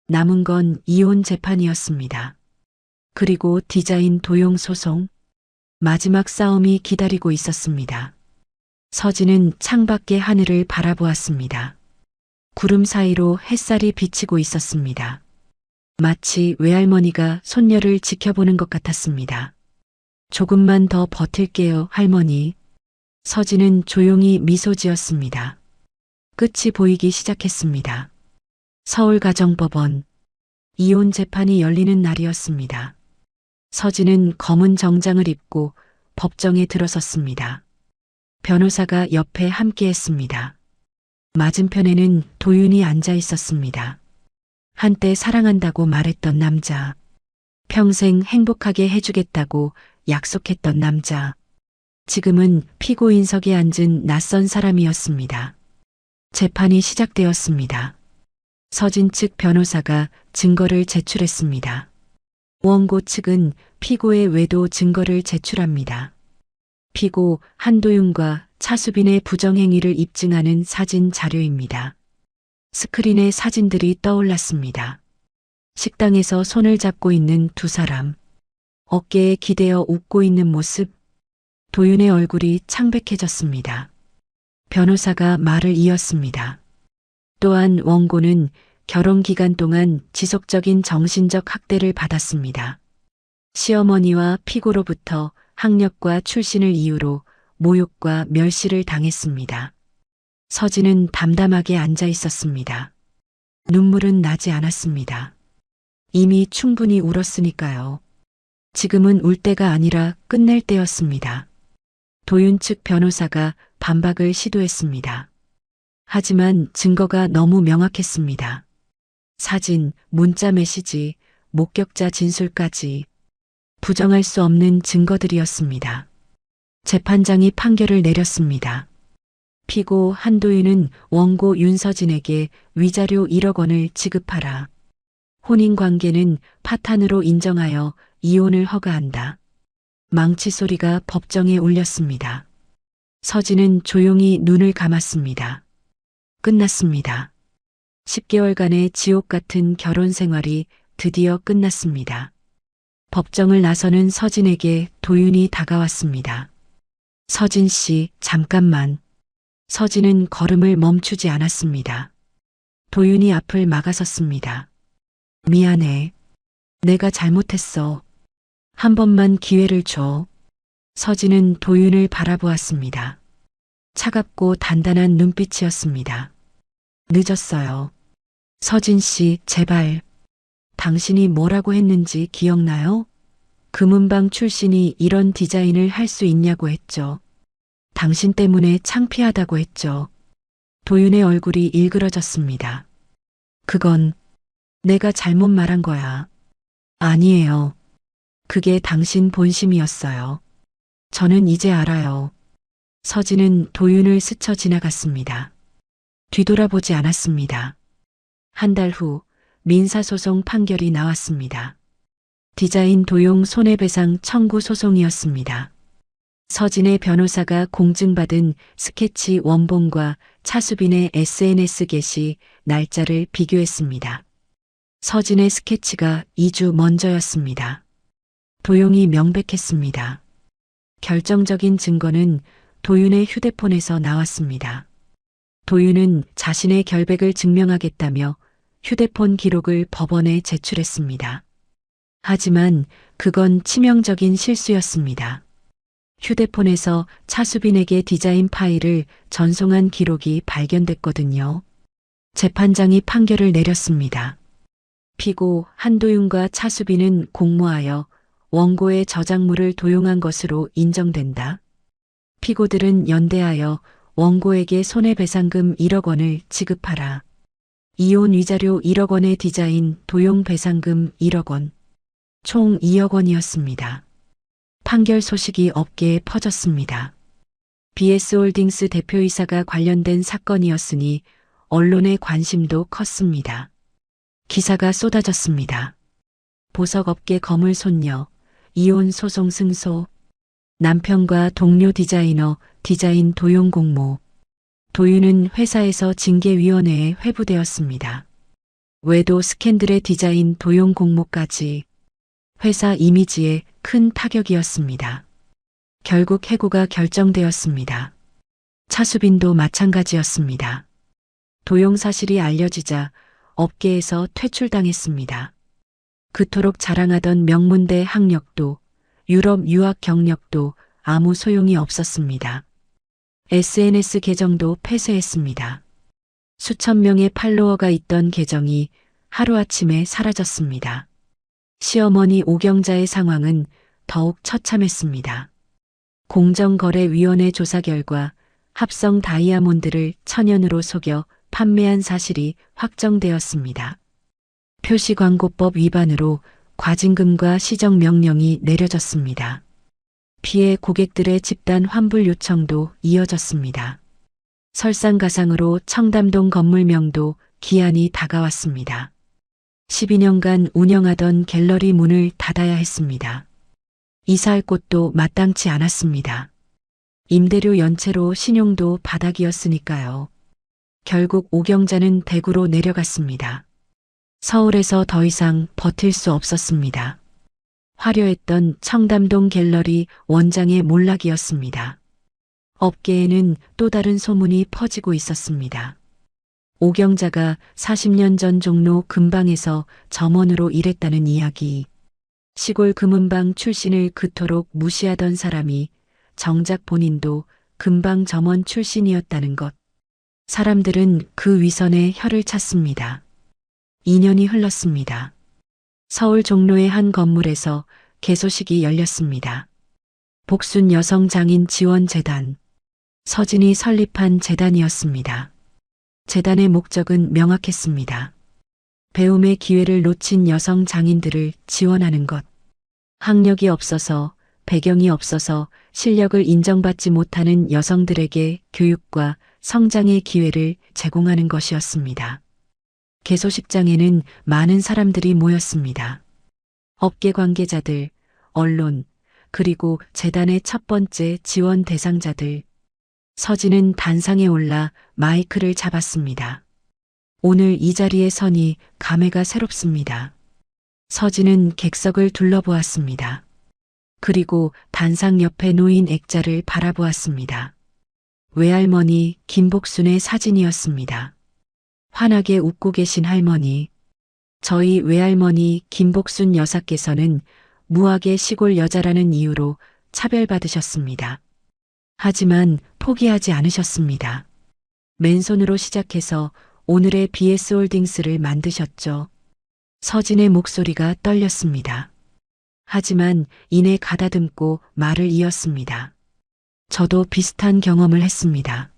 남은 건 이혼 재판이었습니다. 그리고 디자인 도용 소송. 마지막 싸움이 기다리고 있었습니다. 서진은 창밖의 하늘을 바라보았습니다. 구름 사이로 햇살이 비치고 있었습니다. 마치 외할머니가 손녀를 지켜보는 것 같았습니다. 조금만 더 버틸게요, 할머니. 서진은 조용히 미소 지었습니다. 끝이 보이기 시작했습니다. 서울가정법원. 이혼 재판이 열리는 날이었습니다. 서진은 검은 정장을 입고 법정에 들어섰습니다. 변호사가 옆에 함께했습니다. 맞은편에는 도윤이 앉아 있었습니다. 한때 사랑한다고 말했던 남자. 평생 행복하게 해주겠다고 약속했던 남자. 지금은 피고인석에 앉은 낯선 사람이었습니다. 재판이 시작되었습니다. 서진 측 변호사가 증거를 제출했습니다. 원고 측은 피고의 외도 증거를 제출합니다. 피고 한도윤과 차수빈의 부정행위를 입증하는 사진 자료입니다. 스크린에 사진들이 떠올랐습니다. 식당에서 손을 잡고 있는 두 사람. 어깨에 기대어 웃고 있는 모습. 도윤의 얼굴이 창백해졌습니다. 변호사가 말을 이었습니다. 또한 원고는 결혼 기간 동안 지속적인 정신적 학대를 받았습니다. 시어머니와 피고로부터 학력과 출신을 이유로 모욕과 멸시를 당했습니다. 서진은 담담하게 앉아 있었습니다. 눈물은 나지 않았습니다. 이미 충분히 울었으니까요. 지금은 울 때가 아니라 끝낼 때였습니다. 도윤 측 변호사가 반박을 시도했습니다. 하지만 증거가 너무 명확했습니다. 사진, 문자 메시지, 목격자 진술까지 부정할 수 없는 증거들이었습니다. 재판장이 판결을 내렸습니다. 피고 한도윤은 원고 윤서진에게 위자료 1억 원을 지급하라. 혼인관계는 파탄으로 인정하여 이혼을 허가한다. 망치 소리가 법정에 울렸습니다. 서진은 조용히 눈을 감았습니다. 끝났습니다. 10개월간의 지옥 같은 결혼 생활이 드디어 끝났습니다. 법정을 나서는 서진에게 도윤이 다가왔습니다. 서진 씨, 잠깐만. 서진은 걸음을 멈추지 않았습니다. 도윤이 앞을 막아섰습니다. 미안해. 내가 잘못했어. 한 번만 기회를 줘. 서진은 도윤을 바라보았습니다. 차갑고 단단한 눈빛이었습니다. 늦었어요. 서진 씨, 제발. 당신이 뭐라고 했는지 기억나요? 금은방 출신이 이런 디자인을 할 수 있냐고 했죠. 당신 때문에 창피하다고 했죠. 도윤의 얼굴이 일그러졌습니다. 그건 내가 잘못 말한 거야. 아니에요. 그게 당신 본심이었어요. 저는 이제 알아요. 서진은 도윤을 스쳐 지나갔습니다. 뒤돌아보지 않았습니다. 한 달 후 민사소송 판결이 나왔습니다. 디자인 도용 손해배상 청구 소송이었습니다. 서진의 변호사가 공증받은 스케치 원본과 차수빈의 SNS 게시 날짜를 비교했습니다. 서진의 스케치가 2주 먼저였습니다. 도용이 명백했습니다. 결정적인 증거는 도윤의 휴대폰에서 나왔습니다. 도윤은 자신의 결백을 증명하겠다며 휴대폰 기록을 법원에 제출했습니다. 하지만 그건 치명적인 실수였습니다. 휴대폰에서 차수빈에게 디자인 파일을 전송한 기록이 발견됐거든요. 재판장이 판결을 내렸습니다. 피고 한도윤과 차수빈은 공모하여 원고의 저작물을 도용한 것으로 인정된다. 피고들은 연대하여 원고에게 손해배상금 1억 원을 지급하라. 이혼 위자료 1억 원의 디자인 도용 배상금 1억 원. 총 2억 원이었습니다. 판결 소식이 업계에 퍼졌습니다. BS홀딩스 대표이사가 관련된 사건이었으니 언론의 관심도 컸습니다. 기사가 쏟아졌습니다. 보석업계 거물 손녀, 이혼 소송 승소, 남편과 동료 디자이너, 디자인 도용 공모. 도윤은 회사에서 징계위원회에 회부되었습니다. 외도 스캔들의 디자인 도용 공모까지 회사 이미지에 큰 타격이었습니다. 결국 해고가 결정되었습니다. 차수빈도 마찬가지였습니다. 도용 사실이 알려지자 업계에서 퇴출당했습니다. 그토록 자랑하던 명문대 학력도 유럽 유학 경력도 아무 소용이 없었습니다. SNS 계정도 폐쇄했습니다. 수천 명의 팔로워가 있던 계정이 하루아침에 사라졌습니다. 시어머니 오경자의 상황은 더욱 처참했습니다. 공정거래위원회 조사 결과 합성 다이아몬드를 천연으로 속여 판매한 사실이 확정되었습니다. 표시광고법 위반으로 과징금과 시정명령이 내려졌습니다. 피해 고객들의 집단 환불 요청도 이어졌습니다. 설상가상으로 청담동 건물명도 기한이 다가왔습니다. 12년간 운영하던 갤러리 문을 닫아야 했습니다. 이사할 곳도 마땅치 않았습니다. 임대료 연체로 신용도 바닥이었으니까요. 결국 오경자는 대구로 내려갔습니다. 서울에서 더 이상 버틸 수 없었습니다. 화려했던 청담동 갤러리 원장의 몰락이었습니다. 업계에는 또 다른 소문이 퍼지고 있었습니다. 오경자가 40년 전 종로 금방에서 점원으로 일했다는 이야기. 시골 금은방 출신을 그토록 무시하던 사람이 정작 본인도 금방 점원 출신이었다는 것. 사람들은 그 위선에 혀를 찼습니다. 2년이 흘렀습니다. 서울 종로의 한 건물에서 개소식이 열렸습니다. 복순 여성장인 지원재단. 서진이 설립한 재단이었습니다. 재단의 목적은 명확했습니다. 배움의 기회를 놓친 여성 장인들을 지원하는 것. 학력이 없어서, 배경이 없어서 실력을 인정받지 못하는 여성들에게 교육과 성장의 기회를 제공하는 것이었습니다. 개소식장에는 많은 사람들이 모였습니다. 업계 관계자들, 언론, 그리고 재단의 첫 번째 지원 대상자들. 서진은 단상에 올라 마이크를 잡았습니다. 오늘 이 자리에 서니 감회가 새롭습니다. 서진은 객석을 둘러보았습니다. 그리고 단상 옆에 놓인 액자를 바라보았습니다. 외할머니 김복순의 사진이었습니다. 환하게 웃고 계신 할머니. 저희 외할머니 김복순 여사께서는 무학의 시골 여자라는 이유로 차별받으셨습니다. 하지만 포기하지 않으셨습니다. 맨손으로 시작해서 오늘의 BS홀딩스를 만드셨죠. 서진의 목소리가 떨렸습니다. 하지만 이내 가다듬고 말을 이었습니다. 저도 비슷한 경험을 했습니다.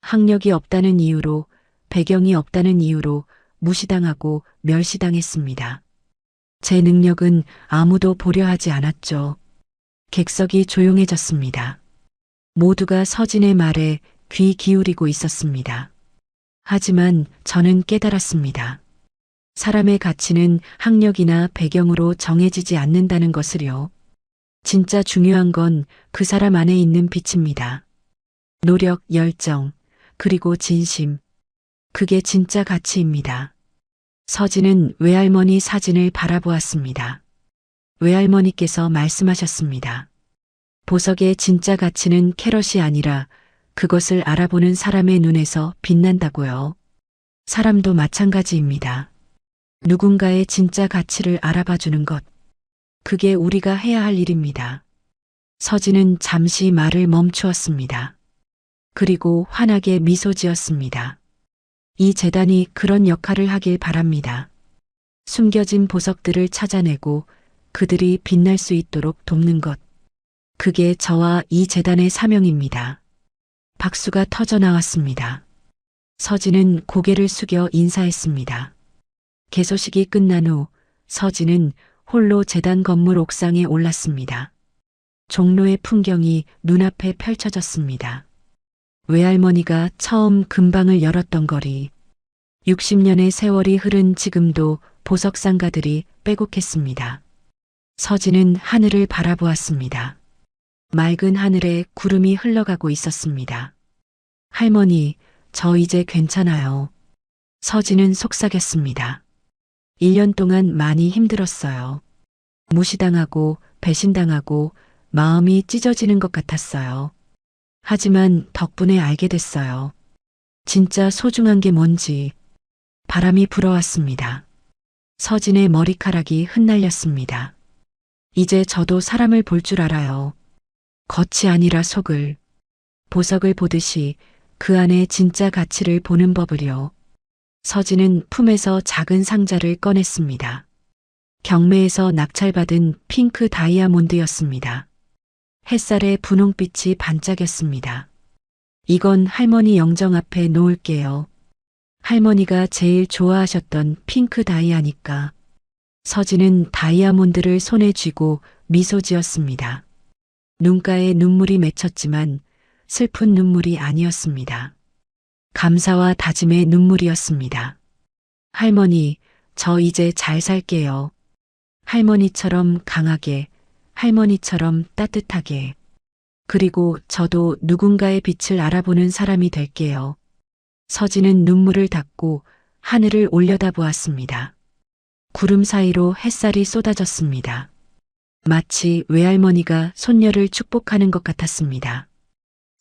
학력이 없다는 이유로, 배경이 없다는 이유로 무시당하고 멸시당했습니다. 제 능력은 아무도 보려 하지 않았죠. 객석이 조용해졌습니다. 모두가 서진의 말에 귀 기울이고 있었습니다. 하지만 저는 깨달았습니다. 사람의 가치는 학력이나 배경으로 정해지지 않는다는 것을요. 진짜 중요한 건 그 사람 안에 있는 빛입니다. 노력, 열정, 그리고 진심. 그게 진짜 가치입니다. 서진은 외할머니 사진을 바라보았습니다. 외할머니께서 말씀하셨습니다. 보석의 진짜 가치는 캐럿이 아니라 그것을 알아보는 사람의 눈에서 빛난다고요. 사람도 마찬가지입니다. 누군가의 진짜 가치를 알아봐주는 것. 그게 우리가 해야 할 일입니다. 서진은 잠시 말을 멈추었습니다. 그리고 환하게 미소 지었습니다. 이 재단이 그런 역할을 하길 바랍니다. 숨겨진 보석들을 찾아내고 그들이 빛날 수 있도록 돕는 것. 그게 저와 이 재단의 사명입니다. 박수가 터져 나왔습니다. 서진은 고개를 숙여 인사했습니다. 개소식이 끝난 후 서진은 홀로 재단 건물 옥상에 올랐습니다. 종로의 풍경이 눈앞에 펼쳐졌습니다. 외할머니가 처음 금방을 열었던 거리, 60년의 세월이 흐른 지금도 보석 상가들이 빼곡했습니다. 서진은 하늘을 바라보았습니다. 맑은 하늘에 구름이 흘러가고 있었습니다. 할머니, 저 이제 괜찮아요. 서진은 속삭였습니다. 1년 동안 많이 힘들었어요. 무시당하고 배신당하고 마음이 찢어지는 것 같았어요. 하지만 덕분에 알게 됐어요. 진짜 소중한 게 뭔지. 바람이 불어왔습니다. 서진의 머리카락이 흩날렸습니다. 이제 저도 사람을 볼 줄 알아요. 겉이 아니라 속을. 보석을 보듯이 그 안에 진짜 가치를 보는 법을요. 서진은 품에서 작은 상자를 꺼냈습니다. 경매에서 낙찰받은 핑크 다이아몬드였습니다. 햇살에 분홍빛이 반짝였습니다. 이건 할머니 영정 앞에 놓을게요. 할머니가 제일 좋아하셨던 핑크 다이아니까. 서진은 다이아몬드를 손에 쥐고 미소 지었습니다. 눈가에 눈물이 맺혔지만 슬픈 눈물이 아니었습니다. 감사와 다짐의 눈물이었습니다. 할머니, 저 이제 잘 살게요. 할머니처럼 강하게, 할머니처럼 따뜻하게. 그리고 저도 누군가의 빛을 알아보는 사람이 될게요. 서진은 눈물을 닦고 하늘을 올려다보았습니다. 구름 사이로 햇살이 쏟아졌습니다. 마치 외할머니가 손녀를 축복하는 것 같았습니다.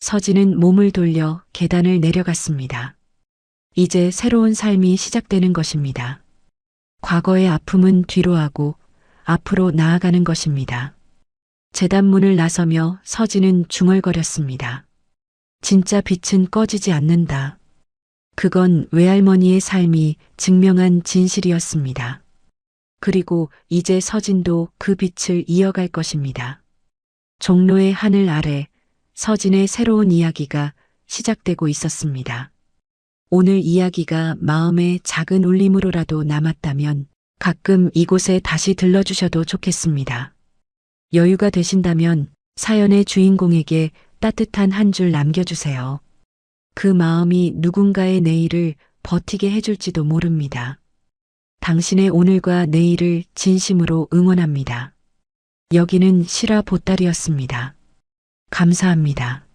서진은 몸을 돌려 계단을 내려갔습니다. 이제 새로운 삶이 시작되는 것입니다. 과거의 아픔은 뒤로 하고 앞으로 나아가는 것입니다. 재단문을 나서며 서진은 중얼거렸습니다. 진짜 빛은 꺼지지 않는다. 그건 외할머니의 삶이 증명한 진실이었습니다. 그리고 이제 서진도 그 빛을 이어갈 것입니다. 종로의 하늘 아래 서진의 새로운 이야기가 시작되고 있었습니다. 오늘 이야기가 마음의 작은 울림으로라도 남았다면 가끔 이곳에 다시 들러주셔도 좋겠습니다. 여유가 되신다면 사연의 주인공에게 따뜻한 한 줄 남겨주세요. 그 마음이 누군가의 내일을 버티게 해줄지도 모릅니다. 당신의 오늘과 내일을 진심으로 응원합니다. 여기는 실화 보따리였습니다. 감사합니다.